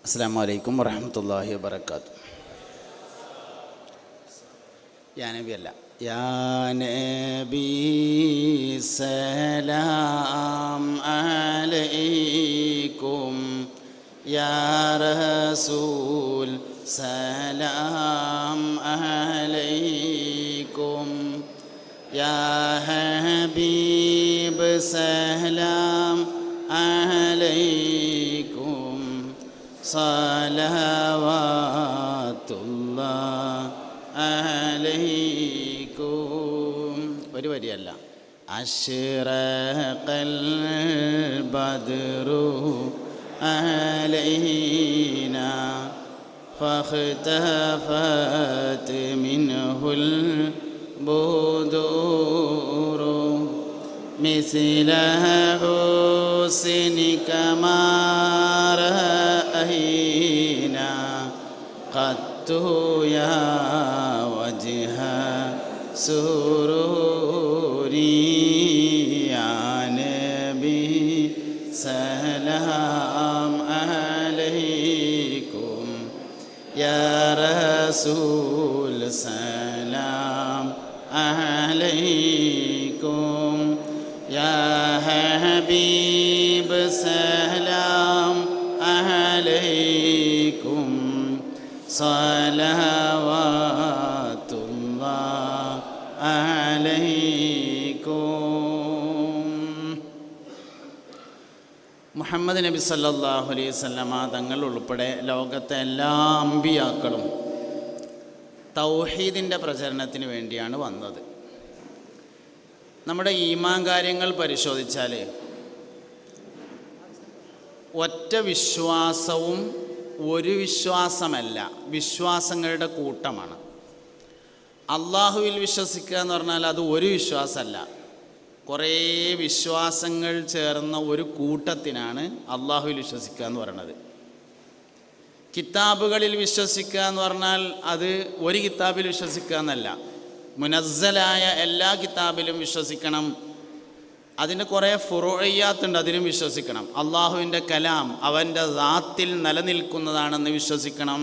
അസ്സലാമു അലൈക്കും വറഹ്മത്തുള്ളാഹി വബറകാതുഹു. യാ നബി അല്ല, യാ നബി സലാം അലൈക്കും, യാ റസൂൽ സലാം അലൈക്കും, യാ ഹബീബ് സലാം അലൈക്കും, സലവാത്തുല്ലാഹ് അലൈക്കും. ഒരു വരിയല്ല. അശ്റഖൽ ബദ്റു അലൈനാ ഫഖ്തഫത് മിൻഹുൽ ബുദൂറു മിസ്ല ഹുസ്നിക മാ റഅയ്നാ ഖത്തു യാ വജ്ഹ സുറൂരി. യാ നബി സലാം അലൈക്കും, യാ റസൂൽ സലാം അലൈക്കും, യാ ഹബീബ് സലാം അലൈക്കും, സലവാത്തുല്ലാഹ് അലൈക്കും. മുഹമ്മദ് നബി സല്ലല്ലാഹു അലൈഹി വസല്ലമ തങ്ങൾ ഉൾപ്പെടെ ലോകത്തെ എല്ലാ അമ്പിയാക്കളും തൗഹീദിൻ്റെ പ്രചരണത്തിന് വേണ്ടിയാണ് വന്നത്. നമ്മുടെ ഈമാൻ കാര്യങ്ങൾ പരിശോധിച്ചാൽ ഒറ്റ വിശ്വാസവും ഒരു വിശ്വാസമല്ല, വിശ്വാസങ്ങളുടെ കൂട്ടമാണ്. അള്ളാഹുവിൽ വിശ്വസിക്കുക എന്ന് പറഞ്ഞാൽ അത് ഒരു വിശ്വാസമല്ല, കുറേ വിശ്വാസങ്ങൾ ചേർന്ന ഒരു കൂട്ടത്തിനാണ് അള്ളാഹുവിൽ വിശ്വസിക്കുക എന്ന് പറയുന്നത്. കിതാബുകളിൽ വിശ്വസിക്കുക എന്ന് പറഞ്ഞാൽ അത് ഒരു കിതാബിൽ വിശ്വസിക്കുക എന്നല്ല, മുനസ്സലായ എല്ലാ കിതാബിലും വിശ്വസിക്കണം. അതിന് കുറേ ഫുറൂഇയ്യാത്തുണ്ട്, അതിനും വിശ്വസിക്കണം. അള്ളാഹുവിൻ്റെ കലാം അവൻ്റെ ദാത്തിൽ നിലനിൽക്കുന്നതാണെന്ന് വിശ്വസിക്കണം.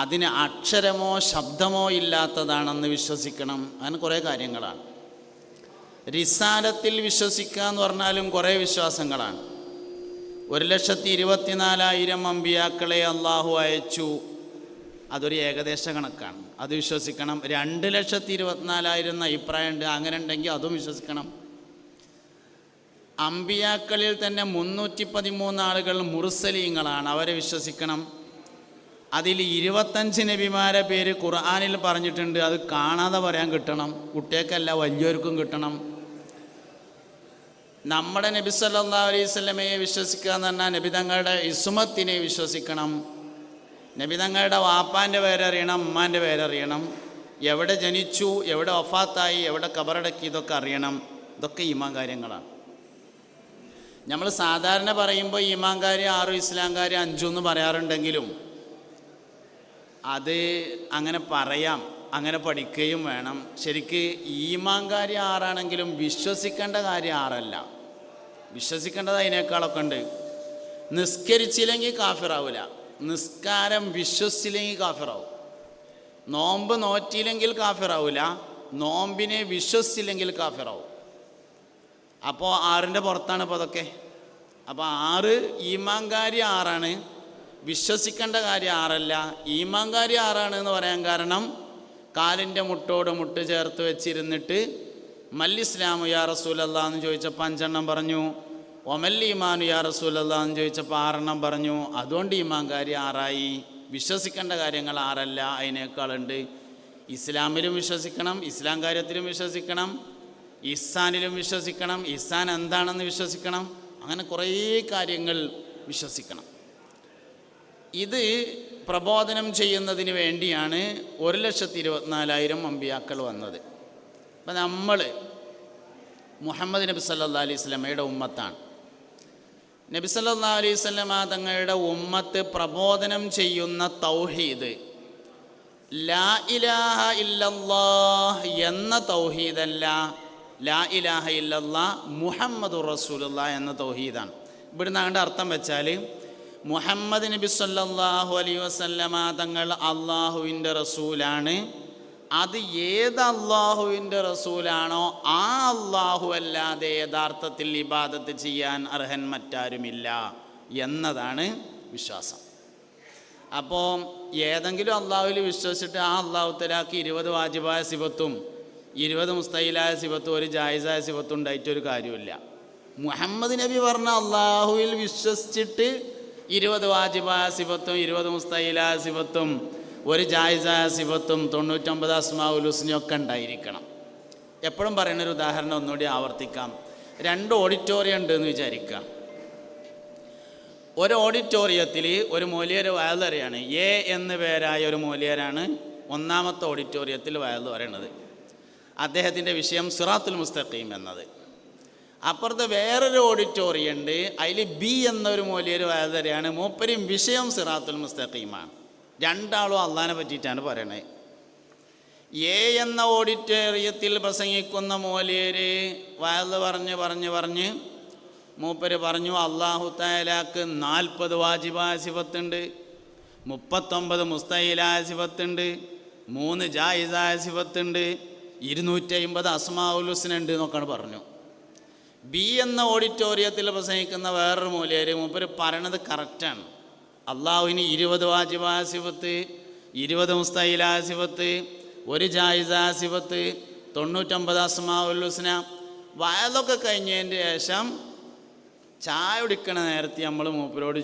അതിന് അക്ഷരമോ ശബ്ദമോ ഇല്ലാത്തതാണെന്ന് വിശ്വസിക്കണം. അങ്ങനെ കുറേ കാര്യങ്ങളാണ്. റിസാലത്തിൽ വിശ്വസിക്കുക എന്ന് പറഞ്ഞാലും കുറേ വിശ്വാസങ്ങളാണ്. 1,24,000 അമ്പിയാക്കളെ അള്ളാഹു അയച്ചു, അതൊരു ഏകദേശ കണക്കാണ്, അത് വിശ്വസിക്കണം. 2,24,000 എന്ന അഭിപ്രായമുണ്ട്, അങ്ങനെ ഉണ്ടെങ്കിൽ അതും വിശ്വസിക്കണം. അമ്പിയാക്കളിൽ തന്നെ 313 ആളുകൾ മുർസലീങ്ങളാണ്, അവരെ വിശ്വസിക്കണം. അതിൽ 25 നബിമാരെ പേര് ഖുർആനിൽ പറഞ്ഞിട്ടുണ്ട്, അത് കാണാതെ പറയാൻ കിട്ടണം, കുട്ടികൾക്കല്ല വലിയവർക്കും കിട്ടണം. നമ്മുടെ നബി സല്ലല്ലാഹു അലൈഹി വസല്ലമയെ വിശ്വസിക്കുക എന്ന് പറഞ്ഞാൽ നബി തങ്ങളുടെ ഇസ്മത്തിനെ വിശ്വസിക്കണം. നബി തങ്ങളുടെ വാപ്പാൻ്റെ പേരറിയണം, ഉമ്മാൻ്റെ പേരറിയണം, എവിടെ ജനിച്ചു, എവിടെ വഫാത്തായി, എവിടെ ഖബറടക്കി, ഇതൊക്കെ അറിയണം. ഇതൊക്കെ ഈമാൻ കാര്യങ്ങളാണ്. നമ്മൾ സാധാരണ പറയുമ്പോൾ ഈമാൻ കാര്യം 6, ഇസ്ലാം കാര്യം 5 എന്ന് പറയാറുണ്ടെങ്കിലും അത് അങ്ങനെ പറയാം, അങ്ങനെ പഠിക്കുകയും വേണം. ശരിക്ക് ഈമാൻ കാര്യം 6 ആണെങ്കിലും വിശ്വസിക്കേണ്ട കാര്യം 6 അല്ല, വിശ്വസിക്കേണ്ടത് അതിനേക്കാളൊക്കെ ഉണ്ട്. നിസ്കരിച്ചില്ലെങ്കിൽ കാഫിറാവില്ല, നിസ്കാരം വിശ്വസിച്ചില്ലെങ്കിൽ കാഫിറാവും. നോമ്പ് നോറ്റിയില്ലെങ്കിൽ കാഫിറാവില്ല, നോമ്പിനെ വിശ്വസിച്ചില്ലെങ്കിൽ കാഫിറാവും. അപ്പോൾ 6ൻ്റെ പുറത്താണ് ഇപ്പോൾ അതൊക്കെ. അപ്പോൾ 6 ഈമാൻ കാര്യം 6 ആണ്, വിശ്വസിക്കേണ്ട കാര്യം 6 അല്ല. ഈമാൻ കാര്യം 6 ആണ് എന്ന് പറയാൻ കാരണം കാലിൻ്റെ മുട്ടോട് മുട്ട് ചേർത്ത് വെച്ചിരുന്നിട്ട് മല്ലിസ്ലാമു യാ റസൂലല്ലാഹ് എന്ന് ചോദിച്ചപ്പോൾ 5 എണ്ണം പറഞ്ഞു, ഒമല്ലി ഈമാനു യാ റസൂലല്ലാഹ് എന്ന് ചോദിച്ചപ്പോൾ 6 എണ്ണം പറഞ്ഞു. അതുകൊണ്ട് ഈമാൻ കാര്യം 6 ആയി. വിശ്വസിക്കേണ്ട കാര്യങ്ങൾ 6 അല്ല, അതിനേക്കാളുണ്ട്. ഇസ്ലാമിലും വിശ്വസിക്കണം, ഇസ്ലാം കാര്യത്തിലും വിശ്വസിക്കണം, ഇഹ്സാനിലും വിശ്വസിക്കണം, ഇഹ്സാൻ എന്താണെന്ന് വിശ്വസിക്കണം. അങ്ങനെ കുറേ കാര്യങ്ങൾ വിശ്വസിക്കണം. ഇത് പ്രബോധനം ചെയ്യുന്നതിന് വേണ്ടിയാണ് 1,24,000 അമ്പിയാക്കൾ വന്നത്. അപ്പം നമ്മൾ മുഹമ്മദ് നബി സല്ലല്ലാഹു അലൈഹി വസല്ലമയുടെ ഉമ്മത്താണ്. നബി സല്ലല്ലാഹു അലൈഹി വസല്ലമ തങ്ങളുടെ ഉമ്മത്ത് പ്രബോധനം ചെയ്യുന്ന തൗഹീദ് ലാ ഇലാഹ ഇല്ലല്ലാഹ് എന്ന തൗഹീദല്ല, ലാ ഇലാഹ ഇല്ലല്ലാഹ് മുഹമ്മദുർ റസൂലുള്ളാഹ് എന്ന തൗഹീദാണ്. ഇവിടുന്ന് അങ്ങോട്ട് അർത്ഥം വെച്ചാൽ മുഹമ്മദ് നബി സല്ലല്ലാഹു അലൈഹി വസല്ലമ തങ്ങൾ അള്ളാഹുവിൻ്റെ റസൂലാണ്. അത് ഏത് അള്ളാഹുവിൻ്റെ റസൂലാണോ ആ അള്ളാഹു അല്ലാതെ യഥാർത്ഥത്തിൽ ഇബാദത്ത് ചെയ്യാൻ അർഹൻ മറ്റാരുമില്ല എന്നതാണ് വിശ്വാസം. അപ്പോൾ ഏതെങ്കിലും അള്ളാഹുവിൽ വിശ്വസിച്ചിട്ട് ആ അള്ളാഹു തആലക്ക് 20 വാജിബായ സിഫത്തും 20 മുസ്തഹിലായ സിഫത്തും ഒരു ജായിസായ സിഫത്തും ഉണ്ടായിട്ടൊരു കാര്യമില്ല. മുഹമ്മദ് നബി പറഞ്ഞ അള്ളാഹുവിൽ വിശ്വസിച്ചിട്ട് 20 വാജിബായ സിഫത്തും 20 മുസ്തഹിലായ സിഫത്തും ഒരു ജായിസായ സിഫത്തും 99 അസ്മാഉൽ ഹുസ്നയൊക്കെ ഉണ്ടായിരിക്കണം. എപ്പോഴും പറയുന്നൊരു ഉദാഹരണം ഒന്നുകൂടി ആവർത്തിക്കാം. 2 ഓഡിറ്റോറിയം ഉണ്ടെന്ന് വിചാരിക്കുക. ഒരു ഓഡിറ്റോറിയത്തിൽ ഒരു മൗലവി വയല് പറയാണ്. എ എന്ന് പേരായ ഒരു മൗലവിയാണ് ഒന്നാമത്തെ ഓഡിറ്റോറിയത്തിൽ വയല് പറയണത്. അദ്ദേഹത്തിൻ്റെ വിഷയം സിറാത്തുൽ മുസ്തഖീം എന്നത്. അപ്പുറത്ത് വേറൊരു ഓഡിറ്റോറിയം ഉണ്ട്, അതിൽ ബി എന്നൊരു മൗലവി വയല് പറയാണ്. മൂപ്പരും വിഷയം സിറാത്തുൽ മുസ്തഖീമാണ്. രണ്ടാളും അള്ളാഹിനെ പറ്റിയിട്ടാണ് പറയണത്. എ എന്ന ഓഡിറ്റോറിയത്തിൽ പ്രസംഗിക്കുന്ന മൗലവി വയല് പറഞ്ഞ് മൂപ്പര് പറഞ്ഞു അല്ലാഹു തആലാക്ക് 40 വാജിബായ സിഫത്തുണ്ട്, 39 മുസ്തഹിലായ സിഫത്തുണ്ട്, 3 ജായിസായ സിഫത്തുണ്ട്, 250 അസ്മാഉൽ ഹുസ്ന ഉണ്ട് എന്നൊക്കെയാണ് പറഞ്ഞു. ബി എന്ന ഓഡിറ്റോറിയത്തിൽ പ്രസംഗിക്കുന്ന വേറൊരു മൗലവി മൂപ്പര് പറയണത് കറക്റ്റാണ്. അള്ളാഹുവിന് 20 വാജിബായ സിഫത്ത്, 20 മുസ്തഹിലായ സിഫത്ത്, ഒരു ജായിസായ സിഫത്ത്, 99 അസ്മാഉൽ ഹുസ്ന. വയലൊക്കെ കഴിഞ്ഞതിൻ്റെ ശേഷം ചായ കുടിക്കണ നേരത്തെ നമ്മൾ മൂപ്പരോട്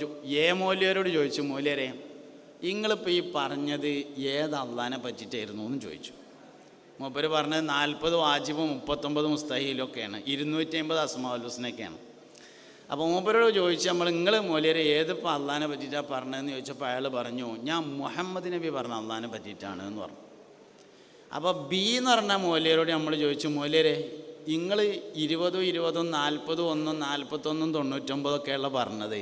മൗലവിയോട് ചോദിച്ചു, മൗലവിയെ നിങ്ങളിപ്പോൾ ഈ പറഞ്ഞത് ഏത് അള്ളാഹിനെ പറ്റിയിട്ടായിരുന്നു എന്ന് ചോദിച്ചു. മൂപ്പര് പറഞ്ഞത് 40 വാജിബും 39 മുസ്തഹിലൊക്കെയാണ്, 250 അസ്മാഉൽ ഹുസ്നയൊക്കെയാണ്. അപ്പോൾ മൂപ്പരോട് ചോദിച്ചു നിങ്ങൾ മൗലവിയെ ഏതിപ്പോൾ അള്ളാഹിനെ പറ്റിയിട്ടാണ് പറഞ്ഞതെന്ന് ചോദിച്ചപ്പോൾ അയാൾ പറഞ്ഞു ഞാൻ മുഹമ്മദ് നബി പറഞ്ഞ അള്ളാഹിനെ പറ്റിയിട്ടാണ് എന്ന് പറഞ്ഞു. അപ്പോൾ ബി എന്ന് പറഞ്ഞ മൗലവിയോട് നമ്മൾ ചോദിച്ചു, മൗലവിയെ നിങ്ങൾ 20, 20, 40, 1, 41, 99 ഒക്കെയുള്ള പറഞ്ഞത്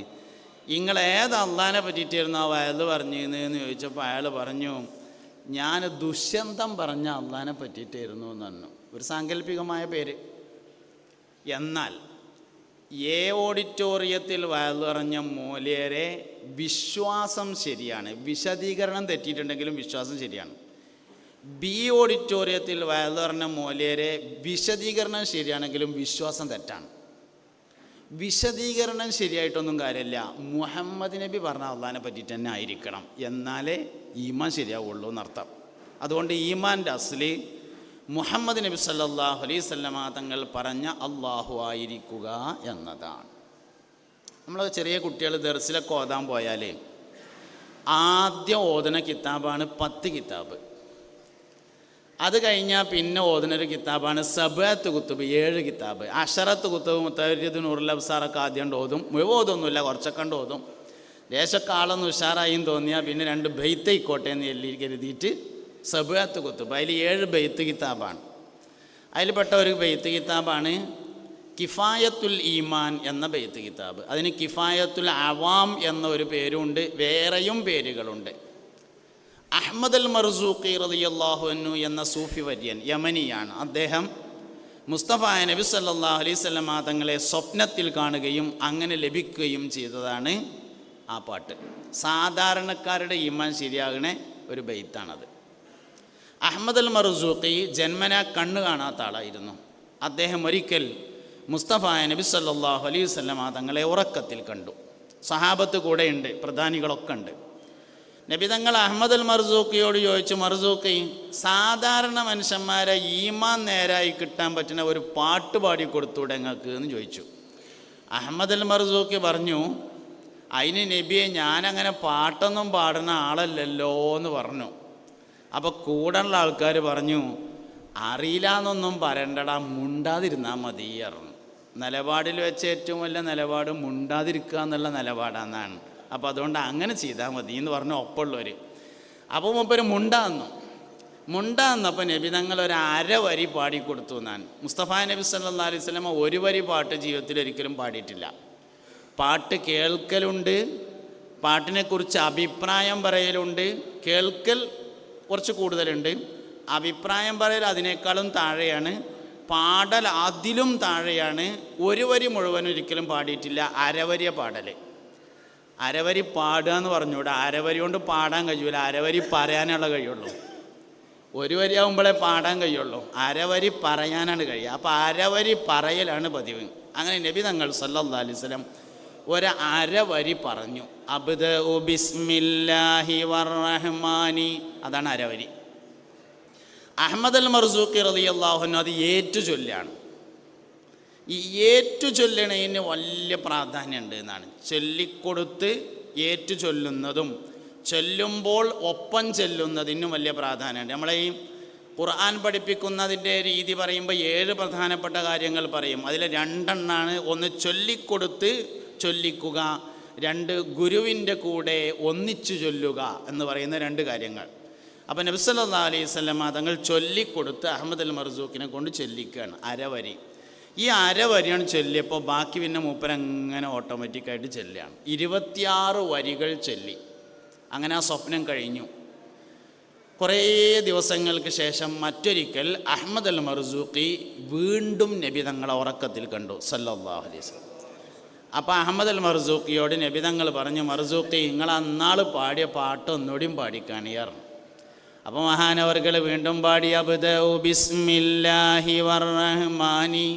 നിങ്ങൾ ഏത് അള്ളാഹിനെ പറ്റിയിട്ടായിരുന്നു ആ വയല് പറഞ്ഞിരുന്നതെന്ന് ചോദിച്ചപ്പോൾ അയാൾ പറഞ്ഞു ഞാൻ ദുഷ്യന്തം പറഞ്ഞ അള്ളാഹിനെ പറ്റിയിട്ടായിരുന്നു എന്ന് പറഞ്ഞു. ഒരു സാങ്കല്പികമായ പേര്. എന്നാൽ എ ഓഡിറ്റോറിയത്തിൽ വയല് പറഞ്ഞ മൗലവിയെ വിശ്വാസം ശരിയാണ്, വിശദീകരണം തെറ്റിയിട്ടുണ്ടെങ്കിലും വിശ്വാസം ശരിയാണ്. ബി ഓഡിറ്റോറിയത്തിൽ വയല് പറഞ്ഞ മൗലവിയെ വിശദീകരണം ശരിയാണെങ്കിലും വിശ്വാസം തെറ്റാണ്. വിശദീകരണം ശരിയായിട്ടൊന്നും കാര്യമില്ല, മുഹമ്മദ് നബി പറഞ്ഞ അള്ളാഹിനെ പറ്റിയിട്ട് തന്നെ ആയിരിക്കണം, എന്നാലേ ഈമാൻ ശരിയാവുള്ളൂ എന്നർത്ഥം. അതുകൊണ്ട് ഈമാൻ്റെ അസ്ലി മുഹമ്മദ് നബി സല്ലല്ലാഹു അലൈഹി വസല്ലമ തങ്ങൾ പറഞ്ഞ അള്ളാഹു ആയിരിക്കുക എന്നതാണ്. നമ്മൾ ചെറിയ കുട്ടികൾ ദർസിലൊക്കെ ഓതാൻ പോയാൽ ആദ്യം ഓതുന്ന കിതാബാണ് 10 കിതാബ്. അത് കഴിഞ്ഞാൽ പിന്നെ ഓതുന്നൊരു കിതാബാണ് സബഅത്ത് കുത്തുബ്, 7 കിതാബ്. അശറത്ത് കുത്തുബ് മുത്തവരിദ് നൂറുൽ അബ്സാറൊക്കെ ആദ്യം ഓതും. മുഴുവതൊന്നുമില്ല, കുറച്ചൊക്കെ ഓതും. ദേശമൊക്കെ ആളൊന്ന് ഉഷാറായും തോന്നിയാൽ പിന്നെ 2 ബെയ്ത്ത് ആയിക്കോട്ടെ എന്ന് കരുതിയിട്ട് സബഅത്ത് കുത്തുബ്. അതിൽ 7 ബെയ്ത്ത് കിതാബാണ്. അതിൽപ്പെട്ട ഒരു ബെയ്ത്ത് കിതാബാണ് കിഫായത്തുൽ ഈമാൻ എന്ന ബെയ്ത്ത് കിതാബ്. അതിന് കിഫായത്തുൽ അവാം എന്ന ഒരു പേരുണ്ട്, വേറെയും പേരുകളുണ്ട്. അഹ്മദ് അൽ മർസൂഖി റളിയല്ലാഹു അൻഹു എന്ന സൂഫി വര്യൻ യമനിയാണ്. അദ്ദേഹം മുസ്തഫ നബി സല്ലല്ലാഹു അലൈഹി വസല്ലമ തങ്ങളെ സ്വപ്നത്തിൽ കാണുകയും അങ്ങനെ ലഭിക്കുകയും ചെയ്തതാണ് ആ പാട്ട്. സാധാരണക്കാരുടെ ഈമാൻ ശരിയാകണ ഒരു ബെയ്ത്താണത്. അഹ്മദ് അൽ മർസൂഖി ജന്മനാ കണ്ണ് കാണാത്ത ആളായിരുന്നു. അദ്ദേഹം ഒരിക്കൽ മുസ്തഫ നബി സല്ലല്ലാഹു അലൈഹി വസല്ലമ തങ്ങളെ ഉറക്കത്തിൽ കണ്ടു. സഹാബത്ത് കൂടെയുണ്ട്, പ്രധാനികളൊക്കെ ഉണ്ട്. നബി തങ്ങൾ അഹ്മദ് അൽ മർസൂഖിയോട് ചോദിച്ചു, മർസൂഖി സാധാരണ മനുഷ്യന്മാരെ ഈമാൻ നേരായി കിട്ടാൻ പറ്റുന്ന ഒരു പാട്ട് പാടി കൊടുത്തൂടെ നിങ്ങൾക്ക് എന്ന് ചോദിച്ചു. അഹ്മദ് അൽ മർസൂഖി പറഞ്ഞു, അതിന് നബിയെ ഞാനങ്ങനെ പാട്ടൊന്നും പാടുന്ന ആളല്ലല്ലോ എന്ന് പറഞ്ഞു. അപ്പോൾ കൂടെയുള്ള ആൾക്കാർ പറഞ്ഞു, അറിയില്ല എന്നൊന്നും പറയണ്ടടാ, മുണ്ടാതിരുന്നാൽ മതി പറഞ്ഞു. നിലപാടിൽ വെച്ച് ഏറ്റവും വലിയ നിലപാട് മുണ്ടാതിരിക്കുക എന്നുള്ള നിലപാടാണെന്നാണ്. അപ്പോൾ അതുകൊണ്ട് അങ്ങനെ ചെയ്താൽ മതി എന്ന് പറഞ്ഞു ഒപ്പമുള്ളവർ. അപ്പോൾ മൂപ്പര് മുണ്ടാന്നപ്പോൾ നബി തങ്ങൾ ഒരു 1/2 വരി പാടിക്കൊടുത്തു എന്നാണ്. മുസ്തഫ നബി സല്ലല്ലാഹു അലൈഹി വസല്ലം 1 വരി പാട്ട് ജീവിതത്തിൽ ഒരിക്കലും പാടിയിട്ടില്ല. പാട്ട് കേൾക്കലുണ്ട്, പാട്ടിനെക്കുറിച്ച് അഭിപ്രായം പറയലുണ്ട്. കേൾക്കൽ കുറച്ച് കൂടുതലുണ്ട്, അഭിപ്രായം പറയൽ അതിനേക്കാളും താഴെയാണ്, പാടൽ അതിലും താഴെയാണ്. 1 വരി മുഴുവൻ ഒരിക്കലും പാടിയിട്ടില്ല, 1/2 വരിയ പാടൽ. അരവരി പാടുക എന്ന് പറഞ്ഞൂടെ, അരവരി കൊണ്ട് പാടാൻ കഴിയൂല, അരവരി പറയാനുള്ള കഴിയുള്ളൂ. ഒരു വരിയാകുമ്പോഴേ പാടാൻ കഴിയുള്ളൂ, അരവരി പറയാനാണ് കഴിയുക. അപ്പോൾ അരവരി പറയലാണ് പതിവ്. അങ്ങനെ നബി തങ്ങൾ സല്ലല്ലാഹു അലൈഹി വസല്ലം ഒരു അരവരി പറഞ്ഞു. അബ്ദഉ ബിസ്മില്ലാഹി വറഹ്മാനി, അതാണ് അരവരി. അഹ്മദ് അൽ മർസൂഖി റളിയല്ലാഹു അൻഹു അത് ഏറ്റു ചൊല്ലാണ്. ഈ ഏറ്റു ചൊല്ലണതിന് വലിയ പ്രാധാന്യമുണ്ട് എന്നാണ്. ചൊല്ലിക്കൊടുത്ത് ഏറ്റു ചൊല്ലുന്നതും ചൊല്ലുമ്പോൾ ഒപ്പം ചെല്ലുന്നതിനും വലിയ പ്രാധാന്യമുണ്ട്. നമ്മളെ ഈ ഖുർആൻ പഠിപ്പിക്കുന്നതിൻ്റെ രീതി പറയുമ്പോൾ 7 പ്രധാനപ്പെട്ട കാര്യങ്ങൾ പറയും. അതിൽ 2 എണ്ണമാണ്. ഒന്ന് ചൊല്ലിക്കൊടുത്ത് ചൊല്ലിക്കുക, 2 ഗുരുവിൻ്റെ കൂടെ ഒന്നിച്ചു ചൊല്ലുക എന്ന് പറയുന്ന 2 കാര്യങ്ങൾ. അപ്പോൾ നബി സല്ലല്ലാഹു അലൈഹി വസല്ലം തങ്ങൾ ചൊല്ലിക്കൊടുത്ത് അഹ്മദ് അൽ മർസൂഖിനെ കൊണ്ട് ചൊല്ലിക്കുകയാണ് അരവരി. ഈ അരവരിയാണ് ചൊല്ലിയപ്പോൾ ബാക്കി പിന്നെ മൂപ്പരങ്ങനെ ഓട്ടോമാറ്റിക്കായിട്ട് ചൊല്ലുകയാണ്. 26 വരികൾ ചൊല്ലി. അങ്ങനെ ആ സ്വപ്നം കഴിഞ്ഞു. കുറേ ദിവസങ്ങൾക്ക് ശേഷം മറ്റൊരിക്കൽ അഹ്മദ് അൽ മർസൂഖി വീണ്ടും നബി തങ്ങളെ ഉറക്കത്തിൽ കണ്ടു സല്ലല്ലാഹു അലൈഹി വസല്ലം. അപ്പോൾ അഹ്മദ് അൽ മർസൂഖിയോട് നബി തങ്ങൾ പറഞ്ഞു, മർസൂഖി നിങ്ങൾ അന്നാൾ പാടിയ പാട്ട് ഒന്നുകൂടിയും പാടിക്കാണിയായിരുന്നു. അപ്പോൾ മഹാനവർകൾ വീണ്ടും പാടി, അബ്ദഉ ബിസ്മില്ലാഹി വറഹ്മാനി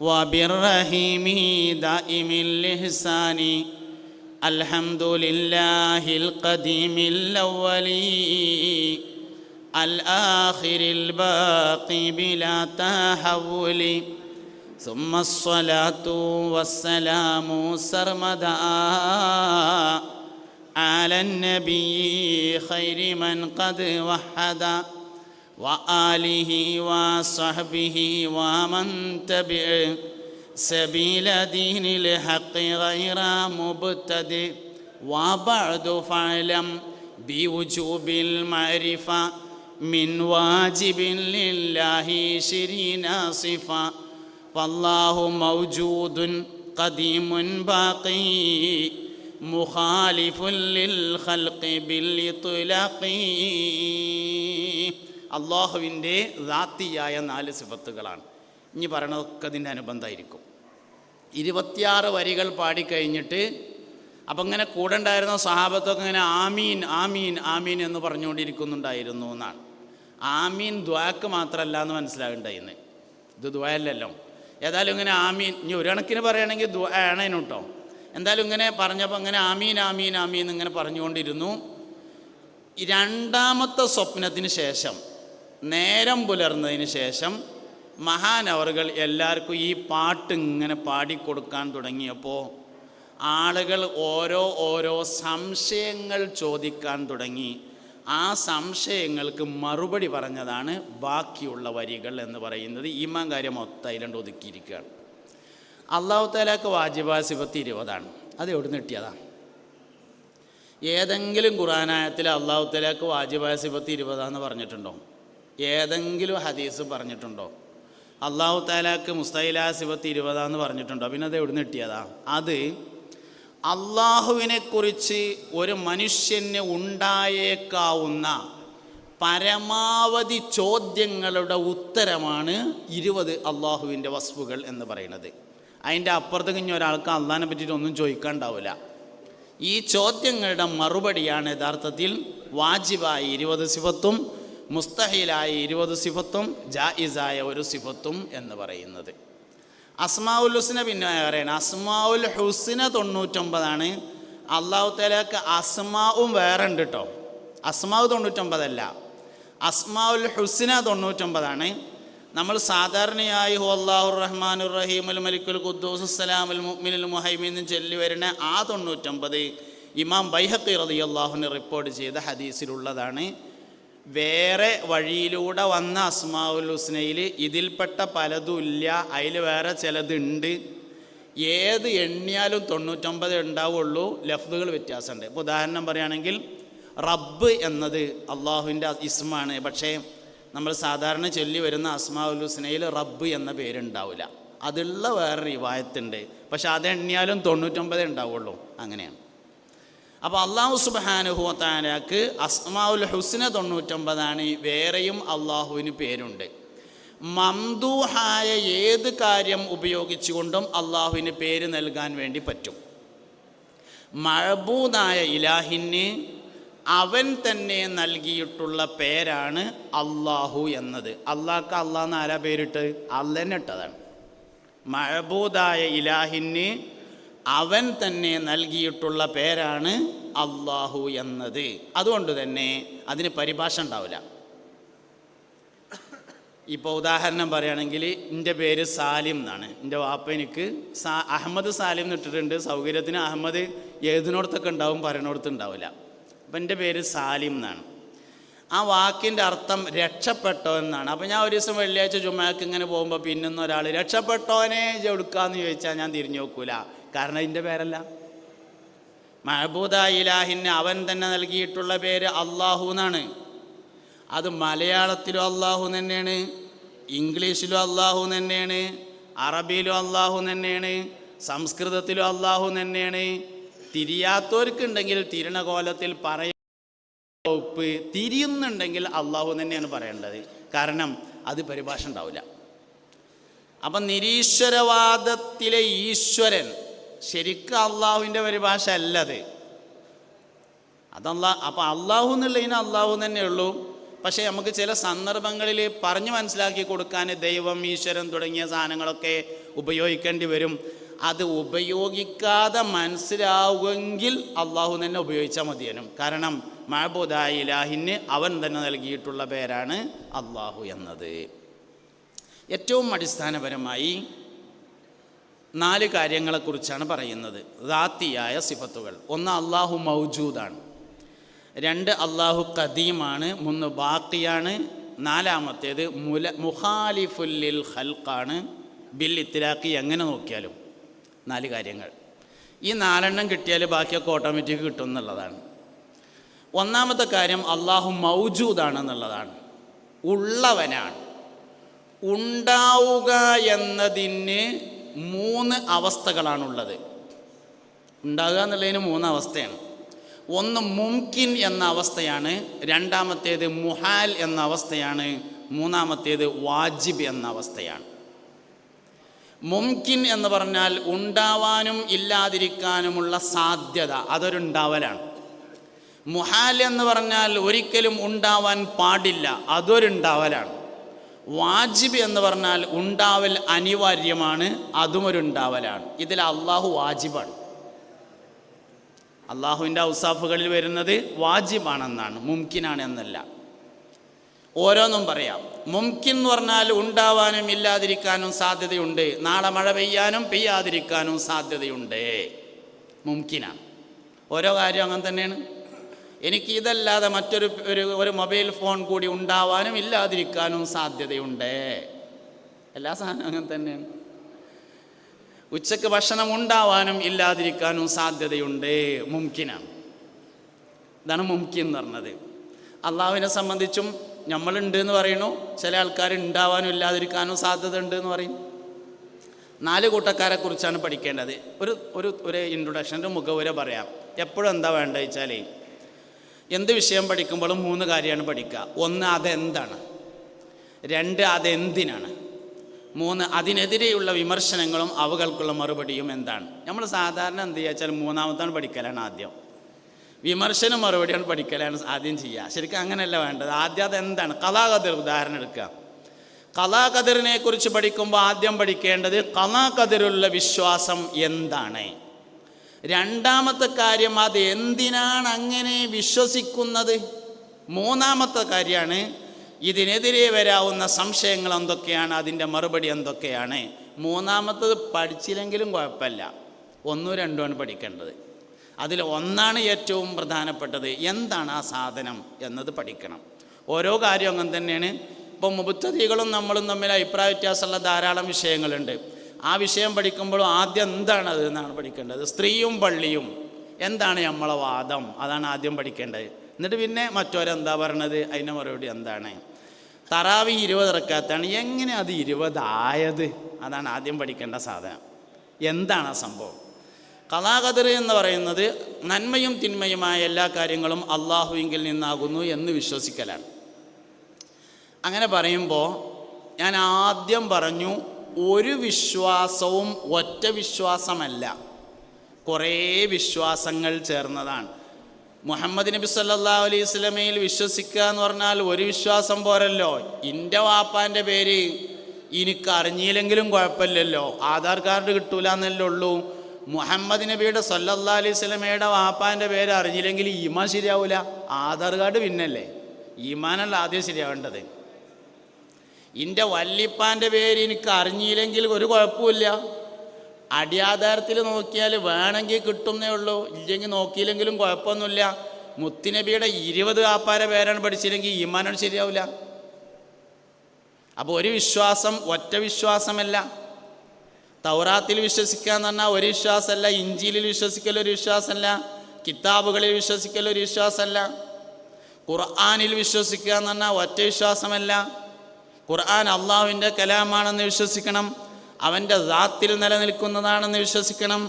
വബിർറഹീമി ദായിമിൽ ഇഹ്സാനി അൽഹംദുലില്ലാഹിൽ ഖദീമിൽ അവ്വലി അൽ ആഖിരിൽ ബാഖി ബിലാ തഹവ്വുലി ثم الصلاة والسلام سرمدا على النبي خير من قد وحد وآله وصحبه ومن تبع سبيل دين الحق غير مبتدئ وبعد فاعلم بوجوب المعرفة من واجب لله 20 صفة فالله موجود قديم باقي مخالف للخلق بالإطلاق. അള്ളാഹുവിൻ്റെ ദാത്തിയായ 4 സിഫത്തുകളാണ്. ഇനി പറയണതൊക്കെ അതിൻ്റെ അനുബന്ധമായിരിക്കും. 26 വരികൾ പാടിക്കഴിഞ്ഞിട്ട് അപ്പം ഇങ്ങനെ കൂടെ ഉണ്ടായിരുന്ന സഹാബത്തൊക്കെ ഇങ്ങനെ ആമീൻ ആമീൻ ആമീൻ എന്ന് പറഞ്ഞുകൊണ്ടിരിക്കുന്നുണ്ടായിരുന്നു എന്നാണ്. ആമീൻ ദ്വാക്ക് മാത്രമല്ല എന്ന് മനസ്സിലാകണ്ടായിരുന്നു. ഇത് ദ്വയല്ലല്ലോ. ഏതായാലും ഇങ്ങനെ ആമീൻ, ഇനി ഒരു കണക്കിന് പറയുകയാണെങ്കിൽ ദ്വയാണേനു കേട്ടോ. എന്തായാലും ഇങ്ങനെ പറഞ്ഞപ്പോൾ ഇങ്ങനെ ആമീൻ ആമീൻ ആമീൻ ഇങ്ങനെ പറഞ്ഞുകൊണ്ടിരുന്നു. 2ാമത്തെ സ്വപ്നത്തിന് ശേഷം, നേരം പുലർന്നതിന് ശേഷം മഹാനവറുകൾ എല്ലാവർക്കും ഈ പാട്ട് ഇങ്ങനെ പാടിക്കൊടുക്കാൻ തുടങ്ങിയപ്പോൾ ആളുകൾ ഓരോ സംശയങ്ങൾ ചോദിക്കാൻ തുടങ്ങി. ആ സംശയങ്ങൾക്ക് മറുപടി പറഞ്ഞതാണ് ബാക്കിയുള്ള വരികൾ എന്ന് പറയുന്നത്. ഈമാൻ കാര്യം മൊത്തം അതിലുണ്ട് ഒതുക്കിയിരിക്കുകയാണ്. അല്ലാഹു തആലക്ക് വാജിബായ സിഫത്ത് 20ആണ്. അത് എവിടുന്ന് കിട്ടിയതാണ്? ഏതെങ്കിലും ഖുർആനായത്തിൽ അല്ലാഹു തആലക്ക് വാജിബായ സിഫത്ത് 20 പറഞ്ഞിട്ടുണ്ടോ? ഏതെങ്കിലും ഹദീസ് പറഞ്ഞിട്ടുണ്ടോ? അല്ലാഹു തആലക്ക് മുസ്തഹിലായ സിഫത്ത് 20 പറഞ്ഞിട്ടുണ്ടോ? പിന്നെ അത് എവിടുന്ന് കിട്ടിയതാ? അത് അള്ളാഹുവിനെക്കുറിച്ച് ഒരു മനുഷ്യന് ഉണ്ടായേക്കാവുന്ന പരമാവധി ചോദ്യങ്ങളുടെ ഉത്തരമാണ് 20 അള്ളാഹുവിൻ്റെ വസ്ഫുകൾ എന്ന് പറയുന്നത്. അതിൻ്റെ അപ്പുറത്ത് കഴിഞ്ഞ ഒരാൾക്ക് അള്ളാഹിനെ പറ്റിയിട്ട് ഒന്നും ചോദിക്കാനുണ്ടാവില്ല. ഈ ചോദ്യങ്ങളുടെ മറുപടിയാണ് യഥാർത്ഥത്തിൽ വാജിബായ 20 സിഫത്തും മുസ്തഹിലായ 20 സിഫത്തും ജായിസായ 1 സിഫത്തും എന്ന് പറയുന്നത്. അസ്മാഉൽ ഹുസ്ന പിന്നെ പറയണം. അസ്മാഉൽ ഹുസ്ന 99 അല്ലാഹു തആലക്ക് അസ്മാവും വേറെ ഉണ്ട് കേട്ടോ. അസ്മാവ് 99 അസ്മാഉൽ ഹുസ്ന 99 നമ്മൾ സാധാരണയായി ഹുവല്ലാഹുർ റഹ്മാനുർ റഹീമുൽ മലിക്കുൽ ഖുദ്ദൂസുസ് സലാമുൽ മുഅ്മിനുൽ മുഹൈമിൻ ചൊല്ലി വരുന്ന ആ 99 ഇമാം ബൈഹഖി റളിയല്ലാഹു അൻഹു റിപ്പോർട്ട് ചെയ്ത ഹദീസിലുള്ളതാണ്. വേറെ വഴിയിലൂടെ വന്ന അസ്മാഉൽ ഹുസ്നയിൽ ഇതിൽപ്പെട്ട പലതും ഇല്ല, അതിൽ വേറെ ചിലതുണ്ട്. ഏത് എണ്ണിയാലും 99 ഉണ്ടാവുള്ളൂ. ലഫ്ദുകൾ വ്യത്യാസമുണ്ട്. ഇപ്പോൾ ഉദാഹരണം പറയുകയാണെങ്കിൽ റബ്ബ് എന്നത് അള്ളാഹുവിൻ്റെ ഇസ്മാണ്. പക്ഷേ നമ്മൾ സാധാരണ ചൊല്ലി വരുന്ന അസ്മാഉൽ ഹുസ്നയിൽ റബ്ബ് എന്ന പേരുണ്ടാവില്ല. അതുള്ള വേറെ റിവായത്തുണ്ട്. പക്ഷെ അത് എണ്ണിയാലും 99 ഉണ്ടാവുള്ളൂ. അങ്ങനെയാണ്. അപ്പോൾ അല്ലാഹു സുബ്ഹാനഹു വ തആലക്ക് അസ്മാഉൽ ഹുസ്ന 99 വേറെയും അള്ളാഹുവിന് പേരുണ്ട്. മംദൂഹായ ഏത് കാര്യം ഉപയോഗിച്ചുകൊണ്ടും അള്ളാഹുവിന് പേര് നൽകാൻ വേണ്ടി പറ്റും. മഅബൂദായ ഇലാഹിന് അവൻ തന്നെ നൽകിയിട്ടുള്ള പേരാണ് അള്ളാഹു എന്നത്. അള്ളാഹ്ക്ക് അള്ളാഹ് എന്ന് ആരാ പേരിട്ട്? അള്ളന്നെ ഇട്ടതാണ്. മഅബൂദായ ഇലാഹിന് അവൻ തന്നെ നൽകിയിട്ടുള്ള പേരാണ് അള്ളാഹു എന്നത്. അതുകൊണ്ട് തന്നെ അതിന് പരിഭാഷ ഉണ്ടാവില്ല. ഇപ്പോൾ ഉദാഹരണം പറയുകയാണെങ്കിൽ, എൻ്റെ പേര് സാലിം എന്നാണ്. എൻ്റെ വാപ്പ എനിക്ക് അഹമ്മദ് സാലിം എന്ന് ഇട്ടിട്ടുണ്ട്. സൗകര്യത്തിന് അഹമ്മദ് എഴുതിനോടത്തൊക്കെ ഉണ്ടാവും, പറയുന്നിടത്ത് ഉണ്ടാവില്ല. അപ്പം എൻ്റെ പേര് സാലിം എന്നാണ്. ആ വാക്കിൻ്റെ അർത്ഥം രക്ഷപ്പെട്ടോ എന്നാണ്. അപ്പോൾ ഞാൻ ഒരു ദിവസം വെള്ളിയാഴ്ച ജുമാക്ക് ഇങ്ങനെ പോകുമ്പോൾ പിന്നുന്ന ഒരാൾ രക്ഷപ്പെട്ടോനെ എടുക്കാമെന്ന് ചോദിച്ചാൽ ഞാൻ തിരിഞ്ഞു നോക്കൂല. കാരണം ഇതിൻ്റെ പേരല്ല. മഅബൂദായ ഇലാഹിന് അവൻ തന്നെ നൽകിയിട്ടുള്ള പേര് അള്ളാഹു എന്നാണ്. അത് മലയാളത്തിലും അള്ളാഹു തന്നെയാണ്, ഇംഗ്ലീഷിലും അള്ളാഹു തന്നെയാണ്, അറബിയിലും അള്ളാഹു തന്നെയാണ്, സംസ്കൃതത്തിലും അള്ളാഹു തന്നെയാണ്. തിരിയാത്തവർക്കുണ്ടെങ്കിൽ തിരിണ കോലത്തിൽ ഉപ്പ് തിരിയുന്നുണ്ടെങ്കിൽ അള്ളാഹു തന്നെയാണ് പറയേണ്ടത്. കാരണം അത് പരിഭാഷ ഉണ്ടാവില്ല. അപ്പം നിരീശ്വരവാദത്തിലെ ഈശ്വരൻ ശരിക്കും അള്ളാഹുവിൻ്റെ പരിഭാഷ അല്ലത്. അപ്പം അള്ളാഹു എന്നുള്ളതിന് അള്ളാഹു തന്നെ ഉള്ളൂ. പക്ഷേ നമുക്ക് ചില സന്ദർഭങ്ങളിൽ പറഞ്ഞു മനസ്സിലാക്കി കൊടുക്കാൻ ദൈവം, ഈശ്വരൻ തുടങ്ങിയ സാധനങ്ങളൊക്കെ ഉപയോഗിക്കേണ്ടി വരും. അത് ഉപയോഗിക്കാതെ മനസ്സിലാവുമെങ്കിൽ അള്ളാഹു തന്നെ ഉപയോഗിച്ചാൽ മതിയനും. കാരണം മഅബൂദായ ഇലാഹിന് അവൻ തന്നെ നൽകിയിട്ടുള്ള പേരാണ് അള്ളാഹു എന്നത്. ഏറ്റവും അടിസ്ഥാനപരമായി 4 കാര്യങ്ങളെക്കുറിച്ചാണ് പറയുന്നത്. ദാത്തിയായ സിഫത്തുകൾ. 1, അള്ളാഹു മൗജൂദാണ്. 2, അള്ളാഹു ഖദീമാണ്. 3, ബാക്കിയാണ്. 4-മത്തേത് മുഖാലിഫുല്ലിൽ ഖൽഖാണ്. ബിൽ ഇത്തിലാഖി എങ്ങനെ നോക്കിയാലും 4 കാര്യങ്ങൾ. ഈ 4 കിട്ടിയാൽ ബാക്കിയൊക്കെ ഓട്ടോമാറ്റിക് കിട്ടും എന്നുള്ളതാണ്. 1-മത്തെ കാര്യം അള്ളാഹു മൗജൂദാണ് എന്നുള്ളതാണ്. ഉള്ളവനാണ്. ഉണ്ടാവുക എന്നതിന് 3 അവസ്ഥകളാണുള്ളത്. ഉണ്ടാകുക എന്നുള്ളതിന് 3 അവസ്ഥയാണ്. 1 മുംകിൻ എന്ന അവസ്ഥയാണ്. 2-മത്തേത് മുഹാൽ എന്ന അവസ്ഥയാണ്. 3-മത്തേത് വാജിബ് എന്ന അവസ്ഥയാണ്. മുംകിൻ എന്ന് പറഞ്ഞാൽ ഉണ്ടാവാനും ഇല്ലാതിരിക്കാനുമുള്ള സാധ്യത, അതൊരുണ്ടാവലാണ്. മുഹാൽ എന്ന് പറഞ്ഞാൽ ഒരിക്കലും ഉണ്ടാവാൻ പാടില്ല, അതൊരുണ്ടാവലാണ്. വാജിബ് എന്ന് പറഞ്ഞാൽ ഉണ്ടാവൽ അനിവാര്യമാണ്, അതും ഒരു ഉണ്ടാവലാണ്. ഇതിൽ അള്ളാഹു വാജിബാണ്. അള്ളാഹുവിൻ്റെ ഔസാഫുകളിൽ വരുന്നത് വാജിബാണെന്നാണ്, മുംകിനാണ് എന്നല്ല. ഓരോന്നും പറയാം. മുംകിൻ എന്ന് പറഞ്ഞാൽ ഉണ്ടാവാനും ഇല്ലാതിരിക്കാനും സാധ്യതയുണ്ട്, നാളെ മഴ പെയ്യാനും പെയ്യാതിരിക്കാനും സാധ്യതയുണ്ട്, മുംകിനാണ്. ഓരോ കാര്യം അങ്ങനെ തന്നെയാണ്. എനിക്ക് ഇതല്ലാതെ മറ്റൊരു മൊബൈൽ ഫോൺ കൂടി ഉണ്ടാവാനും ഇല്ലാതിരിക്കാനും സാധ്യതയുണ്ട്. എല്ലാ സാധനവും അങ്ങനെ തന്നെയാണ്. ഉച്ചക്ക് ഭക്ഷണം ഉണ്ടാവാനും ഇല്ലാതിരിക്കാനും സാധ്യതയുണ്ട്, മുംകിനാണ്. ഇതാണ് മുംകിൻ എന്ന് പറഞ്ഞത്. അള്ളാഹുവിനെ സംബന്ധിച്ചും നമ്മളുണ്ട് എന്ന് പറയുന്നു. ചില ആൾക്കാർ ഉണ്ടാവാനും ഇല്ലാതിരിക്കാനും സാധ്യത ഉണ്ട് എന്ന് പറയും. 4 കൂട്ടക്കാരെ കുറിച്ചാണ് പഠിക്കേണ്ടത്. ഒരു ഇൻട്രൊഡക്ഷൻ്റെ മുഖവുര പറയാം. എപ്പോഴും എന്താ വേണ്ടത് വെച്ചാൽ, എന്ത് വിഷയം പഠിക്കുമ്പോഴും 3 കാര്യമാണ് പഠിക്കുക. 1, അതെന്താണ്. 2, അതെന്തിനാണ്. 3, അതിനെതിരെയുള്ള വിമർശനങ്ങളും അവകൾക്കുള്ള മറുപടിയും എന്താണ്. നമ്മൾ സാധാരണ എന്ത് ചെയ്യാച്ചാൽ 3-മത്താണ് പഠിക്കലാണ് ആദ്യം. വിമർശനം മറുപടിയാണ് പഠിക്കലാണ് ആദ്യം ചെയ്യുക. ശരിക്കും അങ്ങനെയല്ല വേണ്ടത്. ആദ്യം അതെന്താണ്. ഖളാ ഖദർ ഉദാഹരണം എടുക്കുക. ഖളാ ഖദറിനെ കുറിച്ച് പഠിക്കുമ്പോൾ ആദ്യം പഠിക്കേണ്ടത് ഖളാ ഖദറുള്ള വിശ്വാസം എന്താണ്. 2-മത്തെ കാര്യം അത് എന്തിനാണ് അങ്ങനെ വിശ്വസിക്കുന്നത്. 3-മത്തെ കാര്യമാണ് ഇതിനെതിരെ വരാവുന്ന സംശയങ്ങൾ എന്തൊക്കെയാണ്, അതിൻ്റെ മറുപടി എന്തൊക്കെയാണ്. 3-മത്തത് പഠിച്ചില്ലെങ്കിലും കുഴപ്പമില്ല, 1, 2 പഠിക്കേണ്ടത്. അതിൽ 1 ഏറ്റവും പ്രധാനപ്പെട്ടത്. എന്താണ് ആ സാധനം എന്നത് പഠിക്കണം. ഓരോ കാര്യം അങ്ങനെ തന്നെയാണ്. ഇപ്പോൾ മുബത്തദികളും നമ്മളും തമ്മിൽ അഭിപ്രായ വ്യത്യാസമുള്ള ധാരാളം വിഷയങ്ങളുണ്ട്. ആ വിഷയം പഠിക്കുമ്പോഴും ആദ്യം എന്താണത് എന്നാണ് പഠിക്കേണ്ടത്. സ്ത്രീയും പള്ളിയും എന്താണ് നമ്മളെ വാദം, അതാണ് ആദ്യം പഠിക്കേണ്ടത്. എന്നിട്ട് പിന്നെ മറ്റോരെന്താ പറയണത്, അതിൻ്റെ മറുപടി എന്താണ്. തറാവി 20 റക്അത്താണ്, എങ്ങനെ അത് 20 ആയത്, അതാണ് ആദ്യം പഠിക്കേണ്ട സാധനം. എന്താണ് ആ സംഭവം. ഖളാ ഖദർ എന്ന് പറയുന്നത് നന്മയും തിന്മയുമായ എല്ലാ കാര്യങ്ങളും അള്ളാഹുവിങ്കിൽ നിന്നാകുന്നു എന്ന് വിശ്വസിക്കലാണ്. അങ്ങനെ പറയുമ്പോൾ ഞാൻ ആദ്യം പറഞ്ഞു, ഒരു വിശ്വാസവും ഒറ്റ വിശ്വാസമല്ല. കുറേ വിശ്വാസങ്ങൾ ചേർന്നതാണ്. മുഹമ്മദ് നബി സല്ലല്ലാഹു അലൈഹി വസല്ലമയിൽ വിശ്വസിക്കുക എന്ന് പറഞ്ഞാൽ ഒരു വിശ്വാസം പോരല്ലോ. എൻ്റെ വാപ്പാൻ്റെ പേര് എനിക്ക് അറിഞ്ഞില്ലെങ്കിലും കുഴപ്പമില്ലല്ലോ, ആധാർ കാർഡ് കിട്ടൂല എന്നല്ലേ ഉള്ളൂ. മുഹമ്മദ് നബിയുടെ സല്ലല്ലാഹു അലൈഹി വസല്ലമയുടെ വാപ്പാൻ്റെ പേര് അറിഞ്ഞില്ലെങ്കിൽ ഈമാൻ ശരിയാവില്ല. ആധാർ കാർഡ് പിന്നല്ലേ, ഈമാനല്ല ആദ്യം ശരിയാവേണ്ടത്. എൻ്റെ വല്ലിപ്പാൻ്റെ പേര് എനിക്ക് അറിഞ്ഞില്ലെങ്കിൽ ഒരു കുഴപ്പമില്ല, അടിയാധാരത്തിൽ നോക്കിയാൽ വേണമെങ്കിൽ കിട്ടുന്നേ ഉള്ളൂ, ഇല്ലെങ്കിൽ നോക്കിയില്ലെങ്കിലും കുഴപ്പമൊന്നുമില്ല. മുത്തുനബിയുടെ 20 വാപ്പാരെ പേരാണ് പഠിച്ചില്ലെങ്കിൽ ഈമാനാണ് ശരിയാവില്ല. അപ്പോൾ ഒരു വിശ്വാസം ഒറ്റ വിശ്വാസമല്ല. തൗറാത്തിൽ വിശ്വസിക്കുക എന്ന് പറഞ്ഞാൽ ഒരു വിശ്വാസമല്ല, ഇഞ്ചീലിൽ വിശ്വസിക്കൽ ഒരു വിശ്വാസമല്ല, കിതാബുകളിൽ വിശ്വസിക്കൽ ഒരു വിശ്വാസമല്ല, ഖുർആനിൽ വിശ്വസിക്കുക എന്ന് പറഞ്ഞാൽ ഒറ്റ വിശ്വാസമല്ല. ഖുർആൻ അള്ളാഹുവിൻ്റെ കലാമാണെന്ന് വിശ്വസിക്കണം, അവൻ്റെ ദാത്തിൽ നിലനിൽക്കുന്നതാണെന്ന് വിശ്വസിക്കണം,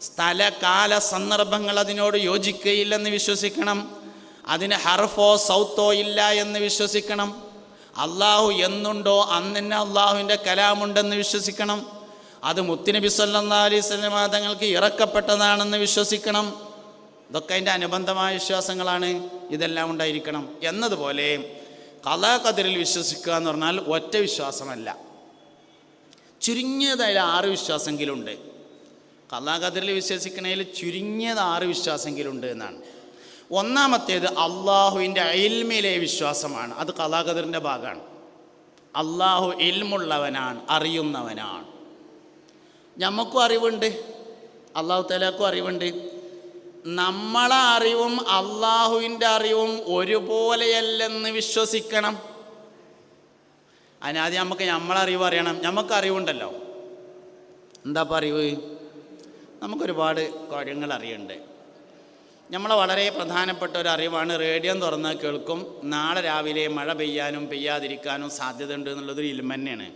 സ്ഥല കാല സന്ദർഭങ്ങൾ അതിനോട് യോജിക്കുകയില്ലെന്ന് വിശ്വസിക്കണം, അതിന് ഹർഫോ സൗത്തോ ഇല്ല എന്ന് വിശ്വസിക്കണം, അള്ളാഹു എന്നുണ്ടോ അന്ന് തന്നെ അള്ളാഹുവിൻ്റെ കലാമുണ്ടെന്ന് വിശ്വസിക്കണം, അത് മുത്തുനബി സല്ലല്ലാഹു അലൈഹി വസല്ലം തങ്ങൾക്ക് ഇറക്കപ്പെട്ടതാണെന്ന് വിശ്വസിക്കണം. ഇതൊക്കെ അതിൻ്റെ അനുബന്ധമായ വിശ്വാസങ്ങളാണ്. ഇതെല്ലാം ഉണ്ടായിരിക്കണം. എന്നതുപോലെ ഖളാ ഖദറിൽ വിശ്വസിക്കുക എന്ന് പറഞ്ഞാൽ ഒറ്റ വിശ്വാസമല്ല, ചുരുങ്ങിയതായ 6 വിശ്വാസമെങ്കിലും ഉണ്ട്. ഖളാ ഖദറിൽ വിശ്വസിക്കണതിൽ ചുരുങ്ങിയത് 6 വിശ്വാസമെങ്കിലും ഉണ്ട് എന്നാണ്. ഒന്നാമത്തേത് അള്ളാഹുവിൻ്റെ ഇൽമിലെ വിശ്വാസമാണ്. അത് ഖളാ ഖദറിൻ്റെ ഭാഗമാണ്. അള്ളാഹു ഇൽമുള്ളവനാണ്, അറിയുന്നവനാണ്. നമുക്കും അറിവുണ്ട്, അള്ളാഹു തആലക്കും അറിവുണ്ട്. നമ്മളെ അറിവും അള്ളാഹുവിൻ്റെ അറിവും ഒരുപോലെയല്ലെന്ന് വിശ്വസിക്കണം. അതിനാദ്യം നമുക്ക് നമ്മളെ അറിവ് അറിയണം. നമുക്ക് അറിവുണ്ടല്ലോ, എന്താ അറിവ്? നമുക്കൊരുപാട് കാര്യങ്ങൾ അറിയുന്നുണ്ട്. നമ്മളെ വളരെ പ്രധാനപ്പെട്ട ഒരു അറിവാണ് റേഡിയോ തുറന്നാൽ കേൾക്കും നാളെ രാവിലെ മഴ പെയ്യാനും പെയ്യാതിരിക്കാനും സാധ്യതയുണ്ട് എന്നുള്ളതൊരു ഇൽമ തന്നെയാണ്.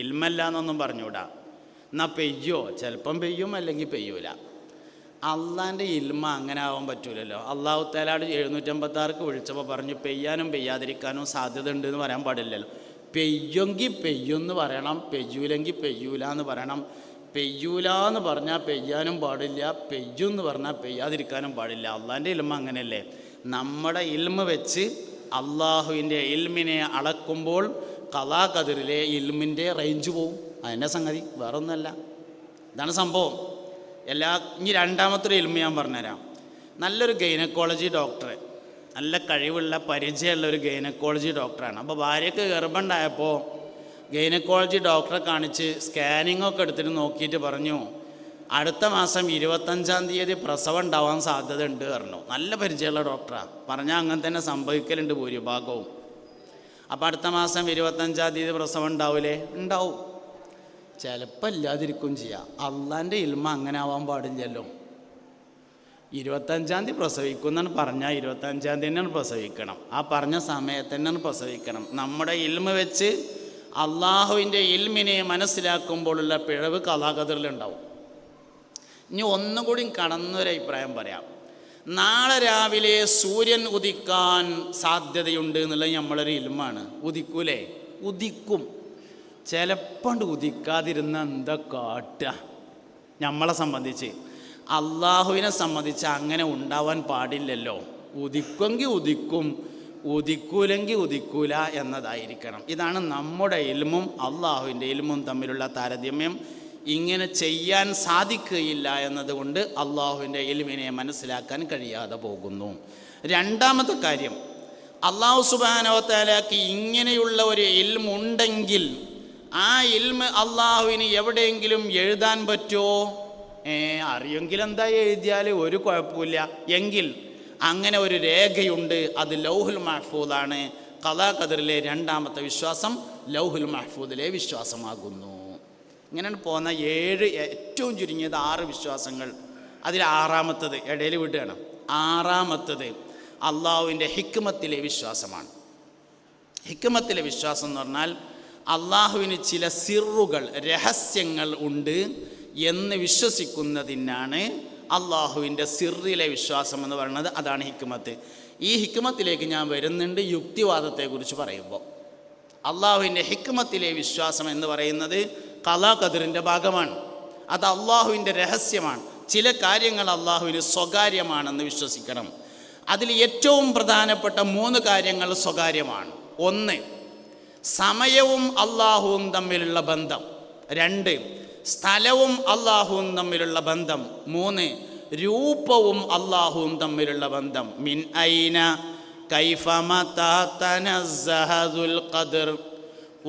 ഇൽമല്ല എന്നൊന്നും പറഞ്ഞുകൂടാ. എന്നാൽ പെയ്യോ, ചിലപ്പം പെയ്യും അല്ലെങ്കിൽ പെയ്യൂല. അള്ളാൻ്റെ ഇൽമ അങ്ങനെ ആവാൻ പറ്റൂലല്ലോ. അള്ളാഹു തആല 756 വിളിച്ചപ്പോൾ പറഞ്ഞു പെയ്യാനും പെയ്യാതിരിക്കാനും സാധ്യത ഉണ്ട് എന്ന് പറയാൻ പാടില്ലല്ലോ. പെയ്യെങ്കിൽ പെയ്യുമെന്ന് പറയണം, പെയ്യൂലെങ്കിൽ പെയ്യൂല എന്ന് പറയണം. പെയ്യൂല എന്ന് പറഞ്ഞാൽ പെയ്യാനും പാടില്ല, പെയ്യുമെന്ന് പറഞ്ഞാൽ പെയ്യാതിരിക്കാനും പാടില്ല. അള്ളാൻ്റെ ഇൽമ അങ്ങനെയല്ലേ. നമ്മുടെ ഇൽമ വെച്ച് അള്ളാഹുവിൻ്റെ ഇൽമിനെ അളക്കുമ്പോൾ ഖളാ ഖദറിലെ ഇൽമിൻ്റെ റേഞ്ച് പോവും. അതിൻ്റെ സംഗതി വേറൊന്നുമല്ല. ഇതാണ് സംഭവം. ഇനി രണ്ടാമത്തൊരു ഇൽമ ഞാൻ പറഞ്ഞുതരാം. നല്ലൊരു ഗൈനക്കോളജി ഡോക്ടർ, നല്ല കഴിവുള്ള പരിചയമുള്ള ഒരു ഗൈനക്കോളജി ഡോക്ടറാണ്. അപ്പോൾ ഭാര്യയ്ക്ക് ഗർഭമുണ്ടായപ്പോൾ ഗൈനക്കോളജി ഡോക്ടറെ കാണിച്ച് സ്കാനിങ്ങൊക്കെ എടുത്തിട്ട് നോക്കിയിട്ട് പറഞ്ഞു അടുത്ത മാസം 25-ാം തീയതി പ്രസവം ഉണ്ടാവാൻ സാധ്യത ഉണ്ട് പറഞ്ഞു. നല്ല പരിചയമുള്ള ഡോക്ടറാണ്. പറഞ്ഞാൽ അങ്ങനെ തന്നെ സംഭവിക്കലുണ്ട് ഭൂരിഭാഗവും. അപ്പോൾ അടുത്ത മാസം 25-ാം തീയതി പ്രസവം ഉണ്ടാവില്ലേ? ഉണ്ടാവും. ചിലപ്പോൾ ഇല്ലാതിരിക്കും ചെയ്യാം. അള്ളാൻ്റെ ഇൽമ അങ്ങനെ ആവാൻ പാടില്ലല്ലോ. 25-ാം തീയതി പ്രസവിക്കും എന്നാണ് പറഞ്ഞാൽ 25-ാം തീയതി തന്നെയാണ് പ്രസവിക്കണം. ആ പറഞ്ഞ സമയത്ത് തന്നെയാണ് പ്രസവിക്കണം. നമ്മുടെ ഇൽമ വെച്ച് അള്ളാഹുവിൻ്റെ ഇൽമിനെ മനസ്സിലാക്കുമ്പോഴുള്ള പിഴവ് ഖളാ ഖദറിലുണ്ടാവും. ഇനി ഒന്നുകൂടി കടന്നൊരു അഭിപ്രായം പറയാം. നാളെ രാവിലെ സൂര്യൻ ഉദിക്കാൻ സാധ്യതയുണ്ട് എന്നുള്ളത് നമ്മളൊരു ഇൽമാണ്. ഉദിക്കൂലേ? ഉദിക്കും. ചിലപ്പോൾ ഉദിക്കാതിരുന്ന എന്താ കാട്ടുക? നമ്മളെ സംബന്ധിച്ച്. അള്ളാഹുവിനെ സംബന്ധിച്ച് അങ്ങനെ ഉണ്ടാവാൻ പാടില്ലല്ലോ. ഉദിക്കുമെങ്കിൽ ഉദിക്കും, ഉദിക്കൂലെങ്കിൽ ഉദിക്കൂല എന്നതായിരിക്കണം. ഇതാണ് നമ്മുടെ ഇൽമും അള്ളാഹുവിൻ്റെ ഇൽമും തമ്മിലുള്ള താരതമ്യം. ഇങ്ങനെ ചെയ്യാൻ സാധിക്കുകയില്ല എന്നതുകൊണ്ട് അള്ളാഹുവിൻ്റെ ഇൽമിനെ മനസ്സിലാക്കാൻ കഴിയാതെ പോകുന്നു. രണ്ടാമത്തെ കാര്യം, അള്ളാഹു സുബ്ഹാനഹു വ തആലക്ക് ഇങ്ങനെയുള്ള ഒരു ഇൽമുണ്ടെങ്കിൽ ആ ഇൽമ് അള്ളാഹുവിന് എവിടെയെങ്കിലും എഴുതാൻ പറ്റുമോ? അറിയെങ്കിൽ എന്താ എഴുതിയാൽ ഒരു കുഴപ്പമില്ല. എങ്കിൽ അങ്ങനെ ഒരു രേഖയുണ്ട്, അത് ലൗഹുൽ മഹ്ഫൂദാണ്. ഖളാ ഖദറിലെ രണ്ടാമത്തെ വിശ്വാസം ലൗഹുൽ മഹ്ഫൂദിലെ വിശ്വാസമാകുന്നു. ഇങ്ങനെയാണ് പോകുന്ന 7 ഏറ്റവും ചുരുങ്ങിയത് 6 വിശ്വാസങ്ങൾ. അതിൽ 6ാമത്തത് ഇടയിൽ വിടുകയാണ്. 6ാമത്തത് അള്ളാഹുവിൻ്റെ ഹിക്മത്തിലെ വിശ്വാസമാണ്. ഹിക്മത്തിലെ വിശ്വാസം എന്ന് പറഞ്ഞാൽ അള്ളാഹുവിന് ചില സിറുകൾ, രഹസ്യങ്ങൾ ഉണ്ട് എന്ന് വിശ്വസിക്കുന്നതിനാണ് അള്ളാഹുവിൻ്റെ സിറിലെ വിശ്വാസം എന്ന് പറയുന്നത്. അതാണ് ഹിക്മത്ത്. ഈ ഹിക്മത്തിലേക്ക് ഞാൻ വരുന്നുണ്ട് യുക്തിവാദത്തെക്കുറിച്ച് പറയുമ്പോൾ. അള്ളാഹുവിൻ്റെ ഹിക്മത്തിലെ വിശ്വാസം എന്ന് പറയുന്നത് ഖളാ ഖദറിൻ്റെ ഭാഗമാണ്. അത് അള്ളാഹുവിൻ്റെ രഹസ്യമാണ്. ചില കാര്യങ്ങൾ അള്ളാഹുവിന് സ്വകാര്യമാണെന്ന് വിശ്വസിക്കണം. അതിൽ ഏറ്റവും പ്രധാനപ്പെട്ട 3 കാര്യങ്ങൾ സ്വകാര്യമാണ്. 1, സമയവും അള്ളാഹുവും തമ്മിലുള്ള ബന്ധം. 2, സ്ഥലവും അള്ളാഹുവും തമ്മിലുള്ള ബന്ധം. 3, രൂപവും അള്ളാഹുവും തമ്മിലുള്ള ബന്ധം. മിൻ ഐന കൈഫ മതാ തനസ്സഹദുൽ ഖദർ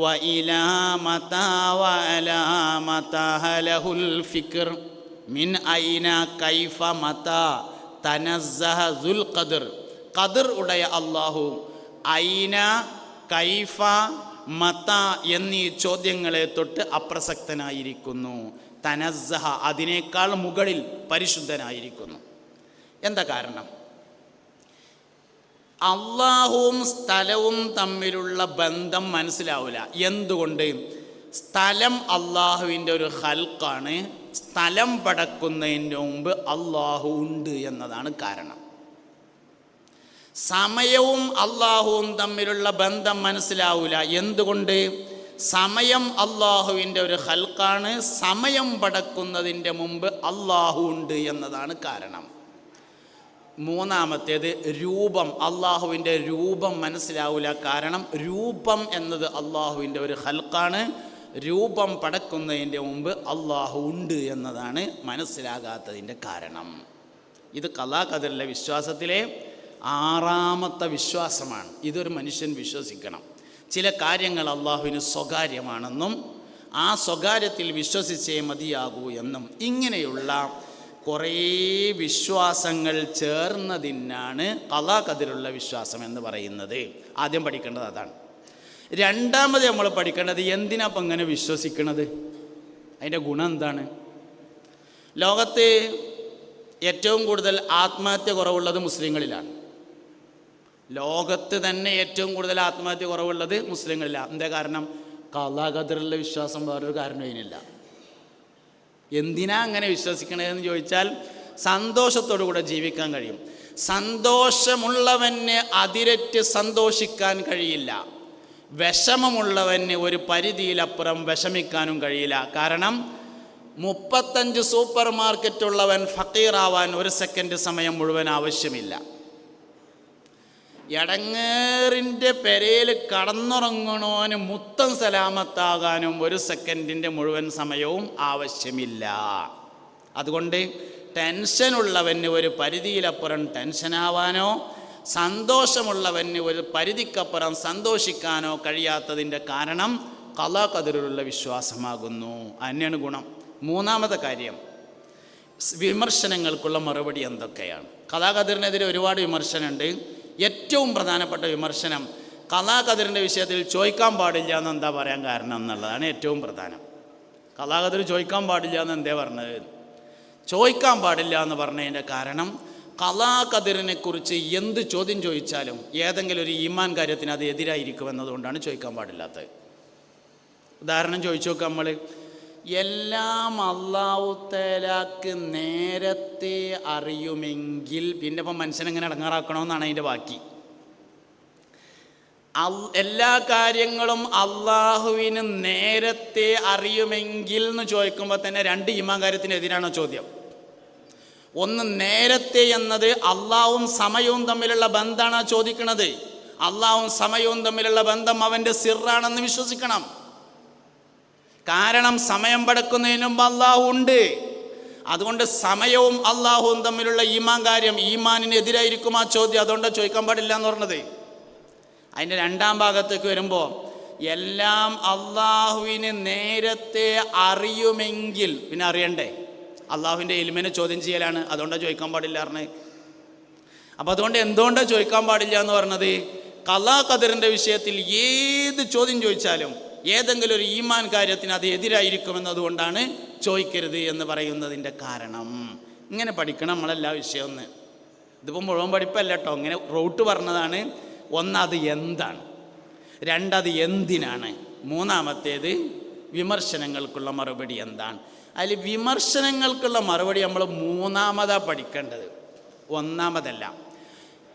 വ ഇലാ മതാ വ അലാ മതാ ലഹുൽ ഫിക്ർ. മിൻ ഐന കൈഫ മതാ തനസ്സഹദുൽ ഖദർ. ഖദർ ഉടയ അള്ളാഹു ഐന കൈഫ മത എന്നീ ചോദ്യങ്ങളെ തൊട്ട് അപ്രസക്തനായിരിക്കുന്നു. തനസ്സഹ അതിനേക്കാൾ മുകളിൽ പരിശുദ്ധനായിരിക്കുന്നു. എന്താ കാരണം? അള്ളാഹുവും സ്ഥലവും തമ്മിലുള്ള ബന്ധം മനസ്സിലാവില്ല. എന്തുകൊണ്ട്? സ്ഥലം അള്ളാഹുവിൻ്റെ ഒരു ഖൽഖാണ്. സ്ഥലം പടക്കുന്നതിന് മുമ്പ് അള്ളാഹു ഉണ്ട് എന്നതാണ് കാരണം. സമയവും അള്ളാഹുവും തമ്മിലുള്ള ബന്ധം മനസ്സിലാവില്ല. എന്തുകൊണ്ട്? സമയം അള്ളാഹുവിൻ്റെ ഒരു ഖൽഖാണ്. സമയം പടക്കുന്നതിൻ്റെ മുമ്പ് അള്ളാഹു ഉണ്ട് എന്നതാണ് കാരണം. 3-മത്തേത് രൂപം. അള്ളാഹുവിൻ്റെ രൂപം മനസ്സിലാവില്ല. കാരണം രൂപം എന്നത് അള്ളാഹുവിൻ്റെ ഒരു ഖൽഖാണ്. രൂപം പടക്കുന്നതിൻ്റെ മുമ്പ് അള്ളാഹു ഉണ്ട് എന്നതാണ് മനസ്സിലാകാത്തതിൻ്റെ കാരണം. ഇത് ഖലാ ഖദറിലെ വിശ്വാസത്തിലെ 6-മത്തെ വിശ്വാസമാണ്. ഇതൊരു മനുഷ്യൻ വിശ്വസിക്കണം. ചില കാര്യങ്ങൾ അള്ളാഹുവിന് സ്വകാര്യമാണെന്നും ആ സ്വകാര്യത്തിൽ വിശ്വസിച്ചേ മതിയാകൂ എന്നും ഇങ്ങനെയുള്ള കുറേ വിശ്വാസങ്ങൾ ചേർന്നതിനാണ് ഖലാ ഖദറിലുള്ള വിശ്വാസം എന്ന് പറയുന്നത്. ആദ്യം പഠിക്കേണ്ടത് അതാണ്. 2-മത് നമ്മൾ പഠിക്കേണ്ടത് എന്തിനാ അപ്പം ഇങ്ങനെ വിശ്വസിക്കണത്, അതിൻ്റെ ഗുണം എന്താണ്? ലോകത്ത് ഏറ്റവും കൂടുതൽ ആത്മഹത്യ കുറവുള്ളത് മുസ്ലിങ്ങളിലാണ്. ലോകത്ത് തന്നെ ഏറ്റവും കൂടുതൽ ആത്മഹത്യ കുറവുള്ളത് മുസ്ലിങ്ങളിലാണ്. എന്താ കാരണം? ഖലാ ഖദറിലുള്ള വിശ്വാസം വേറൊരു കാരണം അതിനില്ല. എന്തിനാ അങ്ങനെ വിശ്വസിക്കണതെന്ന് ചോദിച്ചാൽ സന്തോഷത്തോടു കൂടെ ജീവിക്കാൻ കഴിയും. സന്തോഷമുള്ളവന് അതിരറ്റ് സന്തോഷിക്കാൻ കഴിയില്ല. വിഷമമുള്ളവന് ഒരു പരിധിയിലപ്പുറം വിഷമിക്കാനും കഴിയില്ല. കാരണം 35 സൂപ്പർ മാർക്കറ്റുള്ളവൻ ഫക്കീറാവാൻ 1 സെക്കൻഡ് സമയം മുഴുവൻ ആവശ്യമില്ല. എടങ്ങേറിൻ്റെ പെരയിൽ കടന്നുറങ്ങണോന് മുത്തം സലാമത്താകാനും 1 സെക്കൻഡിൻ്റെ മുഴുവൻ സമയവും ആവശ്യമില്ല. അതുകൊണ്ട് ടെൻഷനുള്ളവന് ഒരു പരിധിയിലപ്പുറം ടെൻഷനാവാനോ സന്തോഷമുള്ളവന് ഒരു പരിധിക്കപ്പുറം സന്തോഷിക്കാനോ കഴിയാത്തതിൻ്റെ കാരണം ഖലാ ഖദറിലുള്ള വിശ്വാസമാകുന്നു. അതിനാണ് ഗുണം. 3-മത്തെ കാര്യം, വിമർശനങ്ങൾക്കുള്ള മറുപടി എന്തൊക്കെയാണ്? ഖലാ ഖദറിനെതിരെ ഒരുപാട് വിമർശനമുണ്ട്. ഏറ്റവും പ്രധാനപ്പെട്ട വിമർശനം ഖലാ ഖദറിൻ്റെ വിഷയത്തിൽ ചോദിക്കാൻ പാടില്ല എന്ന് എന്താ പറയാൻ കാരണം എന്നുള്ളതാണ് ഏറ്റവും പ്രധാനം. ഖലാ ഖദർ ചോദിക്കാൻ പാടില്ല എന്ന് എന്തേ പറഞ്ഞത്? ചോദിക്കാൻ പാടില്ല എന്ന് പറഞ്ഞതിൻ്റെ കാരണം ഖലാ ഖദറിനെ കുറിച്ച് എന്ത് ചോദ്യം ചോദിച്ചാലും ഏതെങ്കിലും ഒരു ഈമാൻ കാര്യത്തിന് അത് എതിരായിരിക്കുമെന്നതുകൊണ്ടാണ് ചോദിക്കാൻ പാടില്ലാത്തത്. ഉദാഹരണം ചോദിച്ചു നോക്കാം. നമ്മൾ എല്ലാം അല്ലാഹു തആലക്ക് നേരത്തെ അറിയുമെങ്കിൽ പിന്നെ ഇപ്പം മനുഷ്യനെങ്ങനെ ഇടങ്ങാറാക്കണമെന്നാണ് അതിൻ്റെ ബാക്കി. എല്ലാ കാര്യങ്ങളും അള്ളാഹുവിന് നേരത്തെ അറിയുമെങ്കിൽ എന്ന് ചോദിക്കുമ്പോൾ തന്നെ 2 ഈമാൻ കാര്യത്തിനെതിരാണ് ചോദ്യം. ഒന്ന്, നേരത്തെ എന്നത് അള്ളാഹും സമയവും തമ്മിലുള്ള ബന്ധമാണ് ചോദിക്കുന്നത്. അള്ളാഹും സമയവും തമ്മിലുള്ള ബന്ധം അവൻ്റെ സിറാണെന്ന് വിശ്വസിക്കണം. കാരണം സമയം പടക്കുന്നതിന് മുമ്പ് അള്ളാഹു ഉണ്ട്. അതുകൊണ്ട് സമയവും അള്ളാഹുവും തമ്മിലുള്ള ഈമാൻ കാര്യം ഈമാനിന് എതിരായിരിക്കും ആ ചോദ്യം. അതുകൊണ്ടാണ് ചോദിക്കാൻ പാടില്ല എന്ന് പറഞ്ഞത്. അതിൻ്റെ 2-ാം ഭാഗത്തേക്ക് വരുമ്പോൾ എല്ലാം അള്ളാഹുവിന് നേരത്തെ അറിയുമെങ്കിൽ പിന്നെ അറിയണ്ടേ? അള്ളാഹുവിൻ്റെ ഇൽമിനെ ചോദ്യം ചെയ്യലാണ്. അതുകൊണ്ടാണ് ചോദിക്കാൻ പാടില്ല പറഞ്ഞത്. അപ്പം അതുകൊണ്ട് എന്തുകൊണ്ടാണ് ചോദിക്കാൻ പാടില്ല എന്ന് പറഞ്ഞത്? ഖലാ ഖദറിൻ്റെ വിഷയത്തിൽ ഏത് ചോദ്യം ചോദിച്ചാലും ഏതെങ്കിലും ഒരു ഈമാൻ കാര്യത്തിന് അത് എതിരായിരിക്കുമെന്നതുകൊണ്ടാണ് ചോദിക്കരുത് എന്ന് പറയുന്നതിൻ്റെ കാരണം. ഇങ്ങനെ പഠിക്കണം നമ്മളെല്ലാ വിഷയവും. ഇതിപ്പോൾ മുഴുവൻ പഠിപ്പല്ല കേട്ടോ, ഇങ്ങനെ റൂട്ട് പറഞ്ഞതാണ്. 1, അത് എന്താണ്. 2, അത് എന്തിനാണ്. 3-മത്തേത് വിമർശനങ്ങൾക്കുള്ള മറുപടി എന്താണ്. അതിൽ വിമർശനങ്ങൾക്കുള്ള മറുപടി നമ്മൾ 3-മതാണ് പഠിക്കേണ്ടത്, 1-മതല്ല.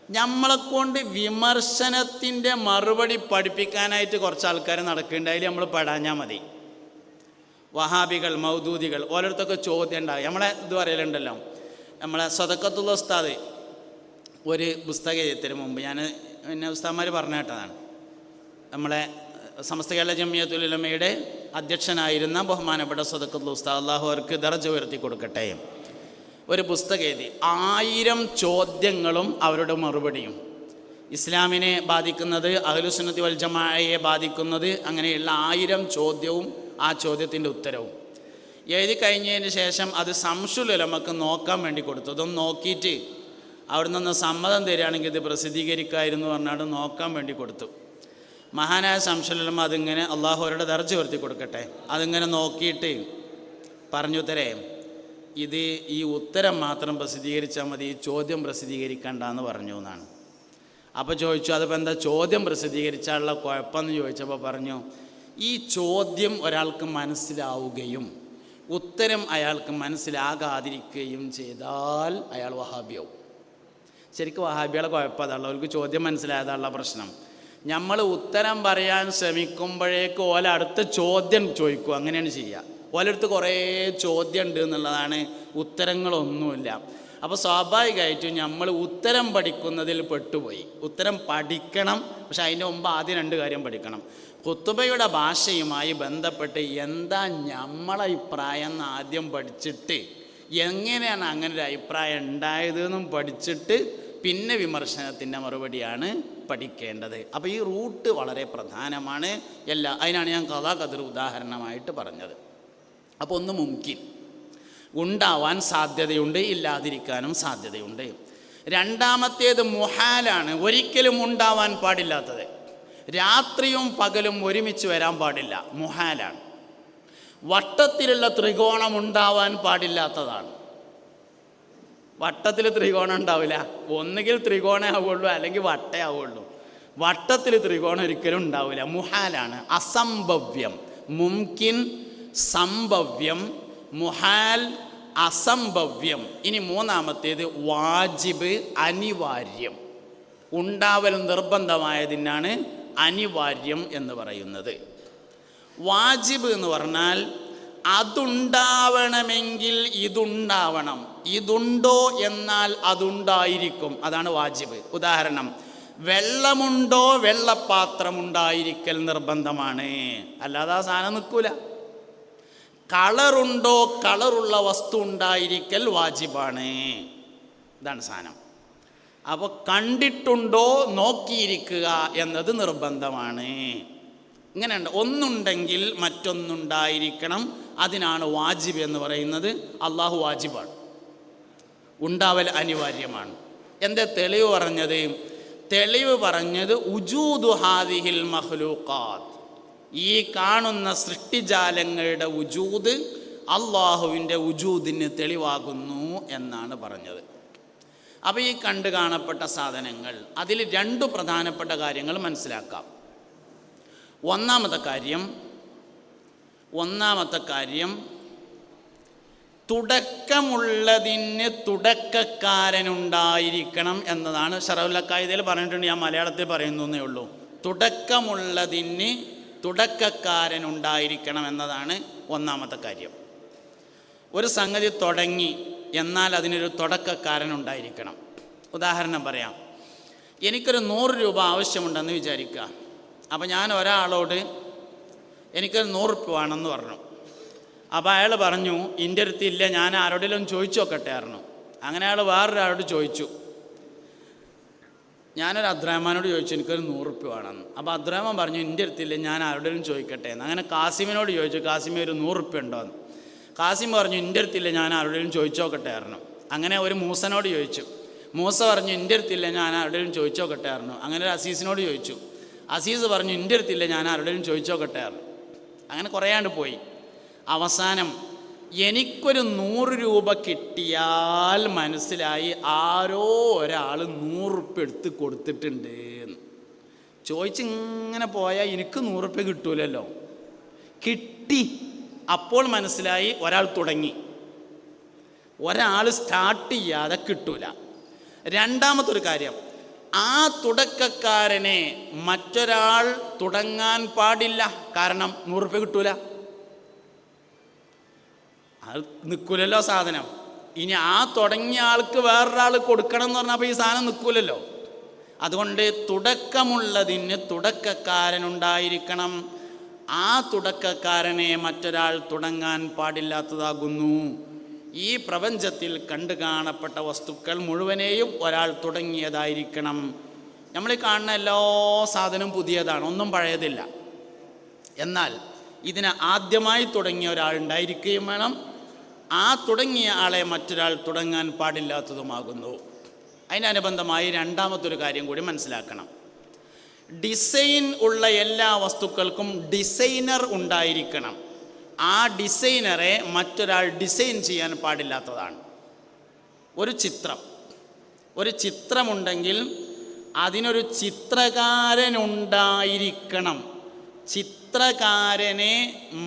നമ്മളെക്കൊണ്ട് വിമർശനത്തിൻ്റെ മറുപടി പഠിപ്പിക്കാനായിട്ട് കുറച്ച് ആൾക്കാർ നടക്കുന്നുണ്ട്. അതിൽ നമ്മൾ പെടാഞ്ഞാൽ മതി. വഹാബികൾ, മൗദൂദികൾ, ഓരോരുത്തൊക്കെ ചോദ്യം ഉണ്ടാകും. നമ്മളെ ഇത് പറയലുണ്ടല്ലോ, നമ്മളെ സദഖത്തുൽ ഉസ്താദ് ഒരു പുസ്തകം എഴുത്തിന് മുമ്പ് ഞാൻ പിന്നെ ഉസ്താദ്മാർ പറഞ്ഞു കേട്ടതാണ്. നമ്മളെ സമസ്ത കേരള ജമിയത്തുൽ ഉലമയുടെ അധ്യക്ഷനായിരുന്ന ബഹുമാനപ്പെട്ട സദഖത്തുൽ ഉസ്താദ്, അള്ളാഹു അവർക്ക് ദർജ ഉയർത്തി കൊടുക്കട്ടെ, ഒരു പുസ്തകം എഴുതി. 1000 ചോദ്യങ്ങളും അവരുടെ മറുപടിയും, ഇസ്ലാമിനെ ബാധിക്കുന്നത്, അഹ്ലുസുന്നത്തി വൽ ജമാഅയെ ബാധിക്കുന്നത്, അങ്ങനെയുള്ള 1000 ചോദ്യവും ആ ചോദ്യത്തിൻ്റെ ഉത്തരവും എഴുതി കഴിഞ്ഞതിന് ശേഷം അത് ശംസുൽ ഉലമക്ക് നോക്കാൻ വേണ്ടി കൊടുത്തു. ഇതൊന്ന് നോക്കിയിട്ട് അവിടെ നിന്ന് സമ്മതം തരികയാണെങ്കിൽ ഇത് പ്രസിദ്ധീകരിക്കായിരുന്നു പറഞ്ഞാൽ നോക്കാൻ വേണ്ടി കൊടുത്തു. മഹാനായ ശംസുൽ ഉലമ അതിങ്ങനെ, അള്ളാഹു അവരുടെ ദർജ ഉയർത്തി കൊടുക്കട്ടെ, അതിങ്ങനെ നോക്കിയിട്ട് പറഞ്ഞു തരേ, ഇത് ഈ ഉത്തരം മാത്രം പ്രസിദ്ധീകരിച്ചാൽ മതി, ഈ ചോദ്യം പ്രസിദ്ധീകരിക്കണ്ടെന്ന് പറഞ്ഞു എന്നാണ്. അപ്പോൾ ചോദിച്ചു, അതിപ്പോൾ എന്താ ചോദ്യം പ്രസിദ്ധീകരിച്ചാലുള്ള കുഴപ്പമെന്ന് ചോദിച്ചപ്പോൾ പറഞ്ഞു, ഈ ചോദ്യം ഒരാൾക്ക് മനസ്സിലാവുകയും ഉത്തരം അയാൾക്ക് മനസ്സിലാകാതിരിക്കുകയും ചെയ്താൽ അയാൾ വഹാബിയാവും. ശരിക്കും വഹാബികളെ കുഴപ്പം അതാണല്ലോ, അവർക്ക് ചോദ്യം മനസ്സിലായതാണുള്ള പ്രശ്നം. നമ്മൾ ഉത്തരം പറയാൻ ശ്രമിക്കുമ്പോഴേക്കും ഓല അടുത്ത ചോദ്യം ചോദിക്കും, അങ്ങനെയാണ് ചെയ്യുക. ഓലടുത്ത് കുറേ ചോദ്യം ഉണ്ട് എന്നുള്ളതാണ്, ഉത്തരങ്ങളൊന്നുമില്ല. അപ്പോൾ സ്വാഭാവികമായിട്ടും നമ്മൾ ഉത്തരം പഠിക്കുന്നതിൽ പെട്ടുപോയി. ഉത്തരം പഠിക്കണം, പക്ഷെ അതിൻ്റെ മുമ്പ് ആദ്യം 2 കാര്യം പഠിക്കണം. ഖുത്ബയുടെ ഭാഷയുമായി ബന്ധപ്പെട്ട് എന്താ നമ്മളെ അഭിപ്രായം എന്ന് ആദ്യം പഠിച്ചിട്ട്, എങ്ങനെയാണ് അങ്ങനെ ഒരു അഭിപ്രായം ഉണ്ടായതെന്നും പഠിച്ചിട്ട് പിന്നെ വിമർശനത്തിൻ്റെ മറുപടിയാണ് പഠിക്കേണ്ടത്. അപ്പോൾ ഈ റൂട്ട് വളരെ പ്രധാനമാണ്. അതിനാണ് ഞാൻ ഖദർ ഉദാഹരണമായിട്ട് പറഞ്ഞത്. അപ്പോൾ ഒന്ന് മുംകിൻ, ഉണ്ടാവാൻ സാധ്യതയുണ്ട്, ഇല്ലാതിരിക്കാനും സാധ്യതയുണ്ട്. രണ്ടാമത്തേത് മുഹാലാണ്, ഒരിക്കലും ഉണ്ടാവാൻ പാടില്ലാത്തത്. രാത്രിയും പകലും ഒരുമിച്ച് വരാൻ പാടില്ല, മുഹാലാണ്. വട്ടത്തിലുള്ള ത്രികോണം ഉണ്ടാവാൻ പാടില്ലാത്തതാണ്. വട്ടത്തിൽ ത്രികോണം ഉണ്ടാവില്ല, ഒന്നുകിൽ ത്രികോണേ ആവുള്ളൂ അല്ലെങ്കിൽ വട്ടേ ആവുള്ളൂ. വട്ടത്തിൽ ത്രികോണം ഒരിക്കലും ഉണ്ടാവില്ല, മുഹാലാണ്, അസംഭവ്യം. മുംകിൻ സംഭവ്യം, മുഹാൽ അസംഭവ്യം. ഇനി മൂന്നാമത്തേത് വാജിബ്, അനിവാര്യം. ഉണ്ടാവൽ നിർബന്ധമായതിനാണ് അനിവാര്യം എന്ന് പറയുന്നത്. വാജിബ് എന്ന് പറഞ്ഞാൽ അതുണ്ടാവണമെങ്കിൽ ഇതുണ്ടാവണം, ഇതുണ്ടോ എന്നാൽ അതുണ്ടായിരിക്കും, അതാണ് വാജിബ്. ഉദാഹരണം, വെള്ളമുണ്ടോ വെള്ളപ്പാത്രം ഉണ്ടായിരിക്കൽ നിർബന്ധമാണ്, അല്ലാതെ ആ സാധനം നിൽക്കൂല. കളറുണ്ടോ കളറുള്ള വസ്തു ഉണ്ടായിരിക്കൽ വാജിബാണ്, ഇതാണ് സാധനം. അപ്പോൾ കണ്ടിട്ടുണ്ടോ നോക്കിയിരിക്കുക എന്നത് നിർബന്ധമാണ്. ഇങ്ങനെയുണ്ട്, ഒന്നുണ്ടെങ്കിൽ മറ്റൊന്നുണ്ടായിരിക്കണം, അതിനാണ് വാജിബ് എന്ന് പറയുന്നത്. അള്ളാഹു വാജിബാണ്, ഉണ്ടാവൽ അനിവാര്യമാണ്. എന്താ തെളിവ് പറഞ്ഞത്? തെളിവ് പറഞ്ഞത് ഉജൂദു ഹാദിഹിൽ മഖ്ലൂഖാത്ത്, ഈ കാണുന്ന സൃഷ്ടിജാലങ്ങളുടെ ഉജൂദ് അള്ളാഹുവിൻ്റെ ഉജൂദിന് തെളിവാകുന്നു എന്നാണ് പറഞ്ഞത്. അപ്പോൾ ഈ കണ്ടു കാണപ്പെട്ട സാധനങ്ങൾ, അതിൽ 2 പ്രധാനപ്പെട്ട കാര്യങ്ങൾ മനസ്സിലാക്കാം. ഒന്നാമത്തെ കാര്യം തുടക്കമുള്ളതിന് തുടക്കക്കാരനുണ്ടായിരിക്കണം എന്നതാണ്. ശറഉൽ അഖായിദയിൽ പറഞ്ഞിട്ടുണ്ട്, ഞാൻ മലയാളത്തിൽ പറയുന്നേ ഉള്ളൂ. തുടക്കമുള്ളതിന് തുടക്കക്കാരനുണ്ടായിരിക്കണം എന്നതാണ് ഒന്നാമത്തെ കാര്യം. ഒരു സംഗതി തുടങ്ങി എന്നാൽ അതിനൊരു തുടക്കക്കാരനുണ്ടായിരിക്കണം. ഉദാഹരണം പറയാം, എനിക്കൊരു 100 രൂപ ആവശ്യമുണ്ടെന്ന് വിചാരിക്കുക. അപ്പോൾ ഞാൻ ഒരാളോട് എനിക്കൊരു 100 രൂപ വേണമെന്ന് പറഞ്ഞു. അപ്പോൾ അയാൾ പറഞ്ഞു, എൻ്റെ അടുത്ത് ഇല്ല, ഞാൻ ആരോടെങ്കിലും ചോദിച്ചു നോക്കട്ടെ പറഞ്ഞു. അങ്ങനെ അയാൾ വേറൊരാളോട് ചോദിച്ചു. ഞാനൊരു അബ്ദുറഹ്മാനോട് ചോദിച്ചു, എനിക്കൊരു 100 രൂപ വേണമെന്ന്. അപ്പോൾ അബ്ദുറഹ്മാൻ പറഞ്ഞു, എൻ്റെ അടുത്തില്ല, ഞാൻ ആരോടെങ്കിലും ചോദിക്കട്ടെ എന്ന്. അങ്ങനെ കാസിമിനോട് ചോദിച്ചു, കാസിമി ഒരു 100 രൂപ ഉണ്ടോ എന്ന്. കാസിം പറഞ്ഞു, എൻ്റെ അടുത്തില്ല, ഞാൻ ആരോടെങ്കിലും ചോദിച്ചു നോക്കട്ടെ പറഞ്ഞു. അങ്ങനെ ഒരു മൂസനോട് ചോദിച്ചു. മൂസ പറഞ്ഞു, എൻ്റെ അടുത്തില്ല, ഞാൻ ആരോടെങ്കിലും ചോദിച്ചു നോക്കട്ടെ പറഞ്ഞു. അങ്ങനെ ഒരു അസീസിനോട് ചോദിച്ചു. അസീസ് പറഞ്ഞു, എൻ്റെ അടുത്തില്ല, ഞാൻ ആരോടെങ്കിലും ചോദിച്ചു നോക്കട്ടെ പറഞ്ഞു. അങ്ങനെ കുറേയാണ്ട് പോയി. അവസാനം എനിക്കൊരു 100 രൂപ കിട്ടിയാൽ മനസ്സിലായി ആരോ ഒരാൾ 100 രൂപ എടുത്ത് കൊടുത്തിട്ടുണ്ട് എന്ന്. ചോദിച്ചിങ്ങനെ പോയാൽ എനിക്ക് 100 രൂപ കിട്ടൂലല്ലോ. കിട്ടി. അപ്പോൾ മനസ്സിലായി ഒരാൾ തുടങ്ങി, ഒരാൾ സ്റ്റാർട്ട് ചെയ്യാതെ കിട്ടൂല. രണ്ടാമത്തൊരു കാര്യം, ആ തുടക്കക്കാരനെ മറ്റൊരാൾ തുടങ്ങാൻ പാടില്ല, കാരണം 100 രൂപ കിട്ടൂല. അത് നിൽക്കൂലല്ലോ സാധനം. ഇനി ആ തുടങ്ങിയ ആൾക്ക് വേറൊരാൾ കൊടുക്കണം എന്ന് പറഞ്ഞാൽ അപ്പോൾ ഈ സാധനം നിൽക്കൂലല്ലോ. അതുകൊണ്ട് തുടക്കമുള്ളതിന് തുടക്കക്കാരനുണ്ടായിരിക്കണം. ആ തുടക്കക്കാരനെ മറ്റൊരാൾ തുടങ്ങാൻ പാടില്ലാത്തതാകുന്നു. ഈ പ്രപഞ്ചത്തിൽ കണ്ടു കാണപ്പെട്ട വസ്തുക്കൾ മുഴുവനെയും ഒരാൾ തുടങ്ങിയതായിരിക്കണം. നമ്മൾ കാണുന്ന എല്ലാ സാധനവും പുതിയതാണ്, ഒന്നും പഴയതില്ല. എന്നാൽ ഇതിനെ ആദ്യമായി തുടങ്ങിയ ഒരാളുണ്ടായിരിക്കുകയും വേണം. ആ തുടങ്ങിയ ആളെ മറ്റൊരാൾ തുടങ്ങാൻ പാടില്ലാത്തതുമാകുന്നു. അതിനനുബന്ധമായി രണ്ടാമത്തൊരു കാര്യം കൂടി മനസ്സിലാക്കണം. ഡിസൈൻ ഉള്ള എല്ലാ വസ്തുക്കൾക്കും ഡിസൈനർ ഉണ്ടായിരിക്കണം. ആ ഡിസൈനറെ മറ്റൊരാൾ ഡിസൈൻ ചെയ്യാൻ പാടില്ലാത്തതാണ്. ഒരു ചിത്രമുണ്ടെങ്കിൽ അതിനൊരു ചിത്രകാരനുണ്ടായിരിക്കണം. ചിത്രകാരനെ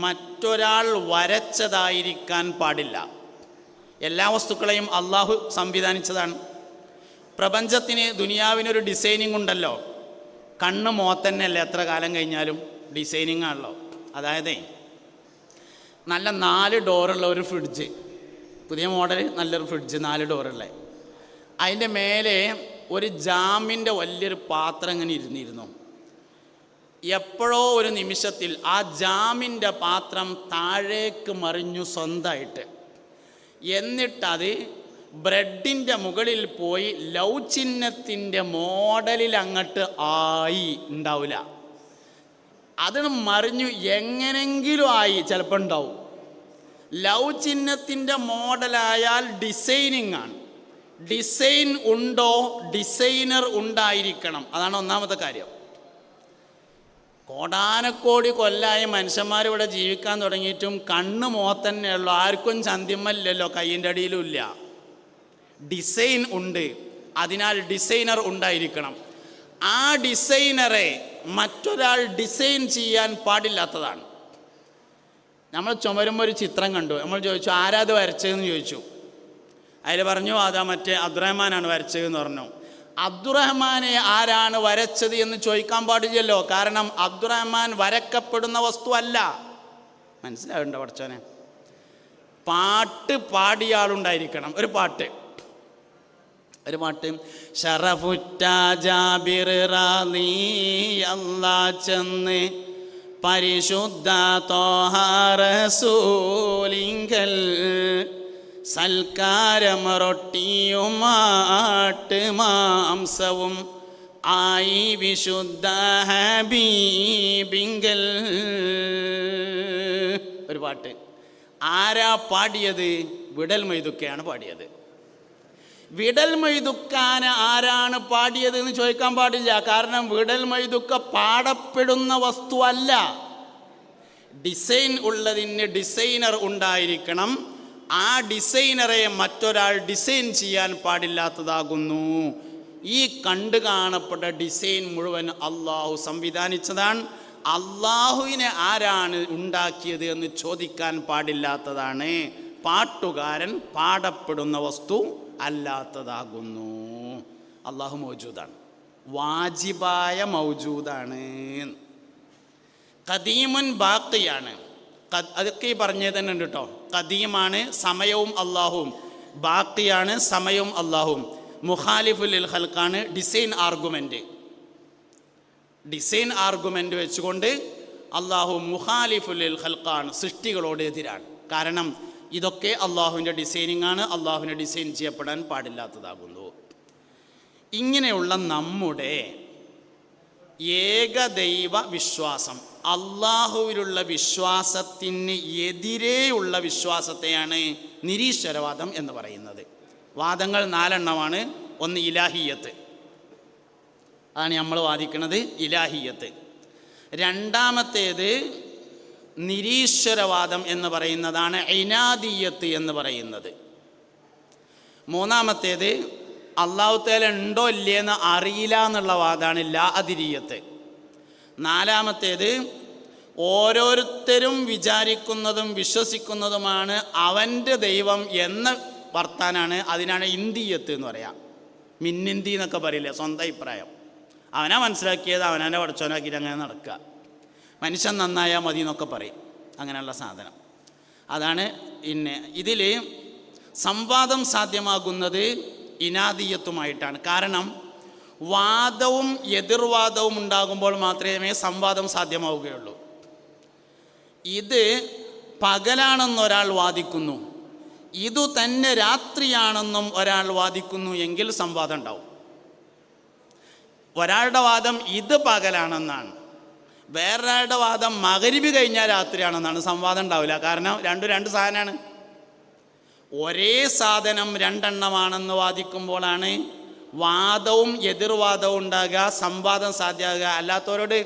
മറ്റൊരാൾ വരച്ചതായിരിക്കാൻ പാടില്ല. എല്ലാ വസ്തുക്കളെയും അള്ളാഹു സംവിധാനിച്ചതാണ്. പ്രപഞ്ചത്തിന്, ദുനിയാവിനൊരു ഡിസൈനിങ് ഉണ്ടല്ലോ. കണ്ണ് മോത്തന്നെയല്ലേ എത്ര കാലം കഴിഞ്ഞാലും ഡിസൈനിങ് ആണല്ലോ. അതായത് നല്ല 4 ഡോറുള്ള ഒരു ഫ്രിഡ്ജ്, പുതിയ മോഡൽ നല്ലൊരു ഫ്രിഡ്ജ്, 4 ഡോറുള്ള, അതിൻ്റെ മേലെ ഒരു ജാമിൻ്റെ വലിയൊരു പാത്രം ഇങ്ങനെ ഇരുന്നിരുന്നു. എപ്പോഴോ ഒരു നിമിഷത്തിൽ ആ ജാമിൻ്റെ പാത്രം താഴേക്ക് മറിഞ്ഞു സ്വന്തമായിട്ട്. എന്നിട്ടത് ബ്രെഡിൻ്റെ മുകളിൽ പോയി ലവ് ചിഹ്നത്തിൻ്റെ മോഡലിൽ അങ്ങോട്ട് ആയി ഉണ്ടാവില്ല. അതിന് മറിഞ്ഞു എങ്ങനെങ്കിലും ആയി ചിലപ്പോൾ ഉണ്ടാവും. ലവ് ചിഹ്നത്തിൻ്റെ മോഡലായാൽ ഡിസൈനിങ് ആണ്. ഡിസൈൻ ഉണ്ടോ? ഡിസൈനർ ഉണ്ടായിരിക്കണം. അതാണ് ഒന്നാമത്തെ കാര്യം. കോടാനക്കോടി കൊല്ലായി മനുഷ്യന്മാരിവിടെ ജീവിക്കാൻ തുടങ്ങിയിട്ടും കണ്ണ് മോത്തന്നെ ഉള്ളൂ. ആർക്കും ചന്തിമ്മല്ലോ, കയ്യിൻ്റെ അടിയിലും ഇല്ല. ഡിസൈൻ ഉണ്ട്. അതിനാൽ ഡിസൈനർ ഉണ്ടായിരിക്കണം. ആ ഡിസൈനറെ മറ്റൊരാൾ ഡിസൈൻ ചെയ്യാൻ പാടില്ലാത്തതാണ്. നമ്മൾ ചുമരുമ്പോൾ ഒരു ചിത്രം കണ്ടു. നമ്മൾ ചോദിച്ചു ആരാത് വരച്ചതെന്ന് ചോദിച്ചു. അതിൽ പറഞ്ഞു അതാ മറ്റേ അബ്ദുറഹ്മാനാണ് വരച്ചതെന്ന് പറഞ്ഞു. അബ്ദുറഹ്മാനെ ആരാണ് വരച്ചത് എന്ന് ചോദിക്കാൻ പാടില്ലല്ലോ. കാരണം അബ്ദുറഹ്മാൻ വരക്കപ്പെടുന്ന വസ്തു അല്ല. മനസ്സിലാവുണ്ടോ പഠിച്ചോനെ? പാട്ട് പാടിയ ആളുണ്ടായിരിക്കണം. ഒരു പാട്ട് ഷറഫുറ്റ ജാബിർ റാളി അല്ലാ ചെന്ന് പരിശുദ്ധ ത്വാഹ റസൂലിങ്കൽ സൽക്കാരം റൊട്ടിയും ആട്ട് മാംസവും ആയി വിശുദ്ധ ഹബീബിങ്കൽ. ഒരു പാട്ട്. ആരാ പാടിയത്? വിടൽ മൊയ്തുക്കയാണ് പാടിയത്. വിടൽ മൊയ്തുക്കാൻ ആരാണ് പാടിയത് എന്ന് ചോദിക്കാൻ പാടില്ല. കാരണം വിടൽ മൊയ്തുക്ക പാടപ്പെടുന്ന വസ്തു അല്ല. ഡിസൈൻ ഉള്ളതിന് ഡിസൈനർ ഉണ്ടായിരിക്കണം. ആ ഡിസൈനറെ മറ്റൊരാൾ ഡിസൈൻ ചെയ്യാൻ പാടില്ലാത്തതാകുന്നു. ഈ കണ്ടു കാണപ്പെട്ട ഡിസൈൻ മുഴുവൻ അള്ളാഹു സംവിധാനിച്ചതാണ്. അള്ളാഹുവിനെ ആരാണ് ഉണ്ടാക്കിയത് എന്ന് ചോദിക്കാൻ പാടില്ലാത്തതാണ്. പാട്ടുകാരൻ പാടപ്പെടുന്ന വസ്തു അല്ലാത്തതാകുന്നു. അള്ളാഹു മൗജൂദാണ്, വാജിബായ മൗജൂദാണ്. ഖദീമുൻ ബാക്കിയാണ്. അതൊക്കെ ഈ പറഞ്ഞത് തന്നെ ഉണ്ട് കേട്ടോ. ഖദീമാണ്, സമയവും അള്ളാഹുവും. ബാക്കിയാണ്, സമയവും അള്ളാഹുവും. മുഖാലിഫുൽ ഖൽഖാണ്. ഡിസൈൻ ആർഗ്യുമെൻ്റ് വെച്ചുകൊണ്ട് അള്ളാഹു മുഖാലിഫുൽ ഖൽഖാണ്, സൃഷ്ടികളോട് എതിരാണ്. കാരണം ഇതൊക്കെ അള്ളാഹുവിൻ്റെ ഡിസൈനിങ് ആണ്. അള്ളാഹുവിനെ ഡിസൈൻ ചെയ്യപ്പെടാൻ പാടില്ലാത്തതാകുന്നു. ഇങ്ങനെയുള്ള നമ്മുടെ ഏകദൈവ വിശ്വാസം, അള്ളാഹുവിലുള്ള വിശ്വാസത്തിന് എതിരെയുള്ള വിശ്വാസത്തെയാണ് നിരീശ്വരവാദം എന്ന് പറയുന്നത്. വാദങ്ങൾ 4 എണ്ണമാണ്. ഒന്ന് ഇലാഹിയത്ത്, അതാണ് നമ്മൾ വാദിക്കുന്നത്, ഇലാഹിയത്ത്. രണ്ടാമത്തേത് നിരീശ്വരവാദം എന്ന് പറയുന്നതാണ് ഇനാദിയത്ത് എന്ന് പറയുന്നത്. മൂന്നാമത്തേത് അള്ളാഹു തആല ഉണ്ടോ ഇല്ലേന്ന് അറിയില്ല എന്നുള്ള വാദമാണ് ലാ അദിരിയത്ത്. നാലാമത്തേത് ഓരോരുത്തരും വിചാരിക്കുന്നതും വിശ്വസിക്കുന്നതുമാണ് അവൻ്റെ ദൈവം എന്ന വർത്താനാണ്. അതിനാണ് ഇന്ദിയത്ത് എന്ന് പറയാം. മിന്നിന്തി എന്നൊക്കെ പറയില്ലേ, സ്വന്തം അഭിപ്രായം. അവനാ മനസ്സിലാക്കിയത് അവനെ പടച്ചോനാക്കിയിട്ട് അങ്ങനെ നടക്കുക. മനുഷ്യൻ നന്നായാൽ മതി എന്നൊക്കെ പറയും. അങ്ങനെയുള്ള സാധനം. അതാണ് ഇതിൽ സംവാദം സാധ്യമാകുന്നത് ഇനാദിയത്തുമായിട്ടാണ്. കാരണം വാദവും എതിർവാദവും ഉണ്ടാകുമ്പോൾ മാത്രമേ സംവാദം സാധ്യമാവുകയുള്ളൂ. ഇത് പകലാണെന്ന് ഒരാൾ വാദിക്കുന്നു, ഇതു തന്നെ രാത്രിയാണെന്നും ഒരാൾ വാദിക്കുന്നു എങ്കിൽ സംവാദം ഉണ്ടാവും. ഒരാളുടെ വാദം ഇത് പകലാണെന്നാണ്, വേറൊരാളുടെ വാദം മഗ്‌രിബ് കഴിഞ്ഞാൽ രാത്രിയാണെന്നാണ്. സംവാദം ഉണ്ടാവില്ല. കാരണം രണ്ട് സാധനമാണ്. ഒരേ സാധനം രണ്ടെണ്ണമാണെന്ന് വാദിക്കുമ്പോഴാണ് വാദവും എതിർവാദവും ഉണ്ടാകുക, സംവാദം സാധ്യമാകുക. അല്ലാത്തവരോട്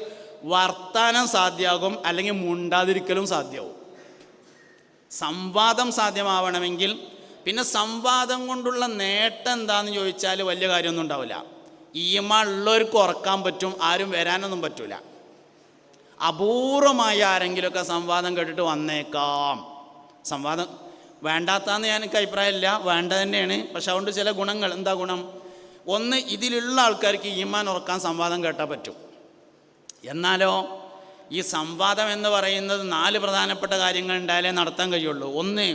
വർത്താനം സാധ്യമാകും, അല്ലെങ്കിൽ മുണ്ടാതിരിക്കലും സാധ്യമാവും. സംവാദം സാധ്യമാവണമെങ്കിൽ പിന്നെ സംവാദം കൊണ്ടുള്ള നേട്ടം എന്താണെന്ന് ചോദിച്ചാൽ വലിയ കാര്യമൊന്നും ഉണ്ടാവില്ല. ഈമാൻ ഉള്ളവർക്ക് ഉറക്കാൻ പറ്റും, ആരും വരാനൊന്നും പറ്റൂല. അപൂർവമായ ആരെങ്കിലുമൊക്കെ സംവാദം കേട്ടിട്ട് വന്നേക്കാം. സംവാദം വേണ്ടാത്തതെന്ന് എനിക്ക് അഭിപ്രായമില്ല, വേണ്ട തന്നെയാണ്. പക്ഷെ അതുകൊണ്ട് ചില ഗുണങ്ങൾ. എന്താ ഗുണം? ഒന്ന്, ഇതിലുള്ള ആൾക്കാർക്ക് ഈമാൻ ഉറക്കാൻ സംവാദം കേട്ടാൽ പറ്റും. എന്നാലോ ഈ സംവാദം എന്ന് പറയുന്നത് 4 പ്രധാനപ്പെട്ട കാര്യങ്ങൾ ഉണ്ടായാലേ നടത്താൻ കഴിയുള്ളൂ. ഒന്ന്,